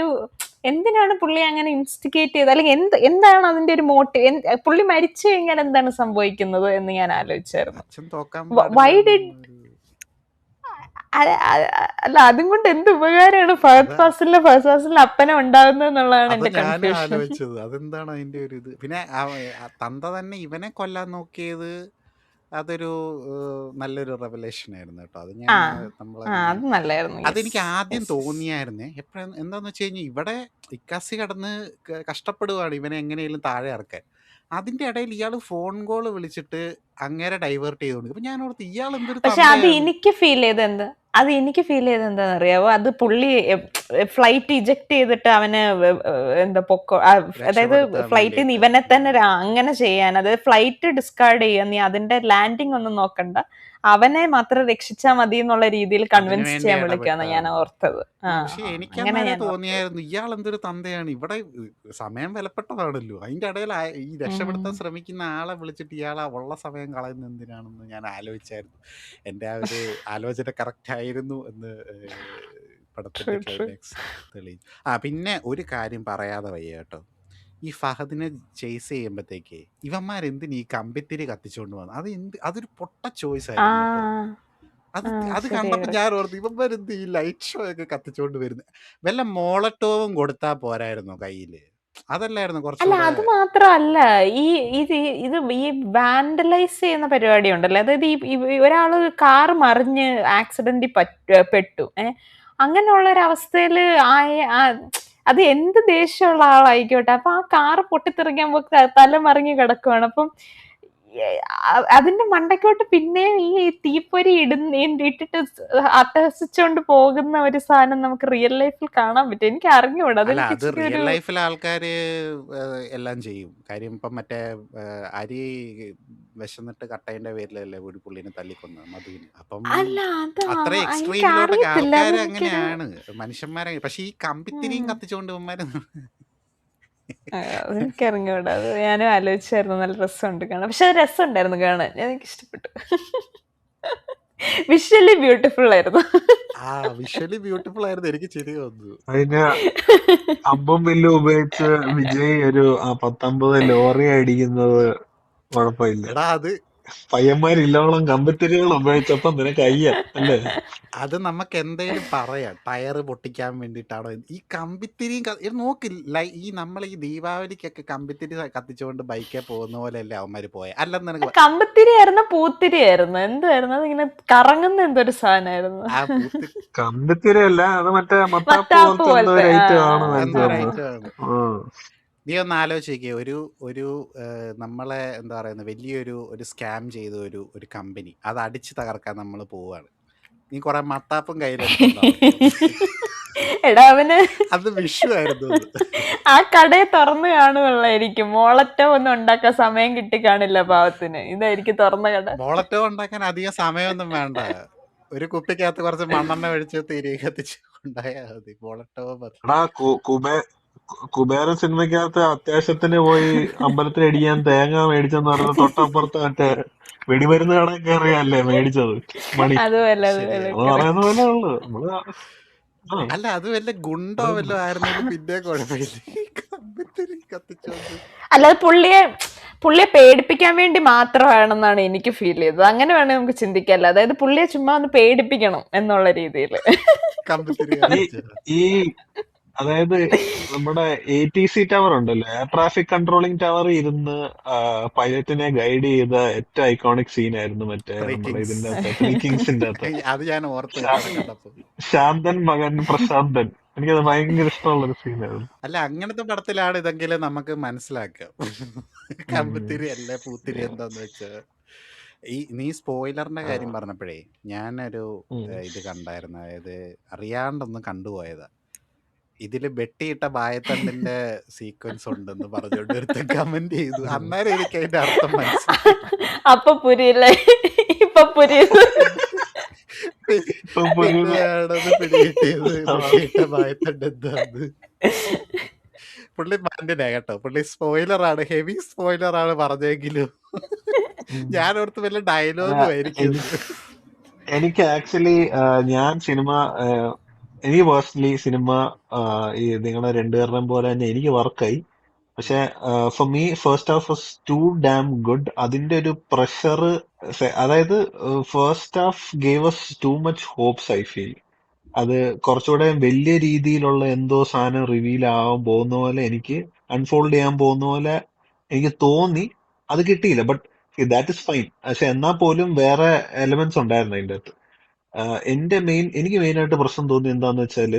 എന്തിനാണ് പുള്ളി അങ്ങനെ ഇൻസ്റ്റിഗേറ്റ് ചെയ്തത്? അല്ലെങ്കിൽ എന്താണ് അതിന്റെ ഒരു മോട്ടീവ്? പുള്ളി മരിച്ചു കഴിഞ്ഞാൽ എന്താണ് സംഭവിക്കുന്നത് എന്ന് ഞാൻ ആലോചിച്ചായിരുന്നു. അച്ഛൻ തോക്കാൻ വൈ ഡിഡ് അല്ല, അതും കൊണ്ട് എന്ത് ഉപകാരമാണ് ഫഹദ് ഫാസിലിന്റെ അപ്പനെ ഉണ്ടാകുന്നത് എന്നുള്ളതാണ് അതാ എന്റെ ഞാൻ കൺഫ്യൂഷൻ. ആലോചിച്ചത്, അതെന്താണ് അതിന്റെ ഒരു ഇത്. പിന്നെ തന്ത തന്നെ ഇവനെ കൊല്ലാൻ നോക്കിയത് അതൊരു നല്ലൊരു റെവലേഷൻ ആയിരുന്നു കേട്ടോ. അത് ഞാൻ അത് നല്ലായിരുന്നു. അതെനിക്ക് ആദ്യം തോന്നിയായിരുന്നേ. എന്താന്ന് വെച്ച് കഴിഞ്ഞാൽ ഇവിടെ ഇക്കാസി കടന്ന് കഷ്ടപ്പെടുവാണ് ഇവനെ എങ്ങനെയെങ്കിലും താഴെ ഇറക്കാൻ. അതിന്റെ ഇടയിൽ ഇയാൾ ഫോൺ കോൾ വിളിച്ചിട്ട് അങ്ങേരെ ഡൈവേർട്ട് ചെയ്തോണ്ട്. അപ്പൊ ഞാൻ ഓർത്ത് ഇയാൾ എന്തൊരു പക്ഷെ അത് എനിക്ക് ഫീൽ ചെയ്ത് എന്താണെന്ന് അറിയാവോ? അത് പുള്ളി ഫ്ലൈറ്റ് ഇജക്ട് ചെയ്തിട്ട് അവന് എന്താ അതായത് ഫ്ലൈറ്റിൽ നിന്ന് ഇവനെ തന്നെ അങ്ങനെ ചെയ്യാൻ, അതായത് ഫ്ലൈറ്റ് ഡിസ്കാർഡ് ചെയ്യുക, നീ അതിന്റെ ലാൻഡിങ് ഒന്നും നോക്കണ്ട, അവനെ മാത്രം രക്ഷിച്ചാൽ മതി എന്നുള്ള രീതിയിൽ കൺവിൻസ് ചെയ്യാൻ വിളിക്കാന്ന് ഞാൻ ഓർത്തത്. പക്ഷെ എനിക്ക് അങ്ങനെ തോന്നിയായിരുന്നു ഇയാൾ എന്തൊരു തന്തയാണ്, ഇവിടെ സമയം വിലപ്പെട്ടതാണല്ലോ, അതിന്റെ ഇടയിൽ ഈ രക്ഷപ്പെടുത്താൻ ശ്രമിക്കുന്ന ആളെ വിളിച്ചിട്ട് ഇയാളെ ഉള്ള സമയം കളയുന്ന എന്തിനാണെന്ന് ഞാൻ ആലോചിച്ചായിരുന്നു. എൻ്റെ ആ ഒരു ആലോചന കറക്റ്റ് ആയിരുന്നു എന്ന് പടത്തിന്റെ ക്ലൈമാക്സ് തെളിയിച്ചു. പിന്നെ ഒരു കാര്യം പറയാതെ വയ്യ കേട്ടോ, ഈ ഫഹദിനെ ചേസ് ചെയ്യുമ്പോഴത്തേക്ക് ഇവന്മാരെന്തിന് ഈ കമ്പിത്തിരി കത്തിച്ചുകൊണ്ട് വന്നു? അതൊരു പൊട്ട ചോയ്സ് ആയിരുന്നു കേട്ടോ. അത് കണ്ടപ്പോ ഞാൻ ഓർത്ത് ഇവന്മാരെന്ത് ഈ ലൈറ്റ് ഷോ ഒക്കെ കത്തിച്ചുകൊണ്ട് വരുന്നത്? വല്ല മോളട്ടോവും കൊടുത്താ പോരായിരുന്നോ കയ്യില്? അതല്ലായിരുന്നു അല്ല കുറച്ചുകൂടെ. അത് മാത്രമല്ല, ഈ ഇത് ഇത് ഈ വാൻഡലൈസ് ചെയ്യുന്ന പരിപാടി ഉണ്ടല്ലോ, അതായത് ഒരാള് കാറ് മറിഞ്ഞ് ആക്സിഡന്റിൽ പെട്ടു, അങ്ങനെയുള്ള ഒരു അവസ്ഥയിൽ അത് എന്ത് ദേഷ്യമുള്ള ആളായിക്കോട്ടെ, അപ്പൊ ആ കാറ് പൊട്ടിത്തെറിക്കാൻ തല മറിഞ്ഞ് കിടക്കുവാണ്. അപ്പം അതിന്റെ മണ്ടയ്ക്കോട്ട് പിന്നെയും ഈ തീപ്പൊരി ഇട്ടിട്ട് അട്ടഹസിച്ചോണ്ട് പോകുന്ന ഒരു സാധനം നമുക്ക് റിയൽ ലൈഫിൽ കാണാൻ പറ്റും. എനിക്ക് അറിഞ്ഞൂടാ, അല്ല, അതെനിക്ക് അത് ഇച്ചിരി റിയൽ ഒരു ലൈഫിലെ ആൾക്കാർ എല്ലാം ചെയ്യും. കാര്യം ഇപ്പം മറ്റേ അരി വിശന്നിട്ട് കട്ടേന്റെ പേരിലല്ലേ ഒരു പുള്ളിനെ തല്ലിക്കൊന്നത്, മധുവിന്. അപ്പം അല്ല അത് അത്ര എനിക്ക് എക്സ്ട്രീമിലോട്ടൊക്കെ അറിയത്തില്ല, ആൾക്കാർ അതെനിക്കൊരു അങ്ങനെയാണ് മനുഷ്യന്മാരെ. പക്ഷെ ഈ കമ്പിത്തിരിയും കത്തിച്ചുകൊണ്ട് ഇവന്മാര് അതെനിക്കറിഞ്ഞൂടാ, അത് ഞാനും ആലോചിച്ചായിരുന്നു. നല്ല രസമുണ്ട് കാണാൻ, പക്ഷെ അത് രസമുണ്ടായിരുന്നു കാണാൻ, എനിക്ക് ഇഷ്ടപ്പെട്ടു. വിഷ്വലി ബ്യൂട്ടിഫുൾ ആയിരുന്നു. വിഷ്വലി ബ്യൂട്ടിഫുൾ ആയിരുന്നു. എനിക്ക് ചിരി വന്നു. അതിന് അമ്പും വില്ലും ഉപയോഗിച്ച് വിജയ് ഒരു 10-50 ലോറി അടിക്കുന്നത് കുഴപ്പമില്ല. എടാ, അത് പയ്യന്മാരില്ലോളം കമ്പിത്തിരികൾ ഉപയോഗിച്ചപ്പോ നിനക്ക് അയ്യ അല്ലേ? അത് നമുക്ക് എന്തെങ്കിലും പറയാം, ടയറ് പൊട്ടിക്കാൻ വേണ്ടിയിട്ടാണോ ഈ കമ്പിത്തിരിയും ഇത് നോക്കില്ല. ഈ നമ്മൾ ഈ ദീപാവലിക്കൊക്കെ കമ്പിത്തിരി കത്തിച്ചുകൊണ്ട് ബൈക്കിൽ പോകുന്ന പോലെയല്ലേ അവന്മാര് പോയെ? അല്ലെന്ന് നിനക്ക് കമ്പത്തിരി ആയിരുന്നു പൂത്തിരി ആയിരുന്നു, എന്തായിരുന്നു അത്, ഇങ്ങനെ കറങ്ങുന്ന എന്തൊരു സാധനമായിരുന്നു. ആ പൂത്തി കമ്പിത്തിരിയല്ല, അത് മറ്റേ മത്താപ്പ് മത്താപ്പ് പോലത്തെ എന്തോ പോലത്തെ ഒരു ഐറ്റം ആണ് എന്തോ മനസ്സിലാവുന്നത്. റൈറ്റാണ്. നീ ഒന്ന് ആലോചിക്കേ, ഒരു നമ്മളെ എന്താ പറയുന്നത്, വലിയൊരു സ്കാം ചെയ്ത ഒരു കമ്പനി അത് അടിച്ച് തകർക്കാൻ നമ്മൾ പോവാണ്. നീ കുറെ മത്താപ്പും കയ്യിലെടുത്തോണ്ടാവും. എടാ അവന് അത് വിഷു ആയിരുന്നു അത്. ആ കടയെ തുറന്നു കാണുകയുള്ളായിരിക്കും, മോളറ്റോ ഒന്നും ഉണ്ടാക്കാൻ സമയം കിട്ടി കാണില്ല പാവത്തിന്, ഇതായിരിക്കും തുറന്ന കട. മോളറ്റോ ഉണ്ടാക്കാൻ അധികം സമയമൊന്നും വേണ്ട. ഒരു കുപ്പിക്കകത്ത് കുറച്ച് മണ്ണെണ്ണ ഒഴിച്ച് തിരി കത്തിച്ച് ഉണ്ടായാൽ മതി. മോളറ്റോ എടാ കുബേരൻ സിനിമയ്ക്കകത്ത് അത്യാവശ്യത്തിന് പോയി അമ്പലത്തിൽ അടിക്കാൻ തേങ്ങ മേടിച്ചെന്ന് പറഞ്ഞ തൊട്ടപ്പുറത്ത് മറ്റേ വെടിമരുന്ന് കട കയറിയല്ലേ മേടിച്ചത് മണി. അതുമല്ല ശരിയാ. അത് പറയുന്ന പോലെ ഉള്ളു നമ്മള്. അല്ല, അത് വല്ല ഗുണ്ടോ വല്ലോ ആയിരുന്നെങ്കിൽ പിന്നെ കുഴപ്പമില്ല. ഈ കമ്പിത്തിരി കത്തിച്ചോണ്ട് അല്ലാതെ പുള്ളിയെ പേടിപ്പിക്കാൻ വേണ്ടി മാത്രമാണെന്നാണ് എനിക്ക് ഫീൽ ചെയ്തത്. അങ്ങനെ വേണേ നമുക്ക് ചിന്തിക്കാമല്ലോ, അതായത് പുള്ളിയെ ചുമ്മാ ഒന്ന് പേടിപ്പിക്കണം എന്നുള്ള രീതിയിൽ. കമ്പിത്തിരി ഈ കത്തിച്ച ഈ അതായത് നമ്മുടെ ATC ടവർ ഉണ്ടല്ലോ, എയർ ട്രാഫിക് കൺട്രോളിംഗ് ടവർ ഇരുന്ന് പൈലറ്റിനെ ഗൈഡ് ചെയ്ത ഏറ്റവും ഐക്കോണിക് സീനായിരുന്നു മറ്റേ ത്രീ നമ്മുടെ കിങ്സ്. ഇതിന്റെ അകത്ത് ത്രീ കിങ്സിന്റെ അകത്ത്. അത് ഞാൻ ഓർത്ത് ശാ- വെച്ചത് കണ്ടപ്പോ. ശാന്തൻ മകൻ പ്രശാന്തൻ, എനിക്കത് ഭയങ്കര ഇഷ്ടമുള്ളൊരു സീനായിരുന്നു. അല്ല, അങ്ങനത്തെ പടത്തിലാണ് ഇതെങ്കിലും നമുക്ക് മനസ്സിലാക്കാം. കമ്പിത്തിരി അല്ല പൂത്തിരി എന്താന്ന് വെച്ചാ. നീ സ്പോയിലറിന്റെ കാര്യം പറഞ്ഞപ്പോഴേ ഞാനൊരു ഇത് കണ്ടായിരുന്നു. അതായത് അറിയാണ്ടൊന്ന് കണ്ടുപോയതാ. ഇതില് വെട്ടിയിട്ട ബായത്തണ്ടിന്റെ സീക്വൻസ് ഉണ്ടെന്ന് പറഞ്ഞുകൊണ്ട് ഒരുത്തൻ കമന്റ് ചെയ്തു. അന്നേരം എനിക്ക് അതിന്റെ അർത്ഥം മനസ്സിലായി. അപ്പൊ പുരിയില്ലേ, ഇപ്പൊ പുരിയത്. പിന്നെയാണത് പിടികിട്ടിയത് വെട്ടിയിട്ട ബായത്തണ്ട് എന്താന്ന്. പുള്ളി മണ്ടിനാ കേട്ടോ, പുള്ളി സ്പോയിലറാണ്, ഹെവി സ്പോയിലറാണ് പറഞ്ഞെങ്കിലും ഞാൻ ഓർത്ത് വല്ല ഡയലോഗും ആയിരിക്കും. എനിക്ക് ആക്ച്വലി ഞാൻ സിനിമ എനിക്ക് പേഴ്സണലി സിനിമ ഈ നിങ്ങളെ രണ്ടുപേരുടെയും പോലെ തന്നെ എനിക്ക് വർക്കായി. പക്ഷെ for me first half was too damn good. അതിന്റെ ഒരു പ്രഷർ, അതായത് first half gave us too much hopes I feel. അത് കുറച്ചുകൂടെ വലിയ രീതിയിലുള്ള എന്തോ സാധനം റിവീൽ ആവാൻ പോകുന്ന പോലെ, എനിക്ക് അൺഫോൾഡ് ചെയ്യാൻ പോകുന്ന പോലെ എനിക്ക് തോന്നി. അത് കിട്ടിയില്ല, ബട്ട് ദാറ്റ് ഇസ് ഫൈൻ. പക്ഷെ എന്നാൽ പോലും വേറെ എലമെന്റ്സ് ഉണ്ടായിരുന്നു അതിൻ്റെ അകത്ത്. എനിക്ക് മെയിൻ ആയിട്ട് പ്രശ്നം തോന്നി എന്താന്ന് വെച്ചാല്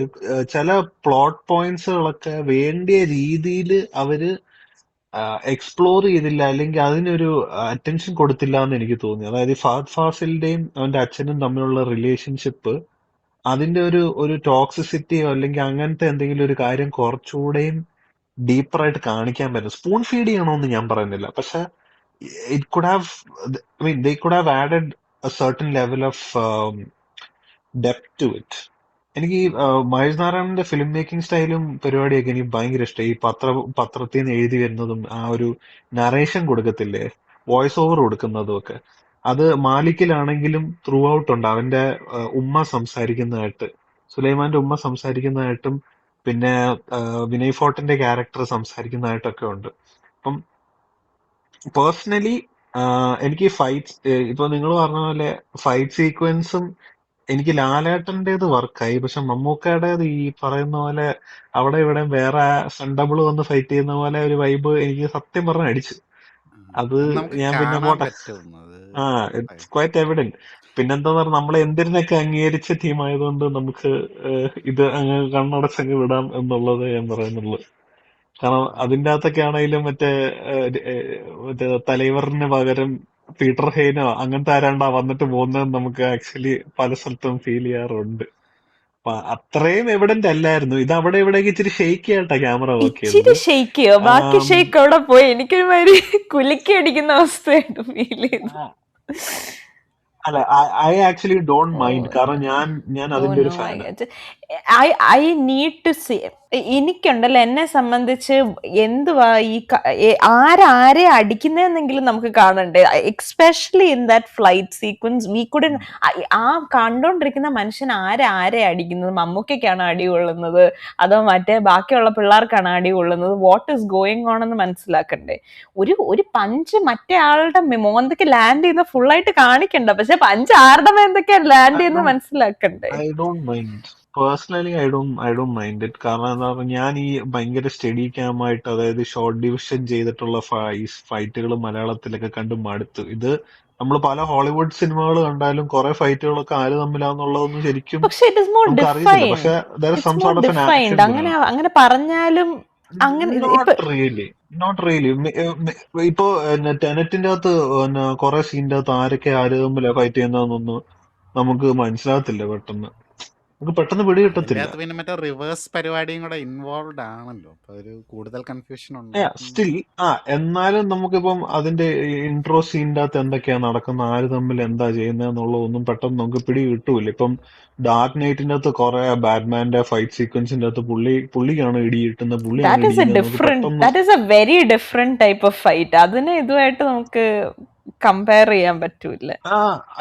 ചില പ്ലോട്ട് പോയിന്റ്സുകളൊക്കെ വേണ്ടിയ രീതിയിൽ അവര് എക്സ്പ്ലോർ ചെയ്തില്ല, അല്ലെങ്കിൽ അതിനൊരു അറ്റൻഷൻ കൊടുത്തില്ല എന്ന് എനിക്ക് തോന്നി. അതായത് ഫഹദ് ഫാസിലിന്റെയും അവന്റെ അച്ഛനും തമ്മിലുള്ള റിലേഷൻഷിപ്പ്, അതിന്റെ ഒരു ടോക്സിസിറ്റിയോ അല്ലെങ്കിൽ അങ്ങനത്തെ എന്തെങ്കിലും ഒരു കാര്യം കുറച്ചുകൂടെയും ഡീപ്പറായിട്ട് കാണിക്കാൻ പറ്റും. സ്പൂൺ ഫീഡ് ചെയ്യണമെന്ന് ഞാൻ പറയുന്നില്ല, പക്ഷെ it could have, I mean they could have added a certain level of depth to it. എനിക്ക് ഈ മഹേഷ് നാരായണന്റെ ഫിലിം മേക്കിംഗ് സ്റ്റൈലും പരിപാടിയൊക്കെ എനിക്ക് ഭയങ്കര ഇഷ്ടമായി. ഈ പത്രത്തിൽ നിന്ന് എഴുതി വരുന്നതും ആ ഒരു നറേഷൻ കൊടുക്കത്തില്ലേ, വോയിസ് ഓവർ കൊടുക്കുന്നതും ഒക്കെ. അത് മാലിക്കിലാണെങ്കിലും ത്രൂ ഔട്ട് ഉണ്ട്. അവന്റെ ഉമ്മ സംസാരിക്കുന്നതായിട്ട്, സുലൈമാന്റെ ഉമ്മ സംസാരിക്കുന്നതായിട്ടും, പിന്നെ വിനയ് ഫോർട്ടിന്റെ ക്യാരക്ടർ സംസാരിക്കുന്നതായിട്ടൊക്കെ ഉണ്ട്. അപ്പം പേഴ്സണലി എനിക്ക് ഫൈറ്റ്, ഇപ്പൊ നിങ്ങൾ പറഞ്ഞ പോലെ ഫൈറ്റ് സീക്വൻസും എനിക്ക് ലാലേട്ടന്റേത് വർക്കായി. പക്ഷെ മമ്മൂക്കയുടേത് ഈ പറയുന്ന പോലെ അവിടെ ഇവിടെ വേറെ ഡബിൾ വന്ന് ഫൈറ്റ് ചെയ്യുന്ന പോലെ ഒരു വൈബ് എനിക്ക് സത്യം പറഞ്ഞ അടിച്ചു. അത് അത് നമുക്ക് ഞാൻ പിന്നെ കാണാൻ പോട്ടെ. പറ്റും. അത് ആ, ഇറ്റ്സ് ക്വൈറ്റ് എവിഡന്റ്. പിന്നെന്താന്ന് പറഞ്ഞാൽ നമ്മളെ എന്തിനൊക്കെ അംഗീകരിച്ച ടീം ആയതുകൊണ്ട് നമുക്ക് ഇത് അങ്ങ് കണ്ണടച്ചങ്ങ് വിടാം എന്നുള്ളത് ഞാൻ പറയുന്നുള്ളൂ. കാരണം അതിന്റെ അകത്തൊക്കെ ആണെങ്കിലും മറ്റേ തലൈവറിന് പകരം പീറ്റർ ഹെയ്നോ അങ്ങനത്തെ ആരാണ്ടാ വന്നിട്ട് പോകുന്നത് നമുക്ക് ആക്ച്വലി പല സ്ഥലത്തും ഫീൽ ചെയ്യാറുണ്ട്. അപ്പൊ അത്രയും എവിഡന്റ് അല്ലായിരുന്നു. ഇത് അവിടെ ഇവിടേക്ക് ഇച്ചിരി ഷെയ്ക്കി ആയിട്ടാ ക്യാമറ വർക്ക് ചെയ്തത്. ഇച്ചിരി ഷെയ്ക്കിയോ? ബാക്കി ഷെയ്ക്ക് അവിടെ പോയി എനിക്കൊരുമാതിരി കുലുക്കി അടിക്കുന്ന അവസ്ഥയായിട്ട് ഫീൽ ചെയ്തു. അല്ല, ഐ ആക്ച്വലി ഡോണ്ട് മൈൻഡ്. കാരണം ഞാൻ ഓ അതിന്റെ നോ ഒരു ഐ ഫാനാണ്. Get I need to see. എനിക്കുണ്ടല്ലോ, എന്നെ സംബന്ധിച്ച് എന്തുവാ ഈ ആരെ അടിക്കുന്നതെന്നെങ്കിലും നമുക്ക് കാണണ്ടേ, especially in that flight sequence we couldn't. ആ കണ്ടോണ്ടിരിക്കുന്ന മനുഷ്യൻ ആരെ അടിക്കുന്നത്? മമ്മൂക്കയ്ക്കാണ് അടി കൊള്ളുന്നത് അതോ മറ്റേ ബാക്കിയുള്ള പിള്ളേർക്കാണ് അടി കൊള്ളുന്നത്? വാട്ട് ഈസ് ഗോയിങ് ഓൺ എന്ന് മനസ്സിലാക്കണ്ടേ? ഒരു പഞ്ച് മറ്റേ ആളുടെ മോന്തയ്ക്ക് ലാൻഡ് ചെയ്യുന്ന ഫുള്ളായിട്ട് കാണിക്കണ്ട, പക്ഷെ പഞ്ച് ആരുടെ മേന്തൊക്കെയാ ലാൻഡ് ചെയ്യുന്നത് മനസ്സിലാക്കണ്ടേ? I don't mind. Personally I don't mind it. കാരണം എന്താ പറയുക, ഞാൻ ഈ ഭയങ്കര സ്റ്റഡി ക്യാമായിട്ട്, അതായത് ഷോർട്ട് ഡിവിഷൻ ചെയ്തിട്ടുള്ള ഫൈറ്റുകൾ മലയാളത്തിലൊക്കെ കണ്ട് മടുത്തു. ഇത് നമ്മൾ പല ഹോളിവുഡ് സിനിമകൾ കണ്ടാലും കുറെ ഫൈറ്റുകളൊക്കെ ആര് തമ്മിലാന്നുള്ളതൊന്നും ശരിക്കും പക്ഷെ ഇറ്റ് ഇസ് മോർ നമുക്ക് അറിയത്തില്ല. ഡിഫൈൻഡ്. പക്ഷെ there is it's some more sort of an action defined. going on. അങ്ങനെ പറഞ്ഞാലും അങ്ങനെ ഇപ്പൊ നോട്ട് റിയലി, നോട്ട് റിയലി. ഇപ്പൊ ടെനറ്റിന്റെ അകത്ത് കുറെ സീനിന്റെ അകത്ത് ആര് തമ്മിലാ ഫൈറ്റ് ചെയ്യുന്നതെന്നൊന്നും നമുക്ക് മനസ്സിലാകത്തില്ല പെട്ടെന്ന്. നമുക്ക് പെട്ടെന്ന് പിടി അതിന്റെ കിട്ടത്തില്ല. അകത്ത് പിന്നെ മറ്റേ റിവേഴ്സ് പരിപാടിയും കൂടെ ഇൻവോൾവ് ആണല്ലോ. അപ്പൊ ഒരു കൂടുതൽ കൺഫ്യൂഷൻ ഉണ്ടാക്കും. സ്റ്റിൽ എന്നാലും നമുക്കിപ്പം അതിന്റെ ഇൻട്രോ സീനിന്റെ അകത്ത് എന്തൊക്കെയാ നടക്കുന്നത്, ആര് തമ്മിൽ എന്താ ചെയ്യുന്നതെന്നുള്ളതൊന്നും പെട്ടെന്ന് നമുക്ക് പിടി കിട്ടൂല. ഇപ്പം ഡാർക്ക് നൈറ്റിന്റെ അകത്ത് കുറെ ബാറ്റ്മാന്റെ ഫൈറ്റ് സീക്വൻസിന്റെ അകത്ത് പുള്ളിക്കാണ് ഇടി കിട്ടുന്നത്, പുള്ളിയാണ് ദാറ്റ് ഈസ് എ ഇടിക്കുന്നത്. നമുക്ക് ഡിഫറെന്റ്, പെട്ടെന്ന് that is A very different type of fight. അതിനെ ഇതുമായിട്ട് നമുക്ക് കമ്പയർ ചെയ്യാൻ പറ്റൂല.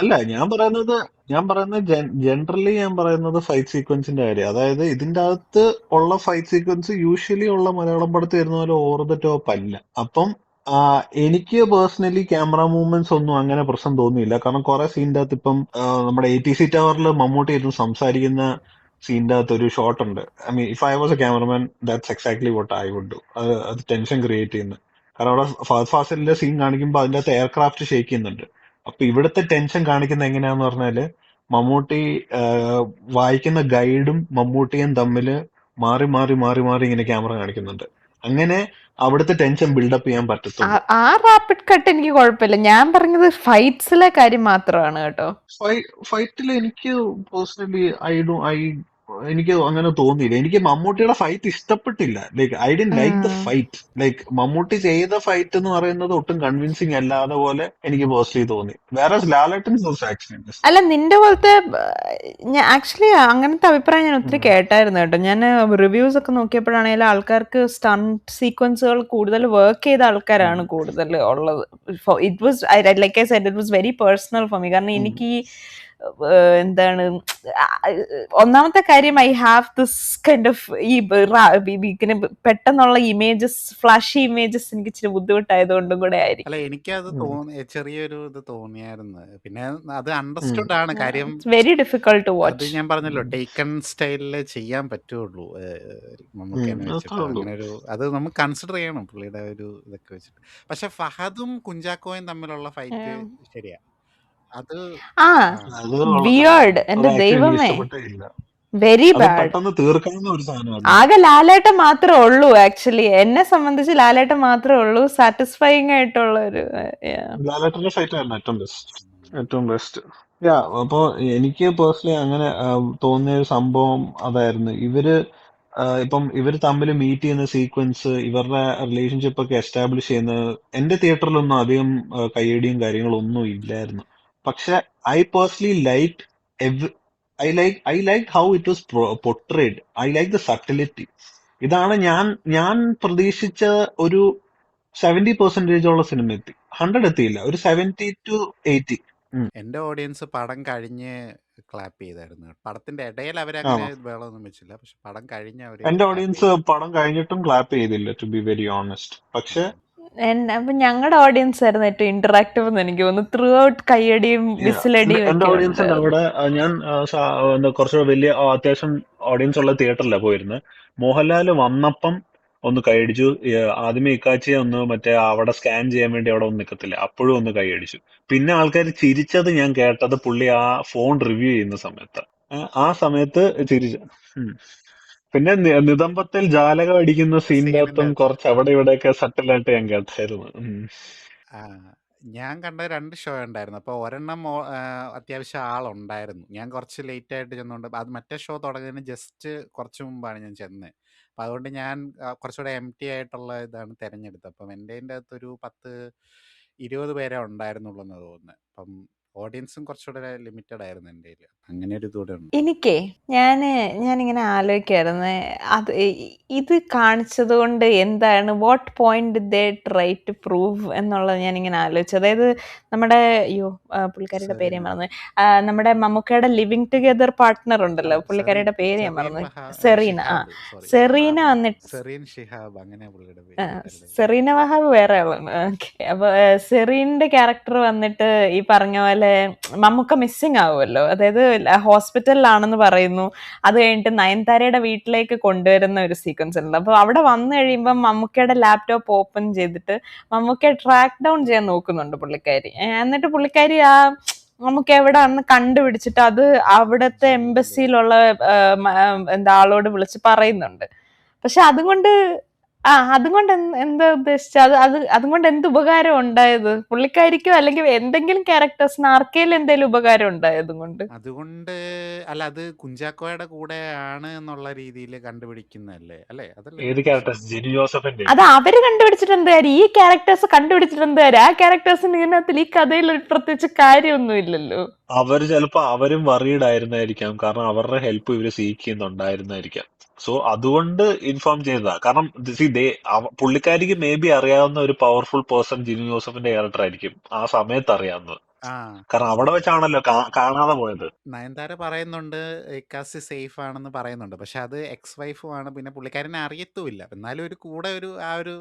അല്ല, ഞാൻ പറയുന്നത് ജനറലി ഞാൻ പറയുന്നത് ഫൈറ്റ് സീക്വൻസിന്റെ കാര്യം. അതായത് ഇതിന്റെ അകത്ത് ഉള്ള ഫൈറ്റ് സീക്വൻസ് യൂഷ്വലി ഉള്ള മലയാളം പടത്തിൽ വരുന്ന പോലെ ഓവർ ദ ടോപ്പ് അല്ല. അപ്പം എനിക്ക് പേഴ്സണലി ക്യാമറ മൂവ്മെന്റ്സ് ഒന്നും അങ്ങനെ പ്രശ്നം തോന്നിയില്ല. കാരണം കുറെ സീനിന്റെ അകത്ത് ഇപ്പം നമ്മുടെ ATC ടവറിൽ മമ്മൂട്ടി ഇരുന്ന് സംസാരിക്കുന്ന സീനിന്റെ അകത്ത് ഒരു ഷോട്ട് ഉണ്ട്. I mean, if I was a cameraman that's exactly what I would do. അത് ടെൻഷൻ ക്രിയേറ്റ് ചെയ്യുന്നത്. കാരണം അവിടെ ഫഹദ് ഫാസിലിന്റെ സീൻ കാണിക്കുമ്പോൾ അതിന്റെ അകത്ത് എയർക്രാഫ്റ്റ് ഷേക്ക് ചെയ്യുന്നുണ്ട്. അപ്പൊ ഇവിടുത്തെ ടെൻഷൻ കാണിക്കുന്നത് എങ്ങനെയാന്ന് പറഞ്ഞാല്, മമ്മൂട്ടി വായിക്കുന്ന ഗൈഡും മമ്മൂട്ടിയും തമ്മില് മാറി മാറി മാറി മാറി ഇങ്ങനെ ക്യാമറ കാണിക്കുന്നുണ്ട്. അങ്ങനെ അവിടുത്തെ ടെൻഷൻ ബിൽഡപ്പ് ചെയ്യാൻ പറ്റത്തുള്ളൂ. ആ റാപ്പിഡ് കട്ട് എനിക്ക് കുഴപ്പമില്ല. ഞാൻ പറഞ്ഞത് ഫൈറ്റ്സിലെ കാര്യം മാത്രമാണ് കേട്ടോ. ഫൈറ്റിൽ എനിക്ക് പേഴ്സണലി എനിക്ക് അങ്ങനെ തോന്നിയില്ല. എനിക്ക് മമ്മൂട്ടിയുടെ ഫൈറ്റ് ഇഷ്ടപ്പെട്ടില്ല. Like I didn't like the fight. Like Mammootty ചെയ്ത ഫൈറ്റ് എന്ന് പറയുന്നത് ഒട്ടും കൺവിൻസിങ് അല്ലാതെ പോലെ എനിക്ക് പേഴ്സണലി തോന്നി. വേറെ ലാലേട്ടൻസ് ഓൾസോ ആക്ച്വലി. അല്ല, നിന്റെ പോലത്തെ ഞാൻ ആക്ച്വലി അങ്ങനത്തെ അഭിപ്രായം ഞാൻ ഒത്തിരി കേട്ടായിരുന്നു കേട്ടോ. ഞാൻ റിവ്യൂസ് ഒക്കെ നോക്കിയപ്പോഴാണെങ്കിലും ആൾക്കാർക്ക് സ്റ്റണ്ട് സീക്വൻസുകൾ കൂടുതൽ വർക്ക് ചെയ്ത ആൾക്കാരാണ് കൂടുതൽ ഉള്ളത്. It was like I said, it was very personal for me. കാരണം എനിക്ക് ഈ എന്താണ്, ഒന്നാമത്തെ കാര്യം, I have this kind of ഈ ഇങ്ങനെ പെട്ടെന്നുള്ള ഇമേജസ്, ഫ്ലാഷി ഇമേജസ് എനിക്ക് ഇച്ചിരി ബുദ്ധിമുട്ടായതുകൊണ്ടും കൂടെ ആയിരിക്കും. അല്ല, എനിക്കത് ചെറിയൊരു ഇത് തോന്നിയായിരുന്നു. പിന്നെ അത് അണ്ടർസ്റ്റുഡ് ആണ് കാര്യം. വെരി ഡിഫിക്കൾട്ട് ടു അത് വാച്ച്. ഞാൻ പറഞ്ഞല്ലോ, ടേക്കൺ സ്റ്റൈലില് ചെയ്യാൻ പറ്റുള്ളൂ മമ്മൂക്കേനെ വെച്ചിട്ട്. അങ്ങനെ ഒരു അത് നമുക്ക് കൺസിഡർ ചെയ്യണം പുള്ളിയുടെ ഒരു ഇതൊക്കെ വെച്ചിട്ട്. പക്ഷെ ഫഹദും കുഞ്ചാക്കോയും തമ്മിലുള്ള ഫൈറ്റ് ശരിയാ. അത് വിയേർഡ്, എന്റെ ദൈവമേ, വെരി ബാഡ്. പെട്ടെന്ന് തീർക്കാവുന്ന ഒരു സാധനമാണ്. ആകെ ലാലേട്ടൻ മാത്രമേ ഉള്ളൂ ആക്ച്വലി, എന്നെ സംബന്ധിച്ച് ലാലേട്ടൻ മാത്രമേ ഉള്ളൂ സാറ്റിസ്ഫൈങ് ആയിട്ടുള്ള ഒരു. ലാലേട്ടന്റെ ഫൈറ്റ് ആയിരുന്നു ഏറ്റവും ബെസ്റ്റ്. അപ്പൊ എനിക്ക് പേഴ്സണലി അങ്ങനെ തോന്നിയ ഒരു സംഭവം അതായിരുന്നു. ഇപ്പം ഇവര് തമ്മിൽ മീറ്റ് ചെയ്യുന്ന സീക്വൻസ്, ഇവരുടെ റിലേഷൻഷിപ്പ് ഒക്കെ എസ്റ്റാബ്ലിഷ് ചെയ്യുന്നത് എന്റെ തിയേറ്ററിലൊന്നും അധികം കയ്യടിയും കാര്യങ്ങളൊന്നും ഇല്ലായിരുന്നു. പക്ഷെ I personally like I liked how it was portrayed. I like the subtlety. ഇതാണ് ഞാൻ പ്രതീക്ഷിച്ച ഒരു 70% ഉള്ള സിനിമ എത്തി. 100 എത്തിയില്ല, ഒരു 70 to 80. എന്റെ ഓഡിയൻസ് പടം കഴിഞ്ഞ് ക്ലാപ്പ് ചെയ്തായിരുന്നു. പടത്തിന്റെ ഇടയിൽ അവരങ്ങനെ വേളൊന്നും വെച്ചില്ല, പക്ഷെ പടം കഴിഞ്ഞ അവര്. എന്റെ ഓഡിയൻസ് പടം കഴിഞ്ഞിട്ടും ക്ലാപ്പ് ചെയ്തില്ല, ടു ബി വെരി ഓണസ്റ്റ്. പക്ഷെ അപ്പൊ ഞങ്ങളുടെ ഓഡിയൻസ് ആയിരുന്നു ഏറ്റവും ഇന്ററാക്റ്റീവ് എന്ന് എനിക്ക് തോന്നുന്നു. ത്രൂ ഔട്ട് കയ്യടിയും വിസിലടിയും എന്റെ ഒക്കെ ഓഡിയൻസിന്റെ ഉണ്ടായിരുന്നു. അവിടെ ഞാൻ എന്താ കുറച്ചുകൂടെ വലിയ അത്യാവശ്യം ഓഡിയൻസ് ഉള്ള തിയേറ്ററിലാണ് പോയിരുന്നത്. മോഹൻലാൽ വന്നപ്പം ഒന്ന് കൈയടിച്ചു. ആദ്യമേ ഇക്കാച്ചിയെ ഒന്ന് മറ്റേ അവിടെ സ്കാൻ ചെയ്യാൻ വേണ്ടി അവിടെ ഒന്ന് നിൽക്കത്തില്ല, അപ്പോഴും ഒന്ന് കൈയടിച്ചു. പിന്നെ ആൾക്കാർ ചിരിച്ചത് ഞാൻ കേട്ടത് പുള്ളി ആ ഫോൺ റിവ്യൂ ചെയ്യുന്ന സമയത്ത്. ആ സമയത്ത് ചിരിച്ച. ഉം. പിന്നെ നിതംബത്തിൽ ജാലകം അടിക്കുന്ന സീനിന്റെ സീനിൻ്റെ അകത്തും അകത്ത് കുറച്ച് അവിടെ ഇവിടെയൊക്കെ സട്ടിലായിട്ട് ഞാൻ കേട്ടായിരുന്നു. ആ, ഞാൻ കണ്ട 2 ഷോ ഉണ്ടായിരുന്നു. അപ്പോൾ ഒരെണ്ണം അത്യാവശ്യം ആളുണ്ടായിരുന്നു. ഞാൻ കുറച്ച് ലേറ്റ് ആയിട്ട് ചെന്നുകൊണ്ട് അത് മറ്റേ ഷോ തുടങ്ങുന്നതിന് ജസ്റ്റ് കുറച്ച് മുമ്പാണ് ഞാൻ ചെന്നത്. അപ്പോൾ അതുകൊണ്ട് ഞാൻ കുറച്ചുകൂടെ എംപ്റ്റി ആയിട്ടുള്ള ഇതാണ് തിരഞ്ഞെടുത്തത്. അപ്പം എൻ്റെ അകത്തൊരു 10-20 പേരെ ഉണ്ടായിരുന്നുള്ളൂ എന്ന് തോന്നുന്നത്. അപ്പം ഓഡിയൻസും കുറച്ചുകൂടെ ലിമിറ്റഡ് ആയിരുന്നു എൻ്റെ കയ്യിൽ. അങ്ങനെ ഒരു ഇതുകൂടെ ഉണ്ട്. എനിക്കേ ഞാനിങ്ങനെ ആലോചിക്കായിരുന്നു, അത് ഇത് കാണിച്ചത് കൊണ്ട് എന്താണ്, what point they try to prove എന്നുള്ളത് ഞാനിങ്ങനെ ആലോചിച്ചു. അതായത് നമ്മുടെ പുള്ളിക്കാരിയുടെ പേര് ഞാൻ സെറീന. മറന്നു. നമ്മുടെ മമ്മൂക്കയുടെ ലിവിങ് ടുഗെദർ പാർട്ട്ണർ ആ, ഉണ്ടല്ലോ, പുള്ളിക്കാരിയുടെ പേര് ഞാൻ സെറീൻ മറന്നു. സെറീന. ഷിഹാബ്, സോറി. സെറീന വന്നിട്ട് സെറീൻ ഷിഹാബ്, അങ്ങനെ പുള്ളിയുടെ പേര്. സെറീന വഹാബ് വേറെ ആളാണ്. ഓക്കെ. അപ്പൊ സെറീന്റെ ക്യാരക്ടർ വന്നിട്ട് ഈ പറഞ്ഞ പോലെ മമ്മൂക്ക മിസ്സിങ് ആവുമല്ലോ. അതായത് ഹോസ്പിറ്റലിലാണെന്ന് പറയുന്നു. അത് കഴിഞ്ഞിട്ട് നയൻതാരയുടെ വീട്ടിലേക്ക് കൊണ്ടുവരുന്ന ഒരു സീക്വൻസ് ഉണ്ട്. അപ്പൊ അവിടെ വന്നു കഴിയുമ്പോൾ മമ്മൂക്കയുടെ ലാപ്ടോപ്പ് ഓപ്പൺ ചെയ്തിട്ട് മമ്മൂക്കയെ ട്രാക്ക് ഡൗൺ ചെയ്യാൻ നോക്കുന്നുണ്ട് പുള്ളിക്കാരി. എന്നിട്ട് പുള്ളിക്കാരി ആ നമുക്ക് എവിടെയാണെന്ന് കണ്ടുപിടിച്ചിട്ട് അത് അവിടുത്തെ എംബസിയിലുള്ള എന്താ ആളോട് വിളിച്ച് പറയുന്നുണ്ട്. പക്ഷെ അതുകൊണ്ട് അതുകൊണ്ട് എന്താ ഉദ്ദേശിച്ച, അതുകൊണ്ട് എന്ത് ഉപകാരം ഉണ്ടായത് പുള്ളിക്കാരിക്കോ, അല്ലെങ്കിൽ എന്തെങ്കിലും ക്യാരക്ടേഴ്സിന് ആർക്കെങ്കിലും എന്തെങ്കിലും ഉപകാരം ഉണ്ടായതും കൊണ്ട്? അതുകൊണ്ട് അല്ല, അത് കുഞ്ചാക്കോയുടെ കൂടെ ആണ് എന്നുള്ള രീതിയിൽ കണ്ടുപിടിക്കുന്നല്ലേ, അല്ലേ? അതല്ലേ ഏത് ക്യാരക്ടേഴ്സ്? ജിനു ജോസഫിന്റെ? അത് അവര് കണ്ടുപിടിച്ചിട്ട് എന്ത് കാര്യം? ഈ ക്യാരക്ടേഴ്സ് കണ്ടുപിടിച്ചിട്ട് എന്ത് കാര്യം? ആ ക്യാരക്ടേഴ്സിന് ഇതിനകത്തിൽ ഈ കഥയിൽ ഒരു പ്രത്യേകിച്ച് കാര്യമൊന്നും ഇല്ലല്ലോ. അവര് ചിലപ്പോ അവരും വറീഡ് ആയിരുന്നായിരിക്കാം, കാരണം അവരുടെ ഹെൽപ്പ് ഇവര് സീക്ക് ചെയ്യുന്നുണ്ടായിരുന്നായിരിക്കാം. സോ അതുകൊണ്ട് ഇൻഫോം ചെയ്തതാ. കാരണം പുള്ളിക്കാരിക്ക് മേ ബി അറിയാവുന്ന ഒരു പവർഫുൾ പേഴ്സൺ ജിനു ജോസഫിന്റെ ക്യാരക്ടർ ആയിരിക്കും ആ സമയത്ത് അറിയാവുന്നത്. ആ, കാരണം അവിടെ വെച്ചാണല്ലോ കാണാതെ പോയത്. നയൻതാര പറയുന്നുണ്ട് ഇക്കാസി സേഫ് ആണെന്ന് പറയുന്നുണ്ട്. പക്ഷെ അത് എക്സ് വൈഫുമാണ്, പിന്നെ പുള്ളിക്കാരനെ അറിയത്തുമില്ല. എന്നാലും ഒരു കൂടെ ഒരു ആ ഒരു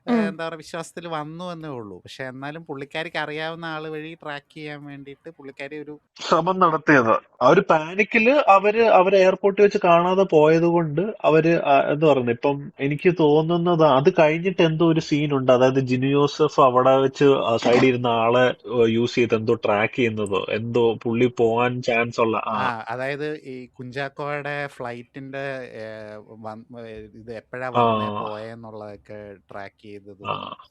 എന്താ പറയുക വിശ്വാസത്തിൽ വന്നു എന്നേ ഉള്ളൂ. പക്ഷെ എന്നാലും പുള്ളിക്കാരിക്ക് അറിയാവുന്ന ആൾ വഴി ട്രാക്ക് ചെയ്യാൻ വേണ്ടിയിട്ട് പുള്ളിക്കാരി ഒരു ശ്രമം നടത്തിയത്. ആ ഒരു പാനിക്കില് അവര് എയർപോർട്ടിൽ വെച്ച് കാണാതെ പോയത് കൊണ്ട് അവര് എന്താ പറയുന്നത്, ഇപ്പം എനിക്ക് തോന്നുന്നത് അത് കഴിഞ്ഞിട്ട് എന്തോ ഒരു സീൻ ഉണ്ട്. അതായത് ജിനു ജോസഫ് അവിടെ വെച്ച് സൈഡിൽ ഇരുന്ന ആളെ യൂസ് ചെയ്ത് എന്തോ ട്രാക്ക് ചെയ്യുന്നതോ എന്തോ പുള്ളി പോവാൻ ചാൻസ് ഉള്ള അതായത് ഈ കുഞ്ചാക്കോയുടെ ഫ്ലൈറ്റിന്റെ ഇത് എപ്പോഴാ ആ വന്നേ പോയെന്നുള്ളതൊക്കെ ട്രാക്ക് ചെയ്തതും.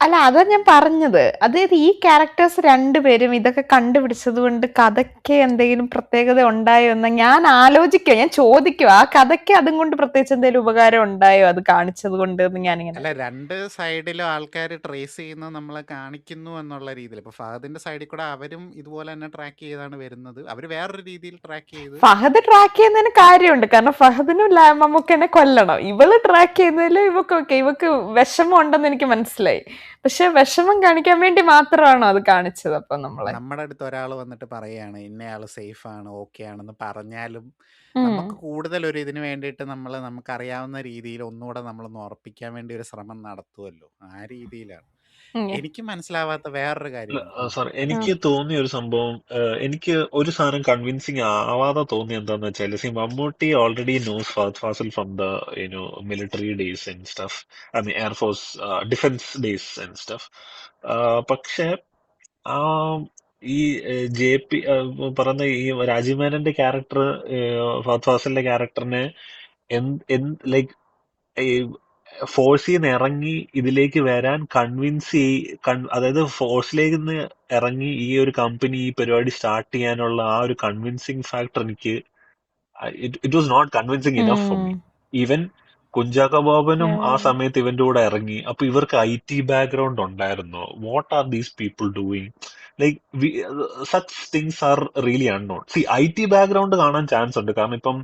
അല്ല, അതാ ഞാൻ പറഞ്ഞത്. അതായത് ഈ ക്യാരക്ടേഴ്സ് രണ്ടുപേരും ഇതൊക്കെ കണ്ടുപിടിച്ചത് കൊണ്ട് കഥയ്ക്ക് എന്തെങ്കിലും പ്രത്യേകത ഉണ്ടായോ എന്ന് ഞാൻ ആലോചിക്കുക, ഞാൻ ചോദിക്കുക. ആ കഥയ്ക്ക് അതും കൊണ്ട് പ്രത്യേകിച്ച് എന്തെങ്കിലും ഉപകാരം ഉണ്ടായോ അത് കാണിച്ചത് കൊണ്ട് എന്ന് ഞാനിങ്ങനെ. അല്ല, രണ്ട് സൈഡിലും ആൾക്കാർ ട്രേസ് ചെയ്യുന്നത് നമ്മളെ കാണിക്കുന്നു എന്നുള്ള രീതിയിൽ. ഇപ്പൊ ഫഹദിന്റെ സൈഡിൽ കൂടെ അവരും ഇതുപോലെ തന്നെ ട്രാക്ക് ചെയ്താണ് വരുന്നത്. അവര് വേറൊരു രീതിയിൽ ട്രാക്ക് ചെയ്ത്. ഫഹദ് ട്രാക്ക് ചെയ്യുന്നതിന് കാര്യമുണ്ട്, കാരണം ഫഹദിനും മമ്മൂക്കനെ കൊല്ലണം. ഇവള് ട്രാക്ക് ചെയ്യുന്നതിൽ ഇവക്ക് വിഷമം ഉണ്ടെന്ന് എനിക്ക് മനസ്സിലായി. പക്ഷെ വിഷമം കാണിക്കാൻ വേണ്ടി മാത്രമാണോ അത് കാണിച്ചത്? അപ്പൊ നമ്മുടെ അടുത്ത് ഒരാൾ വന്നിട്ട് പറയാണ് ഇന്നയാള് സേഫ് ആണ്, ഓക്കെ ആണെന്ന് പറഞ്ഞാലും നമുക്ക് കൂടുതൽ ഒരു ഇതിന് വേണ്ടിയിട്ട് നമുക്കറിയാവുന്ന രീതിയിൽ ഒന്നുകൂടെ നമ്മളൊന്ന് ഉറപ്പിക്കാൻ വേണ്ടി ഒരു ശ്രമം നടത്തുമല്ലോ. ആ രീതിയിലാണ് എനിക്ക് മനസ്സിലാവാത്ത വേറൊരു കാര്യം. സാർ, എനിക്ക് തോന്നിയ ഒരു സംഭവം, എനിക്ക് ഒരു സാധനം കൺവിൻസിങ് ആവാതെ തോന്നിയ എന്താന്ന് വെച്ചാൽ, Mammootty already knows Fahadh Faasil from the military days and stuff, I mean air force defence days and stuff. പക്ഷെ ആ ഈ JP പറയുന്ന ഈ രാജീവ് മേനന്റെ ക്യാരക്ടർ, ഫഹദ് ഫാസിലിന്റെ ക്യാരക്ടറിനെ ലൈക്ക് ഫോഴ്സിൽ നിന്ന് ഇറങ്ങി ഇതിലേക്ക് വരാൻ അതായത് ഫോഴ്സിലേക്ക് നിന്ന് ഇറങ്ങി ഈ ഒരു കമ്പനി ഈ പരിപാടി സ്റ്റാർട്ട് ചെയ്യാനുള്ള ആ ഒരു കൺവിൻസിങ് ഫാക്ടർ എനിക്ക് it was not convincing enough for me. Even Kunchacko ബോബനും ആ സമയത്ത് ഇവന്റെ കൂടെ ഇറങ്ങി. അപ്പൊ ഇവർക്ക് IT ബാക്ക്ഗ്രൗണ്ട് ഉണ്ടായിരുന്നു. What are these people doing? Like such things are really unknown. IT background കാണാൻ ചാൻസ് ഉണ്ട്. കാരണം ഇപ്പം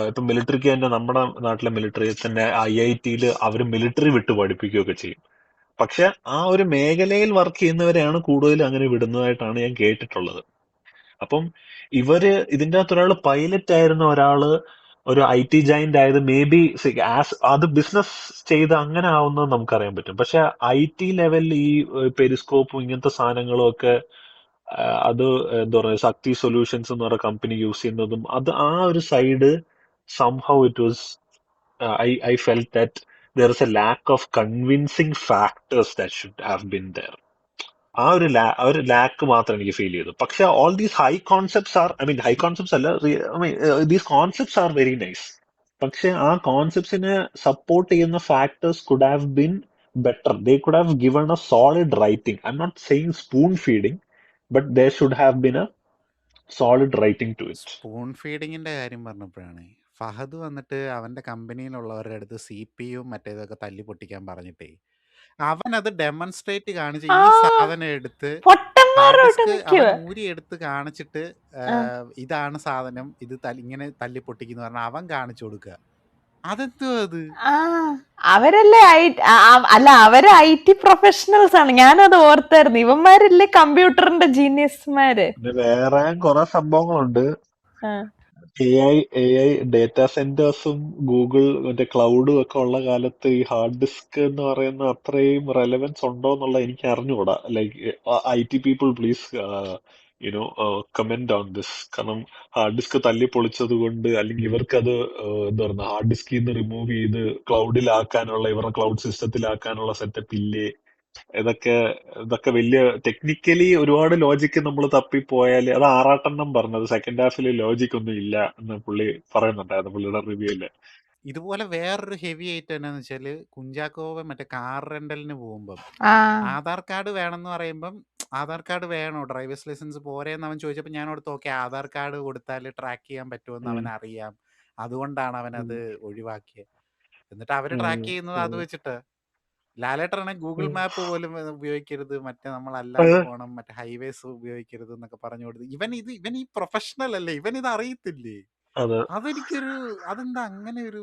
ഇപ്പം മിലിറ്ററിക്ക് തന്നെ, നമ്മുടെ നാട്ടിലെ മിലിറ്ററി തന്നെ IIT-യിൽ അവർ മിലിറ്ററി വിട്ട് പഠിപ്പിക്കുകയൊക്കെ ചെയ്യും. പക്ഷെ ആ ഒരു മേഖലയിൽ വർക്ക് ചെയ്യുന്നവരെയാണ് കൂടുതലും അങ്ങനെ വിടുന്നതായിട്ടാണ് ഞാൻ കേട്ടിട്ടുള്ളത്. അപ്പം ഇതിന്റെ അകത്ത് ഒരാള് പൈലറ്റ് ആയിരുന്ന ഒരാള് ഒരു IT ജയന്റ് ആയത് മേ ബി അത് ബിസിനസ് ചെയ്ത് അങ്ങനെ ആവുന്നത് നമുക്കറിയാൻ പറ്റും. പക്ഷെ IT ലെവലിൽ ഈ പെരിസ്കോപ്പും ഇങ്ങനത്തെ സാധനങ്ങളും ഒക്കെ അത് എന്താ പറയുക ശക്തി സൊല്യൂഷൻസ് എന്ന് പറയുന്ന കമ്പനി യൂസ് ചെയ്യുന്നതും അത് ആ ഒരു side somehow it was I felt that there is a lack of convincing factors that should have been there. ആ ഒരു ലാക്ക് മാത്രം എനിക്ക് ഫീൽ ചെയ്തു. പക്ഷെ all these high concepts are high concepts അല്ല these concepts are very nice. പക്ഷെ ആ കോൺസെപ്റ്റ്സിനെ സപ്പോർട്ട് ചെയ്യുന്ന factors could have been better. They could have given a solid writing. I'm not saying spoon feeding, but they should have been a solid writing to it. Spoon ഫീഡിങ്ങിന്റെ കാര്യം പറഞ്ഞപ്പോഴാണ് ഫഹദ് വന്നിട്ട് അവന്റെ കമ്പനിയിലുള്ളവരുടെ അടുത്ത് CPU മറ്റേതൊക്കെ തല്ലി പൊട്ടിക്കാൻ പറഞ്ഞിട്ടേ അവനത് ഡെമോൺസ്ട്രേറ്റ് കാണിച്ച് ആ ഈ സാധനം എടുത്ത് ഹാർഡ് പൊട്ടന്മാരോട്ട് ഡിസ്ക് നിൽക്കുക. അവൻ ഊരി എടുത്ത് കാണിച്ചിട്ട് ഇതാണ് സാധനം, ഇത് ഇങ്ങനെ തല്ലി പൊട്ടിക്കുന്ന പറഞ്ഞാൽ അവൻ കാണിച്ചു കൊടുക്കുക. അതെന്തോ അത് അവരല്ലേ അല്ല അവര് IT പ്രൊഫഷണൽസ് ആണ്. ഞാനത് ഓർത്തായിരുന്നു. ഇവന്മാരല്ലേ കമ്പ്യൂട്ടറിന്റെ ജീനിയസ്മാര്. പിന്നെ വേറെ കുറെ സംഭവങ്ങളുണ്ട്. AI ഡേറ്റാ സെന്റേഴ്സും ഗൂഗിൾ മറ്റേ ക്ലൗഡും ഒക്കെ ഉള്ള കാലത്ത് ഈ ഹാർഡ് ഡിസ്ക് എന്ന് പറയുന്ന അത്രയും റെലവൻസ് ഉണ്ടോ എന്നുള്ള എനിക്ക് അറിഞ്ഞുകൂടാ. Like IT people please you know comment on this. കാരണം ഹാർഡ് ഡിസ്ക് തല്ലി പൊളിച്ചത് കൊണ്ട് അല്ലെങ്കിൽ ഇവർക്കത് എന്താ പറയുക ഹാർഡ് ഡിസ്കിൽ നിന്ന് റിമൂവ് ചെയ്ത് ക്ലൗഡിലാക്കാനുള്ള ഇവരുടെ ക്ലൗഡ് സിസ്റ്റത്തിലാക്കാനുള്ള സെറ്റപ്പ് ഇല്ലേ? ഇതൊക്കെ വലിയ ടെക്നിക്കലി ഒരുപാട് ലോജിക്ക് നമ്മൾ തപ്പിപ്പോയാൽ അത് ആറാട്ടെണ്ണം പറഞ്ഞത് സെക്കൻഡ് ഹാഫിൽ ലോജിക് ഒന്നും ഇല്ല എന്ന് പുള്ളി പറയുന്നുണ്ടായിരുന്നു പുള്ളിയുടെ റിവ്യൂല്. ഇതുപോലെ വേറൊരു ഹെവി ആയിട്ട് എന്നാന്ന് വെച്ചാല് കുഞ്ചാക്കോവൻ മറ്റേ കാർ റെന്റലിന് പോകുമ്പം ആധാർ കാർഡ് വേണമെന്ന് പറയുമ്പം ആധാർ കാർഡ് വേണോ ഡ്രൈവേഴ്സ് ലൈസൻസ് പോരെന്ന് അവൻ ചോദിച്ചപ്പോൾ ഞാൻ ഓർത്ത് ഓക്കെ ആധാർ കാർഡ് കൊടുത്താൽ ട്രാക്ക് ചെയ്യാൻ പറ്റുമെന്ന് അവൻ അറിയാം, അതുകൊണ്ടാണ് അവനത് ഒഴിവാക്കിയത്. എന്നിട്ട് അവര് ട്രാക്ക് ചെയ്യുന്നത് അത് വെച്ചിട്ട് ലാലേട്ടനാണെങ്കിൽ ഗൂഗിൾ മാപ്പ് പോലും ഉപയോഗിക്കരുത്, മറ്റേ നമ്മൾ അല്ലാണ്ട് പോകണം, മറ്റേ ഹൈവേസ് ഉപയോഗിക്കരുത് എന്നൊക്കെ പറഞ്ഞു കൊടുത്ത് ഇവൻ ഈ പ്രൊഫഷണൽ അല്ലേ, ഇവൻ ഇത് അറിയത്തില്ലേ? അതെന്താ അങ്ങനെ ഒരു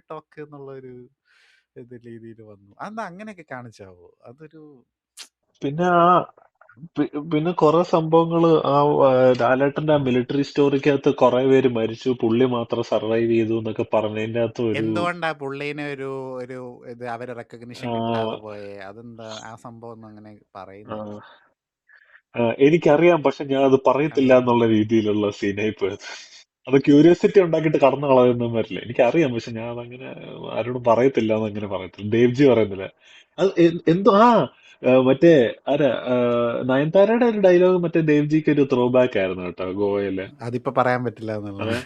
ടോക്ക് എന്നുള്ള ഒരു രീതിയിൽ വന്നു. അതെന്താ അങ്ങനെയൊക്കെ കാണിച്ചാവോ? അതൊരു പിന്നെ കുറെ സംഭവങ്ങള് ലാലേട്ടന്റെ ആ മിലിറ്ററി സ്റ്റോറിക്കകത്ത് കുറെ പേര് മരിച്ചു, പുള്ളി മാത്രം സർവൈവ് ചെയ്തു എന്നൊക്കെ പറഞ്ഞതിന്റെ അകത്ത് ഒരു എന്തുകൊണ്ടാ പുള്ളീനെ ഒരു അവര് റെക്കഗ്നിഷൻ കിട്ടാതെ പോയെ? അതെന്താ ആ സംഭവം ഒന്നും അങ്ങനെ പറയുന്നില്ല. എനിക്കറിയാം, പക്ഷെ ഞാൻ അത് പറയത്തില്ല എന്നുള്ള രീതിയിലുള്ള സീനായി പോയത്. അത് ക്യൂരിയോസിറ്റി ഉണ്ടാക്കിയിട്ട് കടന്നു കളയൊന്നും വരില്ല. എനിക്കറിയാം, പക്ഷെ ഞാൻ അതങ്ങനെ ആരോടും പറയത്തില്ല എന്നങ്ങനെ പറയത്തില്ല. ദേവ്ജി പറയുന്നില്ല അത് എന്തോ മറ്റേ ആരാ നയൻതാരയുടെ ഒരു ഡയലോഗ് മറ്റേ ദേവ്ജിക്ക് ഒരു ത്രോ ബാക്ക് ആയിരുന്നു കേട്ടോ ഗോവയില്. അതിപ്പോ പറയാൻ പറ്റില്ല എന്നുള്ളത്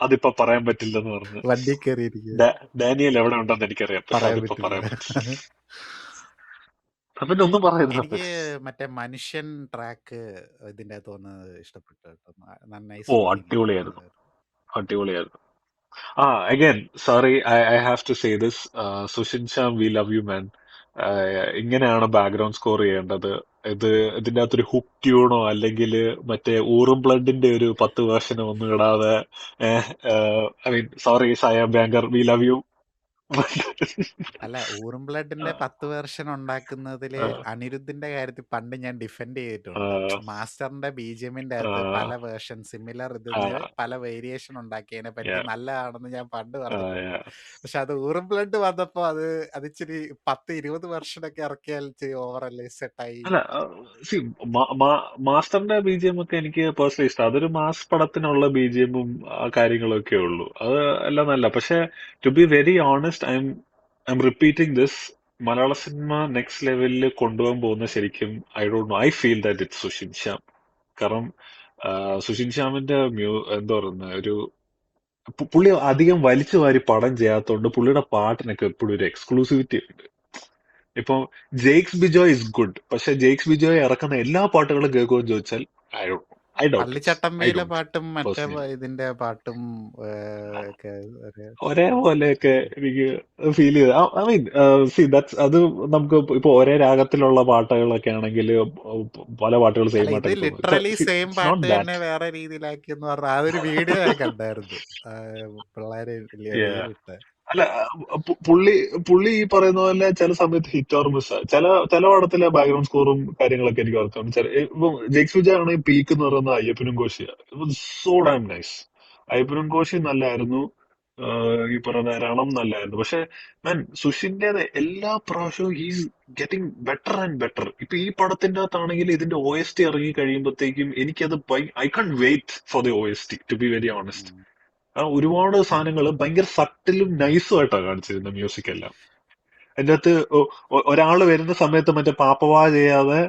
അതിപ്പോ പറയാൻ പറ്റില്ലെന്ന് പറഞ്ഞു. വണ്ടി കയറിയിരിക്കും, ഡാനിയൽ എവിടെ ഉണ്ടെന്ന് എനിക്കറിയാം, പക്ഷെ അതിപ്പോ പറയാൻ പറ്റില്ല. പിന്നെ ഒന്നും പറയുന്നത് എനിക്ക് മറ്റേ മനുഷ്യൻ ട്രാക്ക് ഇതിന്റെ അകത്ത് വന്നത് ഇഷ്ടപ്പെട്ടു കേട്ടോ. അടിപൊളിയായിരുന്നു. Again sorry, I have to say this. Sushin Shyam, we love you man. ഇങ്ങനെയാണ് ബാക്ക്ഗ്രൗണ്ട് സ്കോർ ചെയ്യേണ്ടത്. ഇതിന്റെ അകത്തൊരു ഹുക്ക് ട്യൂണോ അല്ലെങ്കിൽ മറ്റേ ഊറും ബ്ലഡിന്റെ ഒരു 10 വേർഷനോ ഒന്നും ഇടാതെ, I mean sorry Saya banker, V love U. അല്ല, ഊറും ബ്ലഡിന്റെ 10 വേർഷൻ ഉണ്ടാക്കുന്നതില് അനിരുദ്ധിന്റെ കാര്യത്തിൽ പണ്ട് ഞാൻ ഡിഫെൻഡ് ചെയ്തിട്ടുണ്ട്. മാസ്റ്ററിന്റെ BGMന്റെ അകത്ത് പല വേർഷൻ സിമിലർ ഇതിന് പല വേരിയേഷൻ ഉണ്ടാക്കിയതിനെ പറ്റി നല്ലതാണെന്ന് ഞാൻ പണ്ട് പറഞ്ഞിട്ടുണ്ട്. പക്ഷെ അത് ഊറും ബ്ലഡ് വന്നപ്പോ അത് ഇച്ചിരി 10-20 വേർഷനൊക്കെ ഇറക്കിയാൽ ഇച്ചിരി ഓവറല്ലേ സെറ്റായി. അല്ല, മാസ്റ്ററിന്റെ BGM ഒക്കെ എനിക്ക് പേഴ്സണലി ഇഷ്ടം. അതൊരു മാസ് പടത്തിനുള്ള BGMഉം ആ കാര്യങ്ങളൊക്കെ ഉള്ളൂ. അത് എല്ലാം നല്ല. പക്ഷെ to be very honest, I'm repeating this. Malayala cinema next ലെവലിൽ കൊണ്ടുപോകാൻ പോകുന്ന ശരിക്കും I don't know, I feel that it's Sushin Shyam. കാരണം സുഷിൻ ശ്യാമിന്റെ എന്താ പറയുന്ന ഒരു പുള്ളി അധികം വലിച്ചു വാരി പടം ചെയ്യാത്തതുകൊണ്ട് പുള്ളിയുടെ പാട്ടിനൊക്കെ എപ്പോഴും ഒരു എക്സ്ക്ലൂസിവിറ്റി ഉണ്ട്. ഇപ്പൊ ജെയ്ക്സ് ബിജോയ് ഇസ് ഗുഡ്, പക്ഷെ ജെയ്ക്സ് ബിജോയ് ഇറക്കുന്ന എല്ലാ പാട്ടുകളും കേൾക്കുമെന്ന് ചോദിച്ചാൽ ഐ ഡൗട്ട്. പള്ളിച്ചട്ടമ്പിയിലെ പാട്ടും മറ്റേ ഇതിന്റെ പാട്ടും ഒരേപോലെയൊക്കെ എനിക്ക് ഫീൽ ചെയ്ത്. ഐ മീൻ അത് നമുക്ക് ഇപ്പൊ ഒരേ രാഗത്തിലുള്ള പാട്ടുകളൊക്കെ ആണെങ്കിൽ പല പാട്ടുകൾ സെയിം ആയിട്ട് ലിറ്ററലി സെയിം പാട്ട് തന്നെ വേറെ രീതിയിലാക്കി എന്ന് പറഞ്ഞാൽ അതൊരു വീഡിയോ ഞാൻ കണ്ടായിരുന്നു. പിള്ളേരെ അല്ല, പുള്ളി ഈ പറയുന്ന പോലെ ചില സമയത്ത് ഹിറ്റ് ഓർ മിസ്. ചില പടത്തിലെ ബാക്ക്ഗ്രൗണ്ട് സ്കോറും കാര്യങ്ങളൊക്കെ എനിക്ക് ഓർക്കാം. ഇപ്പൊ ജെയ്ക്സ് വിജയ് ആണെങ്കിൽ പീക്ക് എന്ന് പറയുന്ന അയ്യപ്പനും കോശിയ, സോ ഡാം നൈസ്. ഐബുരം ഘോഷി നല്ലായിരുന്നു. ഈ പറഞ്ഞ രണം നല്ലായിരുന്നു. പക്ഷെ മാൻ സുഷിന്റെ എല്ലാ പ്രാവശ്യവും he's getting better and better. ഇപ്പൊ ഈ പടത്തിന്റെ അകത്താണെങ്കിൽ ഇതിന്റെ OST ഇറങ്ങി കഴിയുമ്പോഴത്തേക്കും എനിക്കത് I can't wait for the OST to be very honest. ഒരുപാട് സാധനങ്ങൾ ഭയങ്കര സട്ടിലും നൈസും ആയിട്ടാണ് കാണിച്ചിരുന്നത് മ്യൂസിക് എല്ലാം. അതിന്റെ അകത്ത് ഒരാള് വരുന്ന സമയത്ത് മറ്റേ പാപ്പവാ ചെയ്യാതെ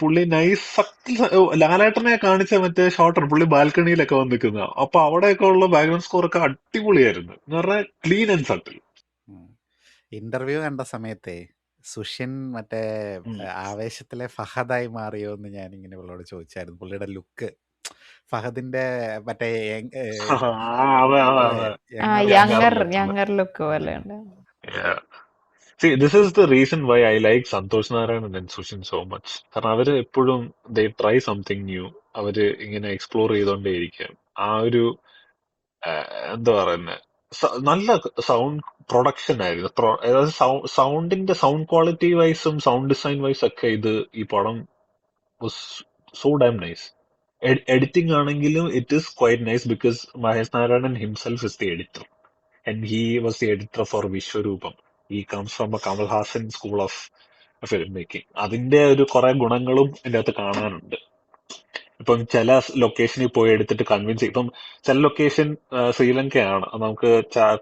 പുള്ളി നൈസ് സട്ടിൽ ലാലേട്ടനെ കാണിച്ച മറ്റേ ഷോട്ടാണ് പുള്ളി ബാൽക്കണിയിലൊക്കെ വന്ന് നിൽക്കുന്നത്. അപ്പൊ അവിടെയൊക്കെ ഉള്ള ബാക്ക്ഗ്രൗണ്ട് സ്കോർ ഒക്കെ അടിപൊളിയായിരുന്നു എന്ന് പറഞ്ഞാൽ ക്ലീൻ ആൻഡ് സട്ടിൽ. ഇന്റർവ്യൂ കണ്ട സമയത്തെ സുഷിൻ മറ്റേ ആവേശത്തിലെ ഫഹദായി മാറിയോ എന്ന് ഞാൻ ഇങ്ങനെ പുള്ളിയോട് ചോദിച്ചായിരുന്നു. പുള്ളിയുടെ ലുക്ക് ഫഹദിന്റെ മറ്റേ അതെ അതെ അതെ യങ്ങർ ലുക്ക് പോലെ ഉണ്ട്. See, this is the reason why I like Santosh Narayan and Sushin so much. കാരണം അവര് എപ്പോഴും they try something new. അവര് ഇങ്ങനെ എക്സ്പ്ലോർ ചെയ്തോണ്ടേയിരിക്കും. ആ ഒരു എന്താ പറയുന്നത്, നല്ല സൗണ്ട് പ്രൊഡക്ഷൻ ആയിരുന്നു. അതായത് സൗണ്ടിന്റെ സൗണ്ട് ക്വാളിറ്റി വൈസും സൗണ്ട് ഡിസൈൻ വൈസും ഒക്കെ ഈ പടം was so damn nice. Editing ആണെങ്കിലും it is quite nice because Mahesh Narayanan himself is the editor. And he was the editor for Vishwarupam. He comes from a Kamal Hassan school of filmmaking. അതിന്റെ ഒരു കുറെ ഗുണങ്ങളും ഇതിന്റെ അകത്ത് കാണാനുണ്ട്. ഇപ്പം ചില ലൊക്കേഷനിൽ പോയി എടുത്തിട്ട് കൺവിൻസ് ചെയ്യും. ഇപ്പം ചില ലൊക്കേഷൻ ശ്രീലങ്കയാണ്, നമുക്ക്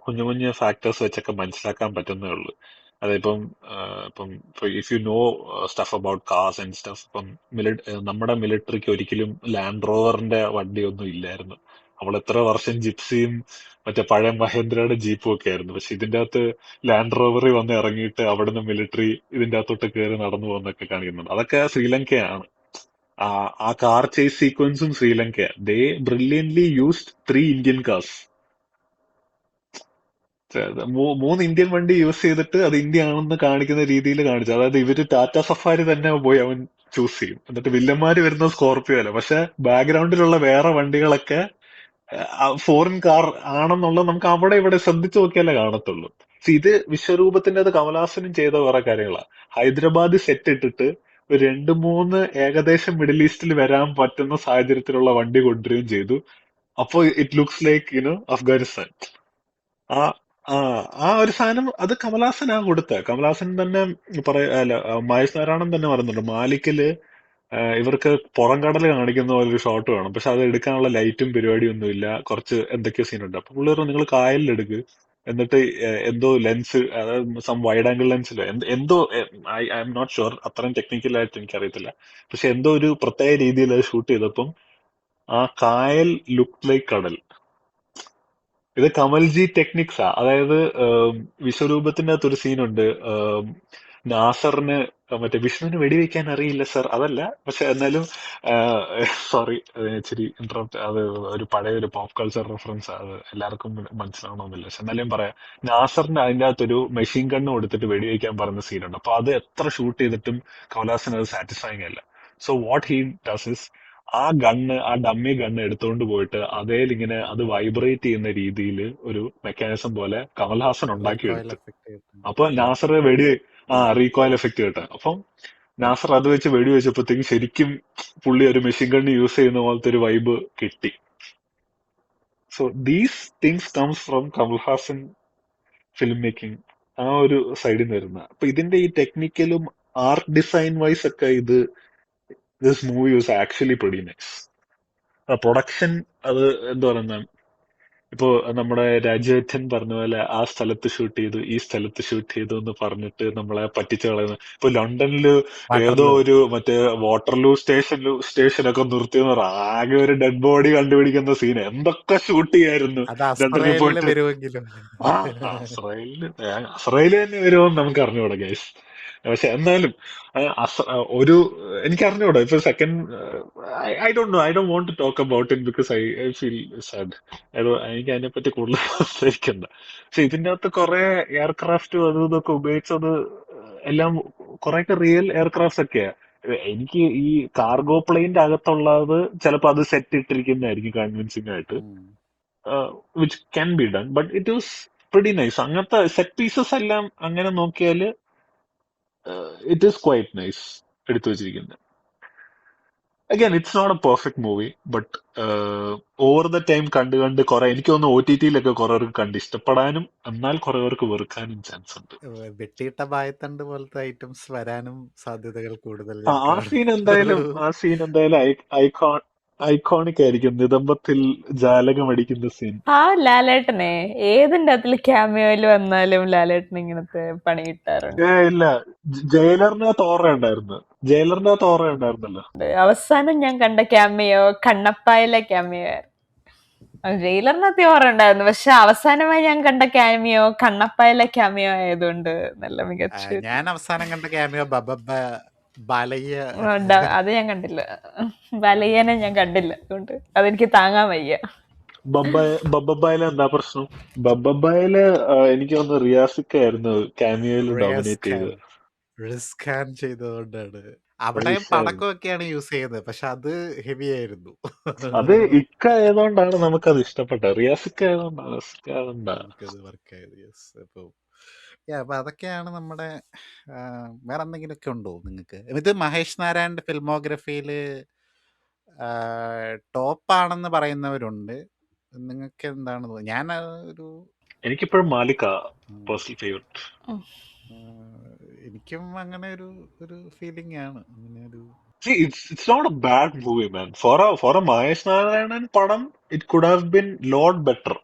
കുഞ്ഞു കുഞ്ഞു ഫാക്ടേഴ്സ് വെച്ചൊക്കെ മനസ്സിലാക്കാൻ പറ്റുന്നേ ഉള്ളൂ. അതിപ്പം ഇപ്പം if you know stuff about cars and stuff, ഇപ്പം നമ്മുടെ മിലിറ്ററിക്ക് ഒരിക്കലും ലാൻഡ് റോവറിന്റെ വണ്ടിയൊന്നും ഇല്ലായിരുന്നു. അവൾ എത്ര വർഷം ജിപ്സിയും മറ്റേ പഴയ മഹേന്ദ്രയുടെ ജീപ്പും ഒക്കെ ആയിരുന്നു. പക്ഷെ ഇതിന്റെ അകത്ത് ലാൻഡ് റോവറിൽ വന്ന് ഇറങ്ങിയിട്ട് അവിടുന്ന് മിലിറ്ററി ഇതിന്റെ അകത്തോട്ട് കയറി നടന്നു പോകുന്നൊക്കെ കാണിക്കുന്നുണ്ട്. അതൊക്കെ ശ്രീലങ്കയാണ്. ആ കാർ ചേസ് സീക്വൻസും Sri Lanka. They brilliantly used 3 Indian cars. 3 Indian വണ്ടി യൂസ് ചെയ്തിട്ട് അത് ഇന്ത്യ ആണെന്ന് കാണിക്കുന്ന രീതിയിൽ കാണിച്ചു. അതായത് ഇവര് ടാറ്റ സഫാരി തന്നെ പോയി അവൻ ചൂസ് ചെയ്യും. എന്നിട്ട് വില്ലന്മാര് വരുന്ന സ്കോർപിയോ അല്ല, പക്ഷെ ബാക്ക്ഗ്രൗണ്ടിലുള്ള വേറെ വണ്ടികളൊക്കെ ഫോറിൻ കാർ ആണെന്നുള്ളത് നമുക്ക് അവിടെ ഇവിടെ ശ്രദ്ധിച്ചു നോക്കിയാലേ കാണത്തുള്ളൂ. ഇത് വിശ്വരൂപത്തിന്റെ അത് കമലഹാസനും ചെയ്ത വേറെ കാര്യങ്ങളാണ്. ഹൈദരാബാദ് സെറ്റ് ഇട്ടിട്ട് ഒരു 2-3 ഏകദേശം മിഡിൽ ഈസ്റ്റിൽ വരാൻ പറ്റുന്ന സാഹചര്യത്തിലുള്ള വണ്ടി കൊണ്ടുവരികയും ചെയ്തു. അപ്പൊ ഇറ്റ് ലുക്സ് ലൈക്ക് അഫ്ഗാനിസ്ഥാൻ. ആ ആ ആ ഒരു സാധനം അത് കമലഹാസനാ കൊടുത്ത. കമലഹാസൻ തന്നെ അല്ല, മഹേഷ് നാരായണൻ തന്നെ പറയുന്നുണ്ട് മാലിക്കില് ഇവർക്ക് പുറം കടൽ കാണിക്കുന്ന പോലെ ഒരു ഷോട്ട് വേണം, പക്ഷെ അത് എടുക്കാനുള്ള ലൈറ്റും പരിപാടിയും ഒന്നുമില്ല, കുറച്ച് എന്തൊക്കെയോ സീനുണ്ട്. അപ്പൊ പുള്ളി പറഞ്ഞു നിങ്ങൾ കായലിലെടുക്ക്, എന്നിട്ട് എന്തോ ലെൻസ്, അതായത് സം വൈഡ് ആംഗിൾ ലെൻസിലോ എന്തോ, ഐ എം നോട്ട് ഷുവർ, അത്രയും ടെക്നിക്കലായിട്ട് എനിക്കറിയത്തില്ല. പക്ഷെ എന്തോ ഒരു പ്രത്യേക രീതിയിൽ അത് ഷൂട്ട് ചെയ്തപ്പം ആ കായൽ ലുക്ക് ലൈക്ക് കടൽ. ഇത് കമൽജി ടെക്നിക്സാ. അതായത് വിശ്വരൂപത്തിന്റെ അകത്തൊരു സീനുണ്ട്, നാസറിന് മറ്റേ വിഷ്ണുവിന് വെടിവെക്കാൻ അറിയില്ല സർ, അതല്ല, പക്ഷെ എന്നാലും സോറി ഇച്ചിരി ഇന്ററപ്റ്റ്, അത് ഒരു പഴയ ഒരു പോപ്പ് കൾച്ചർ റെഫറൻസ്, അത് എല്ലാവർക്കും മനസ്സിലാവണമെന്നില്ല, പക്ഷെ എന്നാലും പറയാം. നാസറിന് അതിന്റെ അകത്തൊരു മെഷീൻ ഗണ്ണ് കൊടുത്തിട്ട് വെടിവെക്കാൻ പറയുന്ന സീനുണ്ട്. അപ്പൊ അത് എത്ര ഷൂട്ട് ചെയ്തിട്ടും കമലഹാസൻ അത് സാറ്റിസ്ഫൈങ് അല്ല. So what he does is ആ ഡമ്മി ഗണ്ണ് എടുത്തുകൊണ്ട് പോയിട്ട് അതേലിങ്ങനെ അത് വൈബ്രേറ്റ് ചെയ്യുന്ന രീതിയിൽ ഒരു മെക്കാനിസം പോലെ കമൽഹാസൻ ഉണ്ടാക്കിയെടുത്ത്. അപ്പൊ നാസർ റീകോയിൽ എഫക്ട് കിട്ടാൻ. അപ്പം നാസർ അത് വെച്ച് വെടിവെച്ചപ്പോഴത്തേക്കും ശരിക്കും പുള്ളി ഒരു മെഷീൻ ഗണ്ണ് യൂസ് ചെയ്യുന്ന പോലത്തെ ഒരു വൈബ് കിട്ടി. So these things comes from Kamal Haasan film making, ആ ഒരു സൈഡിൽ നിന്ന് വരുന്ന. അപ്പൊ ഇതിന്റെ ഈ ടെക്നിക്കലും ആർട്ട് ഡിസൈൻ വൈസ് ഒക്കെ this movie was actually pretty nice. Production അത് എന്താ പറയുന്ന, ഇപ്പോ നമ്മുടെ രാജേട്ടൻ പറഞ്ഞ പോലെ ആ സ്ഥലത്ത് ഷൂട്ട് ചെയ്തു, ഈ സ്ഥലത്ത് ഷൂട്ട് ചെയ്തു എന്ന് പറഞ്ഞിട്ട് നമ്മളെ പറ്റിച്ചു കളയുന്നു. ഇപ്പൊ ലണ്ടനില് ഏതോ ഒരു മറ്റേ വാട്ടർലൂ സ്റ്റേഷനൊക്കെ നിർത്തിയെന്ന് പറ, ആകെ ഒരു ഡെഡ് ബോഡി കണ്ടുപിടിക്കുന്ന സീൻ എന്തൊക്കെ ഷൂട്ട് ചെയ്യായിരുന്നു ലണ്ടനിൽ പോയിട്ട്. അസ്രയേല് തന്നെ വരുമോന്ന് നമുക്ക് അറിഞ്ഞൂടാ ഗൈസ്. പക്ഷെ എന്നാലും ഒരു എനിക്ക് അറിഞ്ഞൂടാ. ഇപ്പൊ second I don't know, I don't want to talk about it because I feel sad. എനിക്ക് അതിനെപ്പറ്റി കൂടുതൽ സംസാരിക്കണ്ട. പക്ഷെ ഇതിന്റെ അകത്ത് കുറെ എയർക്രാഫ്റ്റ് അതും ഇതൊക്കെ ഉപയോഗിച്ചത് എല്ലാം കുറെയൊക്കെ റിയൽ എയർക്രാഫ്റ്റ് ഒക്കെയാ. എനിക്ക് ഈ കാർഗോ പ്ലെയിന്റെ അകത്തുള്ളത് ചിലപ്പോ അത് സെറ്റ് ഇട്ടിരിക്കുന്നതായിരിക്കും കൺവിൻസിംഗ് ആയിട്ട്, which can be done, but it was pretty nice. അങ്ങനത്തെ സെറ്റ് പീസസ് എല്ലാം അങ്ങനെ നോക്കിയാല് ഇറ്റ് ഈസ് ക്വൈറ്റ് നൈസ് എടുത്തു വെച്ചിരിക്കുന്നത്. Again it's not a perfect movie, but over the time കണ്ട് കണ്ട് കുറെ എനിക്ക് തോന്നുന്നു OTT-ലൊക്കെ കുറെ പേർക്ക് കണ്ട് ഇഷ്ടപ്പെടാനും എന്നാൽ കുറെ പേർക്ക് വെറുക്കാനും ചാൻസ് ഉണ്ട്. വെട്ടിയിട്ട ബായത്തണ്ട് പോലത്തെ ഐറ്റംസ് വരാനും സാധ്യതകൾ കൂടുതൽ ആ ഞാൻ ആ സീൻ എന്തായാലും ഐക്കോണിക് ആയിരിക്കും. നിതംബത്തിൽ ജാലകം അടിക്കുന്ന സീൻ. ആ ലാലേട്ടനെ ഏതിന്റെ അതിൽ ക്യാമിയോയിൽ വന്നാലും ലാലേട്ടൻ ഇങ്ങനത്തെ പണി കിട്ടാറുണ്ട്. ഇല്ല, ജയിലറിനകത്ത് ഓർമ്മയുണ്ടായിരുന്നു. ജയിലറിനകത്ത് ഓർമ്മയുണ്ടായിരുന്നല്ലോ. അവസാനം ഞാൻ കണ്ട ക്യാമിയോ കണ്ണപ്പായിലെ ക്യാമിയോ. ജയിലറിനകത്ത് ഓർമ്മയുണ്ടായിരുന്നു, പക്ഷെ അവസാനമായി ഞാൻ കണ്ട ക്യാമിയോ കണ്ണപ്പായിലെ ക്യാമിയോ ആയതുകൊണ്ട് നല്ല മികച്ച. ഞാൻ അവസാനം കണ്ട ക്യാമിയോ ബാലയ്യ. അത് ഞാൻ കണ്ടില്ല, വലയ്യനെ ഞാൻ കണ്ടില്ല, അതുകൊണ്ട് അതെനിക്ക് താങ്ങാൻ വയ്യ. ബബ്ബായിലെ എന്താ പ്രശ്നം? ബബ്ബായില് എനിക്ക് തോന്നുന്നു റിയാസിക്കായിരുന്നു ക്യാമിയോയിൽ ഡോമിനേറ്റ് ചെയ്തത്. റിസ്ക് ഹാൻ ചെയ്തതുകൊണ്ടാണ്. അവിടെ പടക്കമൊക്കെയാണ് യൂസ് ചെയ്യുന്നത്, പക്ഷെ അത് ഹെവി ആയിരുന്നു. അത് ഇക്ക ആയതുകൊണ്ടാണ് നമുക്കത് ഇഷ്ടപ്പെട്ടത്. റിയാസിക്ക ആയതുകൊണ്ടാണ് നമുക്കത് വർക്കായത്. യെസ്. അപ്പൊ അതൊക്കെയാണ് നമ്മുടെ. വേറെ എന്തെങ്കിലുമൊക്കെ ഉണ്ടോ നിങ്ങൾക്ക്? ഇത് മഹേഷ് നാരായണന്റെ ഫിൽമോഗ്രഫിയില് ടോപ്പാണെന്ന് പറയുന്നവരുണ്ട്. നിങ്ങൾക്ക് എന്താണ് തോന്നുന്നത്? ഞാൻ ഒരു എനിക്കിപ്പോഴും മാലിക്ക പേഴ്സണൽ ഫേവറേറ്റ്. എനിക്കും അങ്ങനെ ഒരു ഫീലിംഗ് ആണ്. അങ്ങനെ ഒരു See, it's not a bad movie, man. For a Mahesh Narayanan padam, it could have been lot better.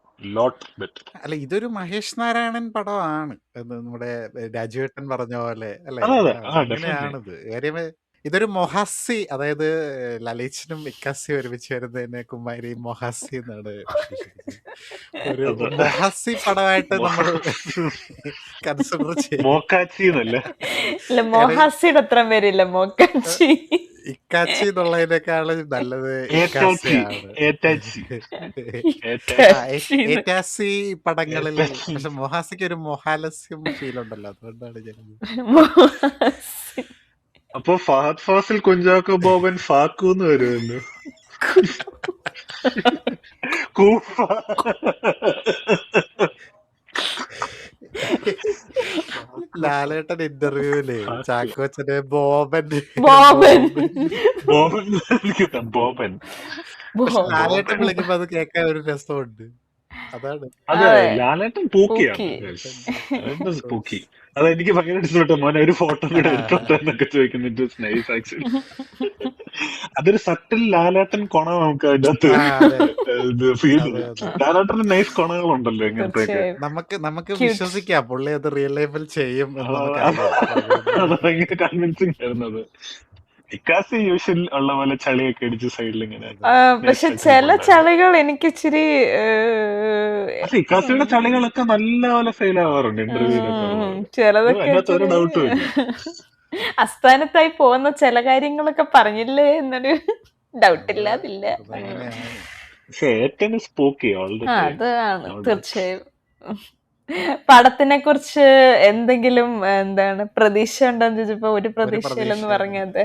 അല്ല, ഇതൊരു മഹേഷ് നാരായണൻ പടമാണ് എന്ന് നമ്മുടെ രാജുവേട്ടൻ പറഞ്ഞ പോലെ അല്ലേ? അതെ, അങ്ങനെയാണിത്. കാര്യം ഇതൊരു മൊഹാസി, അതായത് ലലേച്ചനും വിക്കാസി ഒരുമിച്ച് വരുന്നതിനെ കുമാരി മൊഹാസി എന്നാണ് ഒരു മൊഹാസി പടമായിട്ട് നമ്മൾ കൺസിഡർ ചെയ്യും. മൊഹാസിയുടെ അത്ര വരില്ല, മൊക്കാച്ചി. ഇക്കാച്ചി എന്നുള്ളതിനേക്കാളും നല്ലത് ഏറ്റാസി പടങ്ങളിൽ. പക്ഷെ മൊഹാസിക്ക് ഒരു മൊഹാലസ്യം ഫീൽ ഉണ്ടല്ലോ, അതുകൊണ്ടാണ് ഞാൻ. അപ്പൊ ഫഹദ് ഫാസിൽ, കുഞ്ചാക്കോ ബോബൻ, ഫാക്കൂന്ന് വരുമല്ലോ. ലാലേട്ടൻ ഇന്റർവ്യൂവില് ചാക്കോച്ചനെ ബോബൻ ലാലേട്ടൻ വിളിക്കുമ്പോ അത് കേൾക്കാൻ ഒരു രസമുണ്ട്. അതാണ്. അതെ, ലാലേട്ടൻ പൂക്കിയാണ്. പൂക്കി. അതെനിക്ക് ഭയങ്കര ഇഷ്ടപ്പെട്ടു. മോനെ ഒരു ഫോട്ടോ കൂടെ എടുത്തോട്ടെ എന്നൊക്കെ ചോദിക്കുന്നുണ്ട്. Nice actually. അതൊരു സട്ടിൽ ലാലേട്ടൻ കൊണ നമുക്ക് അതിന്റെ അകത്ത് ഫീൽ. ലാലേട്ടന് നൈസ് കൊണകളുണ്ടല്ലോ ഇങ്ങനത്തെയൊക്കെ. നമുക്ക് വിശ്വസിക്കാം പുള്ളി അത് റിയൽ ലൈഫിൽ ചെയ്യും. അത് ഭയങ്കര കൺവിൻസിങ് ആയിരുന്നത്. ഇക്കാസി യൂഷ്വൽ ഉള്ള പോലെ ചളിയൊക്കെ അടിച്ച് സൈഡിൽ ഇങ്ങനെ. പക്ഷെ ചില ചളികൾ എനിക്ക് ഇച്ചിരി ഇക്കാസിയുടെ ചളികളൊക്കെ നല്ല പോലെ ഫെയിൽ ആവാറുണ്ട് ഇന്റർവ്യൂലൊക്കെ. ചിലതൊക്കെ ഒരു ഡൗട്ടും ഇല്ല. അസ്ഥാനത്തായി പോകുന്ന ചില കാര്യങ്ങളൊക്കെ പറഞ്ഞില്ലേ എന്നൊരു ഡൗട്ടില്ലാതില്ല. അതാണ് തീർച്ചയായും. പടത്തിനെ കുറിച്ച് എന്തെങ്കിലും എന്താണ് പ്രതീക്ഷ ഉണ്ടോന്ന് ചോദിച്ചപ്പോ ഒരു പ്രതീക്ഷയില്ലെന്ന് പറഞ്ഞത്.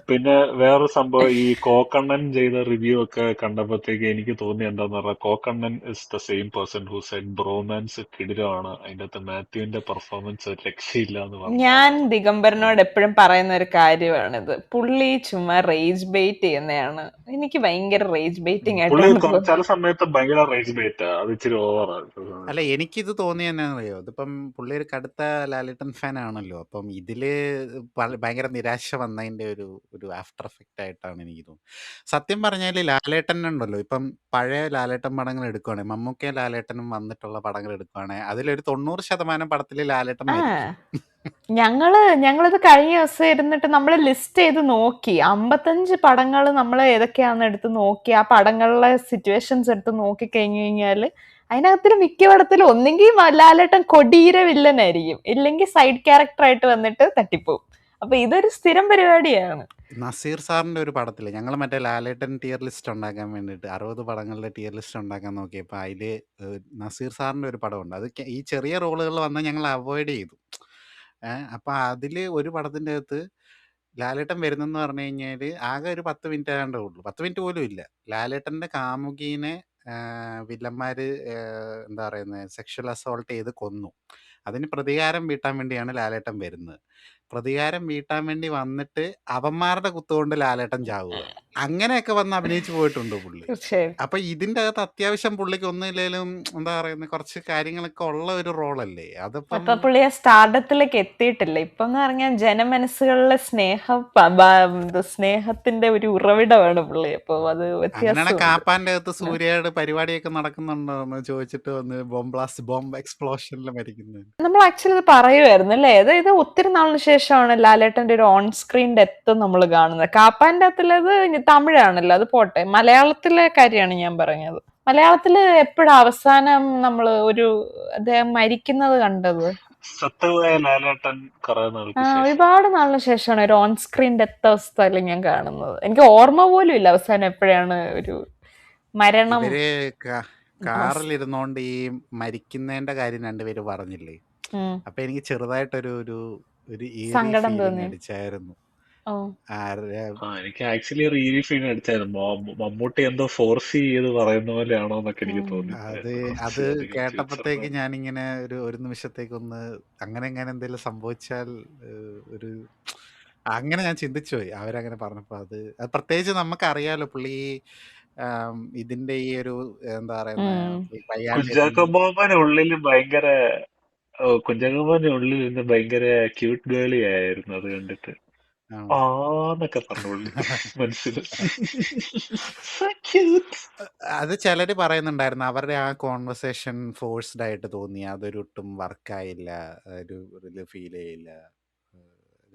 പിന്നെ വേറൊരു സംഭവം, ഈ കോക്കണ്ണൻ ചെയ്ത റിവ്യൂ ഒക്കെ കണ്ടപ്പോഴത്തേക്ക് എനിക്ക് തോന്നി എന്താന്ന് പറഞ്ഞാൽ, കോക്കണ്ണൻ is the same person who said bromance കിടിലമാണ്, അതിന്റെ അകത്ത് മാത്യുവിന്റെ പെർഫോമൻസ് ഒരു രക്ഷയില്ല എന്ന് പറഞ്ഞു. ഞാൻ ദിഗംബരനോട് എപ്പോഴും പറയുന്ന ഒരു കാര്യമാണിത്, പുള്ളി ചുമ്മാ റേജ് ബെയ്റ്റ് ചെയ്യുന്നതാണ്. എനിക്ക് ഭയങ്കര റേജ് ബെയ്റ്റിംഗ് ആയിട്ട് ചില സമയത്ത് ഭയങ്കര റേജ് ബെയ്റ്റ്, അത് ഇച്ചിരി ഓവറാണ്. അല്ല, എനിക്കിത് തോന്നി തന്നെയാണെന്നറിയോ, ഇതിപ്പം പുള്ളി ഒരു കടുത്ത ലാലേട്ടൻ ഫാൻ ആണല്ലോ. അപ്പം ഇതില് ഭയങ്കര നിരാശ വന്നതിന്റെ ഒരു ആഫ്റ്റർ എഫക്റ്റ് ആയിട്ടാണ് എനിക്ക് തോന്നുന്നത്. സത്യം പറഞ്ഞാൽ ലാലേട്ടൻ ഉണ്ടല്ലോ, ഇപ്പം പഴയ ലാലേട്ടൻ പടങ്ങൾ എടുക്കുവാണെങ്കിൽ, മമ്മൂക്കയും ലാലേട്ടനും വന്നിട്ടുള്ള പടങ്ങൾ എടുക്കുവാണെങ്കിൽ അതിലൊരു 90% പടത്തിൽ ലാലേട്ടൻ ഞങ്ങളിത് കഴിഞ്ഞ ദിവസം ഇരുന്നിട്ട് നമ്മൾ ലിസ്റ്റ് ചെയ്ത് നോക്കി. 55 പടങ്ങൾ നമ്മൾ ഏതൊക്കെയാണെന്ന് എടുത്ത് നോക്കി. ആ പടങ്ങളിലെ സിറ്റുവേഷൻസ് എടുത്ത് നോക്കി കഴിഞ്ഞു കഴിഞ്ഞാൽ അതിനകത്തിൽ മിക്ക പടത്തിലും ഒന്നെങ്കിൽ ലാലേട്ടൻ കൊടീര വില്ലനായിരിക്കും, ഇല്ലെങ്കിൽ സൈഡ് ക്യാരക്ടർ ആയിട്ട് വന്നിട്ട് തട്ടിപ്പോവും. അപ്പൊ ഇതൊരു സ്ഥിരം പരിപാടിയാണ്. നസീർ സാറിന്റെ ഒരു പടത്തില് ഞങ്ങൾ മറ്റേ ലാലേട്ടൻ ടിയർ ലിസ്റ്റ് ഉണ്ടാക്കാൻ വേണ്ടിയിട്ട് 60 പടങ്ങളുടെ ടിയർ ലിസ്റ്റ് ഉണ്ടാക്കാൻ നോക്കിയപ്പോൾ അതില് നസീർ സാറിന്റെ ഒരു പടമുണ്ട്. അത് ഈ ചെറിയ റോളുകൾ വന്നാൽ ഞങ്ങൾ അവോയ്ഡ് ചെയ്തു. അപ്പൊ അതില് ഒരു പടത്തിന്റെ അകത്ത് ലാലേട്ടൻ വരുന്നെന്ന് പറഞ്ഞു കഴിഞ്ഞാൽ ആകെ ഒരു 10 മിനിറ്റ് ആകണ്ടേ ഉള്ളൂ, 10 മിനിറ്റ് പോലും ഇല്ല. ലാലേട്ടന്റെ കാമുകീനെ വില്ലന്മാര് എന്താ പറയുന്നത് സെക്ഷൽ അസോൾട്ട് ചെയ്ത് കൊന്നു. അതിന് പ്രതികാരം വീട്ടാൻ വേണ്ടിയാണ് ലാലേട്ടൻ വരുന്നത്. പ്രതികാരം വീട്ടാൻ വേണ്ടി വന്നിട്ട് അവന്മാരുടെ കുത്തുകൊണ്ട് ലാലേട്ടൻ ചാവുക. അങ്ങനെയൊക്കെ വന്ന് അഭിനയിച്ചു പോയിട്ടുണ്ട് പുള്ളി. തീർച്ചയായും. അപ്പൊ ഇതിന്റെ അകത്ത് അത്യാവശ്യം പുള്ളിക്ക് ഒന്നുമില്ലേലും എന്താ പറയുന്നത് കുറച്ച് കാര്യങ്ങളൊക്കെ ഉള്ള ഒരു റോളല്ലേ അതിപ്പം. അപ്പൊ പുള്ളി ആ സ്റ്റാർഡത്തിലേക്ക് എത്തിയിട്ടില്ല. ഇപ്പൊ എന്ന് പറഞ്ഞാൽ ജനമനസ്സുകളിലെ സ്നേഹത്തിന്റെ ഒരു ഉറവിടമാണ് പുള്ളി. അപ്പൊ അത് അങ്ങനെയാണ് വ്യത്യാസമുണ്ട്. കാപ്പാന്റെ അകത്ത് സൂര്യയുടെ പരിപാടിയൊക്കെ നടക്കുന്നുണ്ടോ എന്ന് ചോദിച്ചിട്ട് വന്ന് ബോംബ് എക്സ്പ്ലോഷനിൽ മരിക്കുന്നത്. നമ്മൾ ആക്ച്വലി ഇത് പറയുമായിരുന്നു അല്ലേ? ഇത് ഒത്തിരി നാളിന് ശേഷമാണ് ലാലേട്ടന്റെ ഒരു ഓൺ സ്ക്രീൻ ഡെത്ത് നമ്മൾ കാണുന്നത്. കാപ്പാന്റെ അകത്തുള്ളത് തമിഴാണല്ലോ, അത് പോട്ടെ. മലയാളത്തിലെ കാര്യമാണ് ഞാൻ പറഞ്ഞത്. മലയാളത്തില് എപ്പോഴാ അവസാനം നമ്മള് അദ്ദേഹം മരിക്കുന്നത് കണ്ടത്? സത്യമായ ലാലേട്ടൻ കുറെ നാൾക്ക് ശേഷം. ഒരുപാട് നാളിന് ശേഷമാണ് ഒരു ഓൺ സ്ക്രീൻ ഡെത്ത് അവസ്ഥയിൽ ഞാൻ കാണുന്നത്. എനിക്ക് ഓർമ്മ പോലും ഇല്ല അവസാനം എപ്പോഴാണ് ഒരു മരണം. ഇവര് കാറിലിരുന്നോണ്ട് ഈ മരിക്കുന്നതിന്റെ കാര്യം രണ്ടുപേര് പറഞ്ഞില്ലേ, അപ്പൊ എനിക്ക് ചെറുതായിട്ടൊരു സങ്കടം തോന്നി. അടിച്ചായിരുന്നു. എനിക്ക് ആക്ച്വലി റീൽ ഫീൽ അടിച്ചായിരുന്നു. മമ്മൂട്ടി എന്തോ ഫോർസ് ചെയ്ത് പറയുന്ന പോലെയാണോ എന്നൊക്കെ എനിക്ക് തോന്നി. അത് കേട്ടപ്പോഴത്തേക്ക് ഞാനിങ്ങനെ ഒരു നിമിഷത്തേക്കൊന്ന് അങ്ങനെ എന്തെങ്കിലും സംഭവിച്ചാൽ അങ്ങനെ ഞാൻ ചിന്തിച്ചു പോയി അവരങ്ങനെ പറഞ്ഞപ്പോ. അത് പ്രത്യേകിച്ച് നമുക്ക് അറിയാലോ പുള്ളി ഇതിന്റെ ഈ ഒരു എന്താ പറയുന്ന കുഞ്ചാക്കോബോബന്റെ ഉള്ളിൽ ഭയങ്കര ക്യൂട്ട് ഗേളി ആയിരുന്നു. അത് കണ്ടിട്ട് ആന്നൊക്കെ പറഞ്ഞുള്ളൂ മനസ്സിൽ. അത് ചിലര് പറയുന്നുണ്ടായിരുന്നു അവരുടെ ആ കോൺവെർസേഷൻ ഫോഴ്സ്ഡ് ആയിട്ട് തോന്നി, അതൊരൊട്ടും വർക്കായില്ല, ഒരു ഫീൽ ചെയ്യില്ല.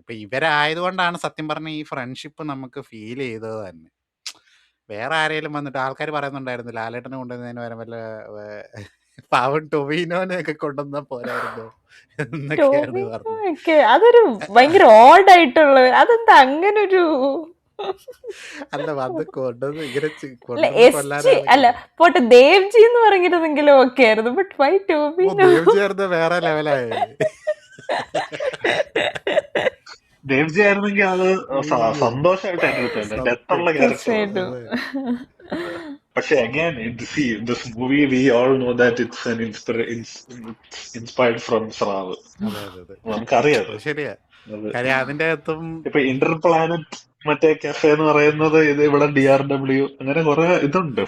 ഇപ്പൊ ഇവരായതുകൊണ്ടാണ് സത്യം പറഞ്ഞ ഈ ഫ്രണ്ട്ഷിപ്പ് നമുക്ക് ഫീൽ ചെയ്തത് തന്നെ. വേറെ ആരെങ്കിലും വന്നിട്ട് ആൾക്കാർ പറയുന്നുണ്ടായിരുന്നു ലാലേട്ടനെ കൊണ്ടുവന്നതിന് വരെ വല്ല പാവൻ ടൊവിനോനെയൊക്കെ കൊണ്ടുവന്ന പോരായിരുന്നു എന്നൊക്കെയാണ് പറഞ്ഞത്. അതൊരു ഭയങ്കര ഓഡായിട്ടുള്ള, അതെന്താ അങ്ങനെ ഒരു അല്ല വന്ന് കൊണ്ടത് അല്ല പോട്ടെ ദേവ്ജി എന്ന് പറഞ്ഞിരുന്നെങ്കിലും ഓക്കെ ആയിരുന്നു. But why Tovino? ദേവ്ജി വേറെ ലെവലായി. ദേവ്ജി ആയിരുന്നെങ്കിൽ അത് സന്തോഷമായിട്ട് എടുത്തിട്ടുണ്ട്, ഡെത്തുള്ള ക്യാരക്ടർ. പക്ഷെ again, this movie we all know that it's inspired from സ്രാവ്. നമുക്കറിയാം. ശരിയാ. അതിന്റെ അകത്തും ഇപ്പൊ ഇന്റർ പ്ലാനറ്റ് മറ്റേ കഫേ എന്ന് പറയുന്നത് ഇത് ഇവിടെ DRW അങ്ങനെ കുറെ ഇതുണ്ട്.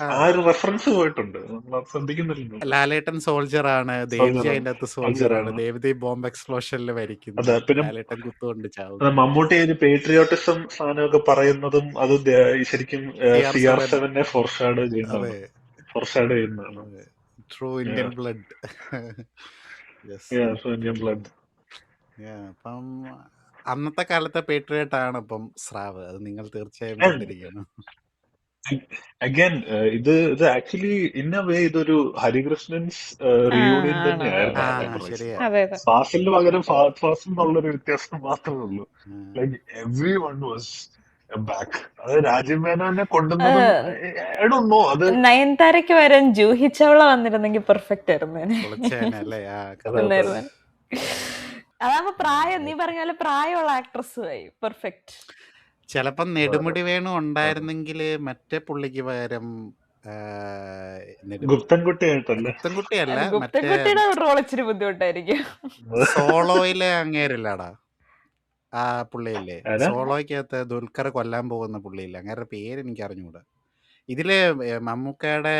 ആ ഒരു റെഫറൻസ് പോയിട്ടുണ്ട്, നമ്മൾ ശ്രദ്ധിക്കുന്നില്ലല്ലോ. ലാലേട്ടൻ സോൾജർ ആണ്, ദേവ്ജി അതിന്റെ അകത്ത് സോൾജർ ആണ്, ദേവ്ജി ബോംബ് എക്സ്പ്ലോഷനിൽ മരിക്കുന്നു, ലാലേട്ടൻ കുത്തുകൊണ്ട് ചാവും. മമ്മൂട്ടി ഒരു പേട്രിയോട്ടിസം സാധനമൊക്കെ പറയുന്നതും അത് ശരിക്കും CR7 ഫോർഷാഡ് ചെയ്യുന്നതാണ്. True Indian blood. Indian blood. അപ്പം അന്നത്തെ കാലത്തെ പേട്രിയറ്റ് ആണ് ഇപ്പം സ്രാവ്. അത് നിങ്ങൾ തീർച്ചയായും കണ്ടിരിക്കണം. അഗൈൻ ഇത് ആക്ച്വലി ഇൻ എ വേ ഇതൊരു ഹരികൃഷ്ണൻസ് റിയൂണിയൻ തന്നെയായിരുന്നു. ഫാസിലിന് പകരം ഫഹദ് ഫാസിൽ എന്നുള്ളൊരു വ്യത്യാസം മാത്രമേ ഉള്ളൂ. Like every one was back. അത് രാജീവ് മേനോനെ കൊണ്ടുവന്നത് ഐ ഡോണ്ട് നോ. അത് നയൻതാരയ്ക്ക് വരാൻ ജൂഹി ചൗള വന്നിരുന്നെങ്കിൽ പെർഫെക്റ്റ് ആയിരുന്നു. അതാകുമ്പോ പ്രായം, നീ പറഞ്ഞ പോലെ പ്രായമുള്ള ആക്ട്രസ് ആയി പെർഫെക്റ്റ്. ചിലപ്പം നെടുമുടി വേണു ഉണ്ടായിരുന്നെങ്കിൽ മറ്റേ പുള്ളിക്ക് പകരം ഗുപ്തൻകുട്ടിയല്ല, ഗുപ്തൻകുട്ടിയുടെ റോൾ ഇച്ചിരി ബുദ്ധിമുട്ടായിരിക്കും. സോളോയിലെ അങ്ങേരില്ലാടാ ആ പുള്ളിയില്ലേ, സോളോയ്ക്കകത്ത് ദുൽഖർ കൊല്ലാൻ പോകുന്ന പുള്ളിയില്ലേ, അങ്ങേരുടെ പേര് എനിക്ക് അറിഞ്ഞൂടാ. ഇതില് മമ്മൂക്കയുടെ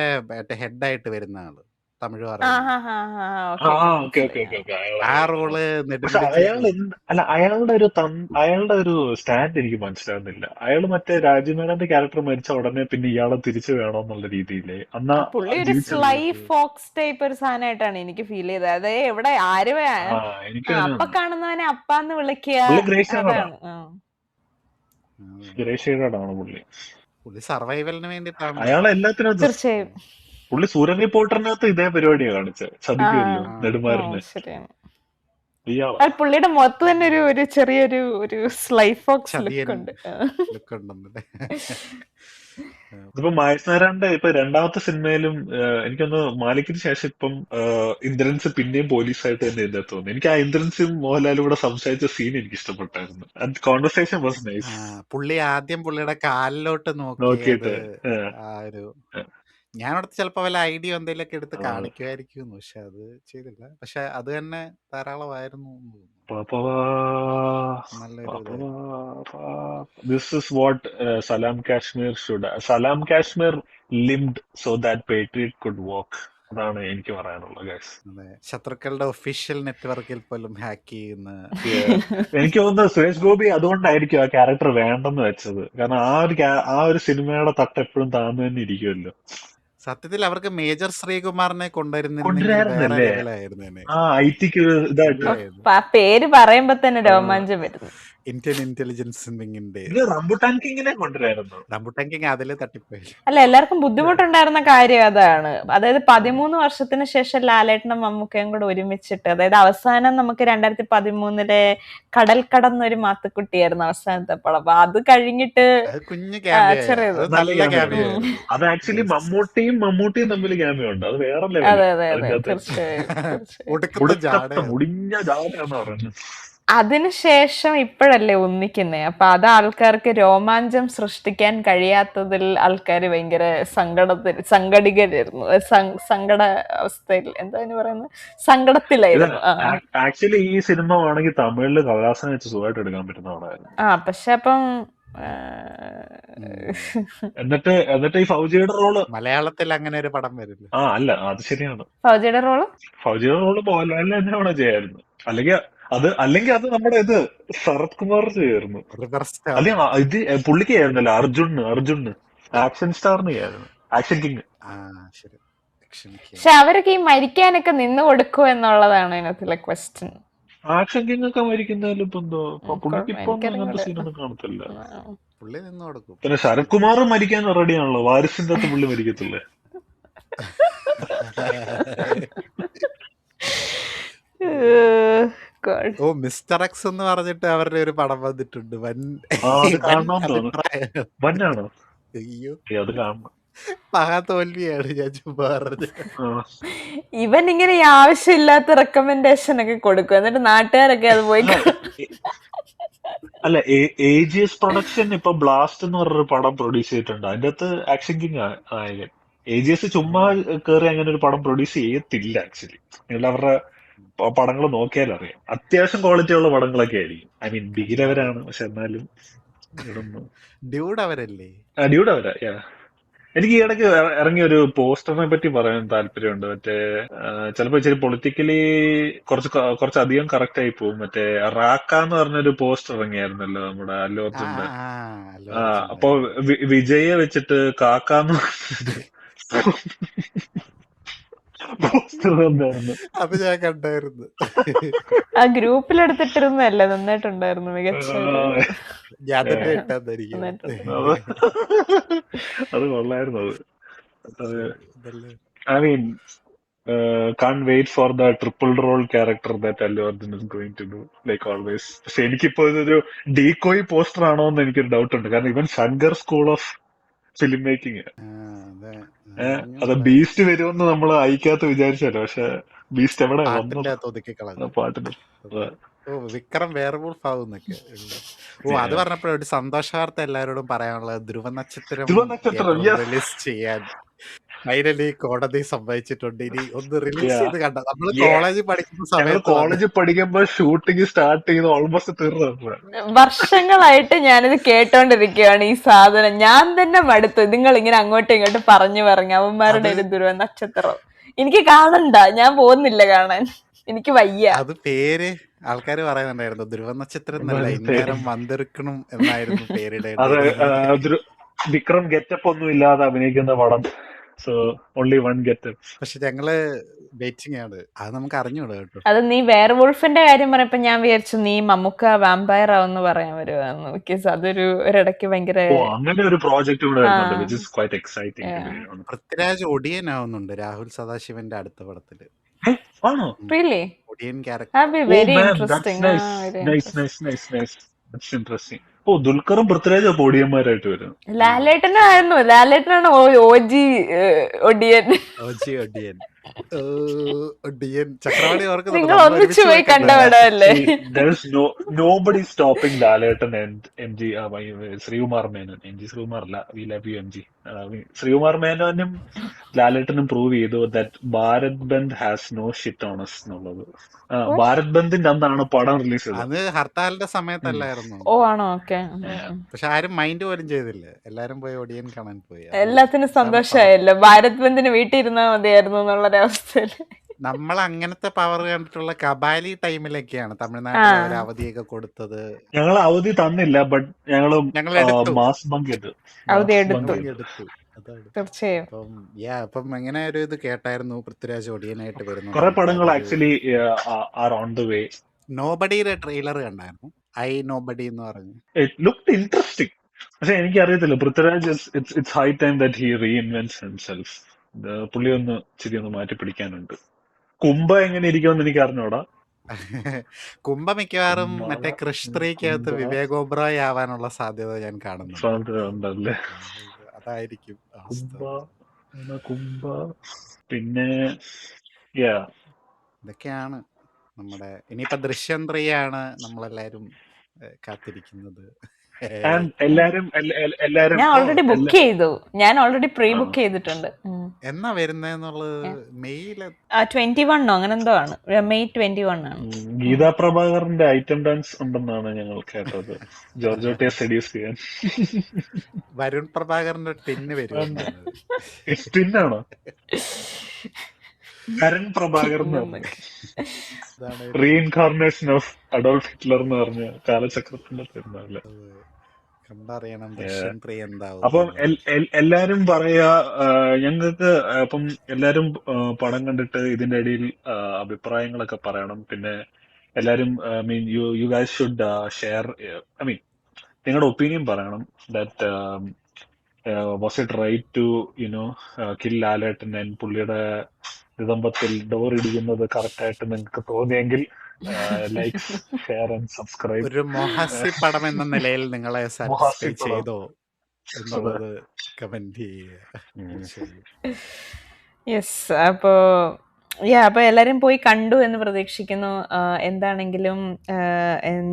ഹെഡായിട്ട് വരുന്ന ആള്, തമിഴ് ആ റോള്. അയാളുടെ ഒരു സ്റ്റാൻഡ് എനിക്ക് മനസ്സിലാവുന്നില്ല. അയാൾ മറ്റേ രാജീവ് മേനോന്റെ ക്യാരക്ടർ മരിച്ച ഉടനെ പിന്നെ ഇയാളെ തിരിച്ചു വേണോന്നുള്ള രീതിയില് പുള്ളി ഒരു സ്ലൈ ഫോക്സ് ടൈപ്പ് ഒരു സാധനമായിട്ടാണ് എനിക്ക് ഫീൽ ചെയ്തത്. അത് എവിടെ ആരും അപ്പ കാണുന്നവനെ അപ്പാന്ന് വിളിക്കുക. പുള്ളി സർവൈവലിന് വേണ്ടിട്ടാണ്. അയാളെ എല്ലാത്തിനും തീർച്ചയായും. പുള്ളി സൂര്യൻ റിപ്പോർട്ടറിനകത്ത് ഇതേ പരിപാടിയാണ് കാണിച്ചത്. ചതിക്കുമല്ലോ നെടുമാറിന്. പുള്ളിയുടെ മുഖത്ത് തന്നെ ഒരു ചെറിയൊരു സ്ലൈ ഫോക്സ് ലുക്ക് ഉണ്ട്. ഇപ്പൊ മഹേഷ് നാരായണന്റെ ഇപ്പൊ രണ്ടാമത്തെ സിനിമയിലും എനിക്കൊന്ന് മാലിക്കിന് ശേഷം ഇപ്പം ഇന്ദ്രൻസ് പിന്നെയും പോലീസായിട്ട് തന്നെ എഴുതാൻ തോന്നുന്നു. എനിക്ക് ആ ഇന്ദ്രൻസും മോഹൻലാലും കൂടെ സംസാരിച്ച സീൻ എനിക്ക് ഇഷ്ടപ്പെട്ടായിരുന്നു. Conversation was nice. പുള്ളി ആദ്യം പുള്ളിയുടെ കാലിലോട്ട് നോക്കിയിട്ട് ഞാനടുത്ത് ചിലപ്പോൾ വല്ല ഐഡിയ എന്തെങ്കിലുമൊക്കെ എടുത്ത് കാണിക്കുമായിരിക്കും, പക്ഷെ അത് ചെയ്തില്ല. പക്ഷെ അത് തന്നെ ധാരാളമായിരുന്നു എന്ന് തോന്നുന്നു. നല്ലൊരു ഇത്. This is what Salam Kashmir should. Salam Kashmir lived so that Patriot could walk. അതാണ് എനിക്ക് പറയാനുള്ളത് ഗൈസ്. അതെ, ശത്രുക്കളുടെ ഒഫീഷ്യൽ നെറ്റ്വർക്കിൽ പോലും ഹാക്ക് ചെയ്യുന്ന എനിക്ക് തോന്നുന്നത് സുരേഷ് ഗോപി അതുകൊണ്ടായിരിക്കും ആ ക്യാരക്ടർ വേണ്ടെന്ന് വെച്ചത്. കാരണം ആ ഒരു സിനിമയുടെ തട്ട് എപ്പോഴും താഴ്ന്നു തന്നെ ഇരിക്കുമല്ലോ. സത്യത്തിൽ അവർക്ക് മേജർ ശ്രീകുമാറിനെ കൊണ്ടുവരുന്നില്ലെങ്കിൽ വേറെ കൊണ്ടുവരായിരുന്നല്ലേ ലെവലായിരുന്നേനെ. ആ ഐറ്റിക്ക് ഇതായിട്ട്. നല്ലതായിരുന്നു. പേര് പറയുമ്പോ തന്നെ രോമാഞ്ചം വരുന്നു. ഇന്ത്യൻ ഇന്റലിജൻസ് വിങ്ങിന്റെ ഇത് റംബുട്ടാൻ കിങ്ങിനെ കൊണ്ടുവരായിരുന്നു. റംബുട്ടാൻ കിങ് അതില് തട്ടിപ്പോയി. അല്ല, എല്ലാവർക്കും ബുദ്ധിമുട്ടുണ്ടായിരുന്ന കാര്യം അതാണ്. അതായത് 13 വർഷത്തിന് ശേഷം ലാലേട്ടനും മമ്മൂക്കയും കൂടെ ഒരുമിച്ചിട്ട്, അതായത് അവസാനം നമുക്ക് 2013 കടൽ കടന്നൊരു മാത്തുക്കുട്ടിയായിരുന്നു അവസാനത്തെ പടം. അപ്പൊ അത് കഴിഞ്ഞിട്ട് അത് കുഞ്ഞു ക്യാമിയോ, ചെറിയത്. അത് നല്ല ക്യാമിയോ. അത് ആക്ച്വലി മമ്മൂട്ടിയും തമ്മിൽ ക്യാമിയോ ഉണ്ട്. അത് വേറെ അതെ ലെവല്. അതെ അതെ, അതിനകത്ത് തീർച്ചയായും തീർച്ചയായും. ഒടുക്കത്തെ ഒടുക്കത്തെ ജാടയാണ്. മുടിഞ്ഞ ജാതയാന്ന് പറയുന്നത്. അതിനുശേഷം ഇപ്പോഴല്ലേ ഒന്നിക്കുന്നേ. അപ്പൊ അത് ആൾക്കാർക്ക് രോമാഞ്ചം സൃഷ്ടിക്കാൻ കഴിയാത്തതിൽ ആൾക്കാർ ഭയങ്കര സംഘടികരായിരുന്നു. സങ്കട അവസ്ഥയിൽ, എന്താ പറയുന്നത്, സങ്കടത്തിലായിരുന്നു. ആക്ച്വലി ഈ സിനിമ ആണെങ്കിൽ തമിഴില് കമലഹാസനെ വെച്ച് സുഖമായിട്ട് എടുക്കാൻ പറ്റുന്ന പടമായിരുന്നു. പക്ഷെ അപ്പം എന്നിട്ട് ഈ ഫൗജിയുടെ റോള് മലയാളത്തിൽ അങ്ങനെ ഒരു പടം വരില്ല. അല്ല അത് ശരിയാണ്. ഫൗജിയുടെ റോള് മോഹൻലാലിനെ തന്നെ അവിടെ ചെയ്യായിരുന്നു. അല്ലെങ്കിൽ അത് നമ്മുടെ ശരത് കുമാർ ചെയ്യായിരുന്നു. അല്ലെങ്കിൽ ഇത് പുള്ളിക്ക് ചെയ്യായിരുന്നല്ലോ, അർജുന് ആക്ഷൻ സ്റ്റാറിന് ചെയ്യായിരുന്നു, ആക്ഷൻ കിങ്. പക്ഷെ അവരൊക്കെ ഈ മരിക്കാനൊക്കെ നിന്ന് കൊടുക്കുമോ എന്നുള്ളതാണ് ഇതിനകത്തുള്ള ക്വസ്റ്റ്യൻ. ആക്ഷൻ കിങ് ഒക്കെ മരിക്കുന്നതിൽ ഇപ്പൊ എന്തോ, പുള്ളിക്ക് ഇപ്പൊ അങ്ങനത്തെ സീനൊന്നും കാണത്തില്ല. പുള്ളി നിന്ന് കൊടുക്കും. പിന്നെ ശരത് കുമാർ മരിക്കാൻ റെഡിയാണല്ലോ, വാരിസിന്റെ അകത്ത് പുള്ളി മരിക്കത്തില്ലേ. ഓ, മിസ്റ്റർ എക്സ് എന്ന് പറഞ്ഞിട്ട് അവരുടെ ഒരു പടം വന്നിട്ടുണ്ട്. വന്നാണോ? അയ്യോ, അത് കാണണം. മഹാതോൽവിയാണ് ഞാൻ ചുമ്മാ പറഞ്ഞത്. ഇവൻ ഇങ്ങനെ ഈ ആവശ്യമില്ലാത്ത റെക്കമെൻഡേഷൻ ഒക്കെ കൊടുക്കും, എന്നിട്ട് നാട്ടുകാരൊക്കെ അത് പോയി അല്ല, AGS പ്രൊഡക്ഷൻ ഇപ്പൊ ബ്ലാസ്റ്റ് എന്ന് പറഞ്ഞൊരു പടം പ്രൊഡ്യൂസ് ചെയ്തിട്ടുണ്ട്. അതിന്റെ അകത്ത് ആക്ഷൻ കിങ് നായകൻ. AGS ചുമ്മാ കയറി അങ്ങനെ ഒരു പടം പ്രൊഡ്യൂസ് ചെയ്യത്തില്ല ആക്ച്വലി. നിങ്ങൾ അവരുടെ പടങ്ങൾ നോക്കിയാൽ അറിയാം, അത്യാവശ്യം ക്വാളിറ്റി ഉള്ള പടങ്ങളൊക്കെ ആയിരിക്കും. ഐ മീൻ ബി ലെവലാണ്, പക്ഷെ എന്നാലും ഡ്യൂഡ് അവരല്ലേ? ഡ്യൂഡ് അവരാ. എനിക്ക് ഈ ഇടയ്ക്ക് ഇറങ്ങിയ ഒരു പോസ്റ്ററിനെ പറ്റി പറയാൻ താല്പര്യമുണ്ട്. മറ്റേ ചിലപ്പോ ഇച്ചിരി പൊളിറ്റിക്കലി കുറച്ചധികം കറക്റ്റ് ആയി പോകും. മറ്റേ റാക്ക എന്ന് പറഞ്ഞൊരു പോസ്റ്റർ ഇറങ്ങിയായിരുന്നല്ലോ നമ്മുടെ അല്ലു അർജുന്റെ. അപ്പൊ വിജയെ വെച്ചിട്ട് കാക്കാന്ന് പോസ്റ്റർ വന്നായിരുന്നു. അത് ഞാൻ കണ്ടായിരുന്നു. ആ ഗ്രൂപ്പിൽ എടുത്തിട്ടിരുന്നല്ലേ, നന്നായിട്ടുണ്ടായിരുന്നു, മികച്ച. അത് കൊള്ളായിരുന്നു. I mean can't wait for the triple role character that Allu Arjun is going to do, like always. പക്ഷെ എനിക്കിപ്പോ ഇതൊരു ഡീകോയ് പോസ്റ്റർ ആണോ എന്ന് എനിക്കൊരു ഡൗട്ട് ഉണ്ട്. കാരണം ഇവൻ Shankar school of film making. അത് ബീസ്റ്റ് വരുമെന്ന് നമ്മൾ അയക്കാത്ത വിചാരിച്ചല്ലോ, പക്ഷെ ബീസ്റ്റ് എവിടെ പാട്ടിന്. വിക്രം വേർവൂൾഫ് ആവുന്നൊക്കെ. അത് പറഞ്ഞപ്പോഴേ ഒരു സന്തോഷ വാർത്ത എല്ലാവരോടും പറയാനുള്ളത്, ധ്രുവ നക്ഷത്രം റിലീസ് ചെയ്യാൻ ഫൈനലി കോടതി സമ്മതിച്ചിട്ടുണ്ട്. ഇനി ഒന്ന് റിലീസ് ചെയ്ത് കണ്ട. നമ്മള് കോളേജിൽ പഠിക്കുമ്പോ ഷൂട്ടിംഗ് സ്റ്റാർട്ട് ചെയ്ത് ഓൾമോസ്റ്റ് തീർന്നു. വർഷങ്ങളായിട്ട് ഞാനിത് കേട്ടോണ്ടിരിക്കുകയാണ് ഈ സാധനം. ഞാൻ തന്നെ മടുത്തു. നിങ്ങൾ ഇങ്ങനെ അങ്ങോട്ടും ഇങ്ങോട്ടും പറഞ്ഞു അവന്മാരുടെ ഒരു ധ്രുവ നക്ഷത്രം എനിക്ക് കാണണ്ട, ഞാൻ പോകുന്നില്ല കാണാൻ, എനിക്ക് വയ്യ. അത് പേര് ആൾക്കാര് പറയുന്നുണ്ടായിരുന്നു, ധ്രുവ നക്ഷത്രം എന്നല്ല, ഇന്നേരം വന്തെടുക്കണം എന്നായിരുന്നു പേരുടെ. വിക്രം ഗെറ്റപ്പ് ഒന്നും ഇല്ലാതെ അഭിനയിക്കുന്ന പടം. So only one getup. പക്ഷെ ഞങ്ങള് വെയിറ്റിംഗ് ആണ്, അത് നമുക്ക് അറിഞ്ഞൂടാ കേട്ടോ. അത് നീ വേർവുൾഫിന്റെ കാര്യം പറഞ്ഞപ്പോ ഞാൻ വിചാരിച്ചു നീ മമ്മൂക്ക വാമ്പയർ ആവെന്ന് പറയാൻ വരുവാന്ന്. ബിക്കോസ് അതൊരു ഒരിടയ്ക്ക് ഭയങ്കര അങ്ങനെ ഒരു പ്രോജക്റ്റ് കൂടെ വരുന്നുണ്ട്, which is quite exciting. Prithviraj ഒടിയൻ ആവുന്നുണ്ട് രാഹുൽ സദാശിവന്റെ അടുത്ത പടത്തില്. ആണോ? Really? Odiyan That'd be very character. interesting. Nice. That's interesting. ദുൽഖറും പൃഥ്വിരാജും പൊടിയന്മാരായിട്ട് വരും. ലാലേട്ടനാണ് OG ഒടിയൻ. ഓജി ഒടിയൻ. ഒടിയൻ ചക്രവാണി ഓർക്കുന്നുണ്ട്, നിങ്ങൾ നമ്മൾ ഒന്നിച്ചു ഒരുമിച്ച് പോയി പോയി കണ്ട കണ്ടതാ. പടമല്ലേ? See, there's nobody stopping Laletan and MG, Sreekumar Menon. MG Sreekumar അല്ല, we love you MG. Sreekumar മേനോനും ലാലേട്ടനും പ്രൂവ് ചെയ്തു that Bharat Bandh has no shit on us എന്നുള്ളത്. ഭാരത് ബന്ദിന്റെ അന്നാണ് പടം റിലീസ് ചെയ്തത്. അത് ഹർത്താലിന്റെ സമയത്തല്ലായിരുന്നു. ഓ ആണോ? ഓക്കെ. പക്ഷെ ആരും മൈൻഡ് പോലും ചെയ്തില്ല, എല്ലാരും പോയി ഒടിയൻ കാണാൻ പോയി. എല്ലാത്തിനും സന്തോഷമായല്ലോ. ഭാരത് ബന്ദിന് വീട്ടിൽ ഇരുന്നാ മതിയായിരുന്നു എന്നുള്ളൊരവസ്ഥയില്. നമ്മൾ അങ്ങനത്തെ പവർ കണ്ടിട്ടുള്ള കബാലി ടൈമിലൊക്കെയാണ് തമിഴ്നാട്ടിൽ ഒരു അവധിയൊക്കെ കൊടുത്തത്. ഞങ്ങൾ അവധി തന്നില്ല, ബട്ട് ഞങ്ങൾ എടുത്തു. മാസ് ബങ്ക് ചെയ്തു. അവധി മാസ് എടുത്തു. ബങ്ക് പങ്ക് ചെയ്തു. എടുത്തു. അതാണ്. തീർച്ചയായും. അപ്പം അങ്ങനെ ഒരു ഇത് കേട്ടായിരുന്നു, പൃഥ്വിരാജ് ഒടിയനായിട്ട് വരുന്നു. കുറെ പടങ്ങൾ actually are on the way. നോബഡിയുടെ ട്രെയിലർ കണ്ടായിരുന്നു, ഐ നോബഡി എന്ന് പറഞ്ഞു. It looked interesting. പക്ഷെ എനിക്ക് അറിയത്തില്ല, Prithviraj it's high time that he reinvents himself. പുള്ളി ഒന്ന് ഇച്ചിരി ഒന്ന് മാറ്റി പിടിക്കാനുണ്ട്. കുംഭ എങ്ങനെ ഇരിക്കുമെന്ന് എനിക്ക് അറിഞ്ഞൂടാ. കുംഭ മിക്കവാറും കുംഭ മറ്റേ ക്രിഷ് 3-കകത്ത് കുംഭ വിവേക് ഒബ്രോയ് ആവാനുള്ള സാധ്യത ഞാൻ കാണുന്നുണ്ട്. സാധ്യത ഉണ്ടല്ലേ. അതായിരിക്കും കുംഭ അവസ്ഥ. കുംഭ പിന്നെ yeah. ഇതൊക്കെയാണ് നമ്മുടെ ഇനിയിപ്പോ ദൃശ്യം 3 ആണ് നമ്മളെല്ലാരും കാത്തിരിക്കുന്നത്. And എല്ലാരും ഞാൻ ഓൾറെഡി ബുക്ക് ചെയ്തു. ഞാൻ ഓൾറെഡി പ്രീ ബുക്ക് ചെയ്തിട്ടുണ്ട്. എന്നാ വരുന്നതെന്നുള്ളത് മെയില് 21 അങ്ങനെ എന്തോ ആണ്. മെയ് 21 ആണ്. ഗീതാ പ്രഭാകറിന്റെ ഐറ്റം ഡാൻസ് ഉണ്ടെന്നാണ് ഞങ്ങൾ കേട്ടത്, ജോർജോട്ടിയെ സെഡ്യൂസ് ചെയ്യാൻ. വരുൺ പ്രഭാകറിന്റെ ടിന്ന് വരും. പിന്നാണോ കരൺ പ്രഭാകർ എന്ന് പറഞ്ഞു, റീഇൻകാർണേഷൻ ഓഫ് അഡോൾഫ് ഹിറ്റ്ലർ എന്ന് പറഞ്ഞ കാലചക്രത്തിന്റെ പെരുന്നാള്. കണ്ടറിയണം ദൃശ്യം 3 എന്താവും. അപ്പം എല്ലാരും പറയാ ഞങ്ങൾക്ക്, അപ്പം എല്ലാരും പടം കണ്ടിട്ട് ഇതിന്റെ ഇടയിൽ അഭിപ്രായങ്ങളൊക്കെ പറയണം. പിന്നെ എല്ലാരും mean you guys should share, നിങ്ങളുടെ ഒപ്പീനിയൻ പറയണം. That was it right to kill Lalettan and പുള്ളിയുടെ നിതംബത്തിൽ ഡോർ ഇടിക്കുന്നത് കറക്റ്റ് ആയിട്ട് നിങ്ങൾക്ക് തോന്നിയെങ്കിൽ ലൈക്ക്, ഷെയർ ആൻഡ് സബ്സ്ക്രൈബ്. ഒരു മൊഹസി പടം എന്ന നിലയിൽ നിങ്ങളെ സാറ്റിസ്ഫൈ ചെയ്തോ എന്നുള്ളത് കമന്റ് ചെയ്യുക. യെസ്. അപ്പോൾ എല്ലാവരും പോയി കണ്ടു എന്ന് പ്രതീക്ഷിക്കുന്നു. എന്താണെങ്കിലും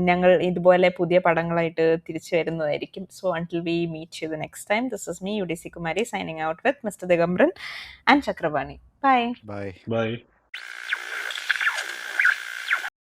ഞങ്ങൾ ഇതുപോലെ പുതിയ പടങ്ങളായിട്ട് തിരിച്ചു വരുന്നതായിരിക്കും. So until we meet you the next time, this is me UDC Kumari signing out with mister Digambaran and Chakravani. Bye. Bye. By.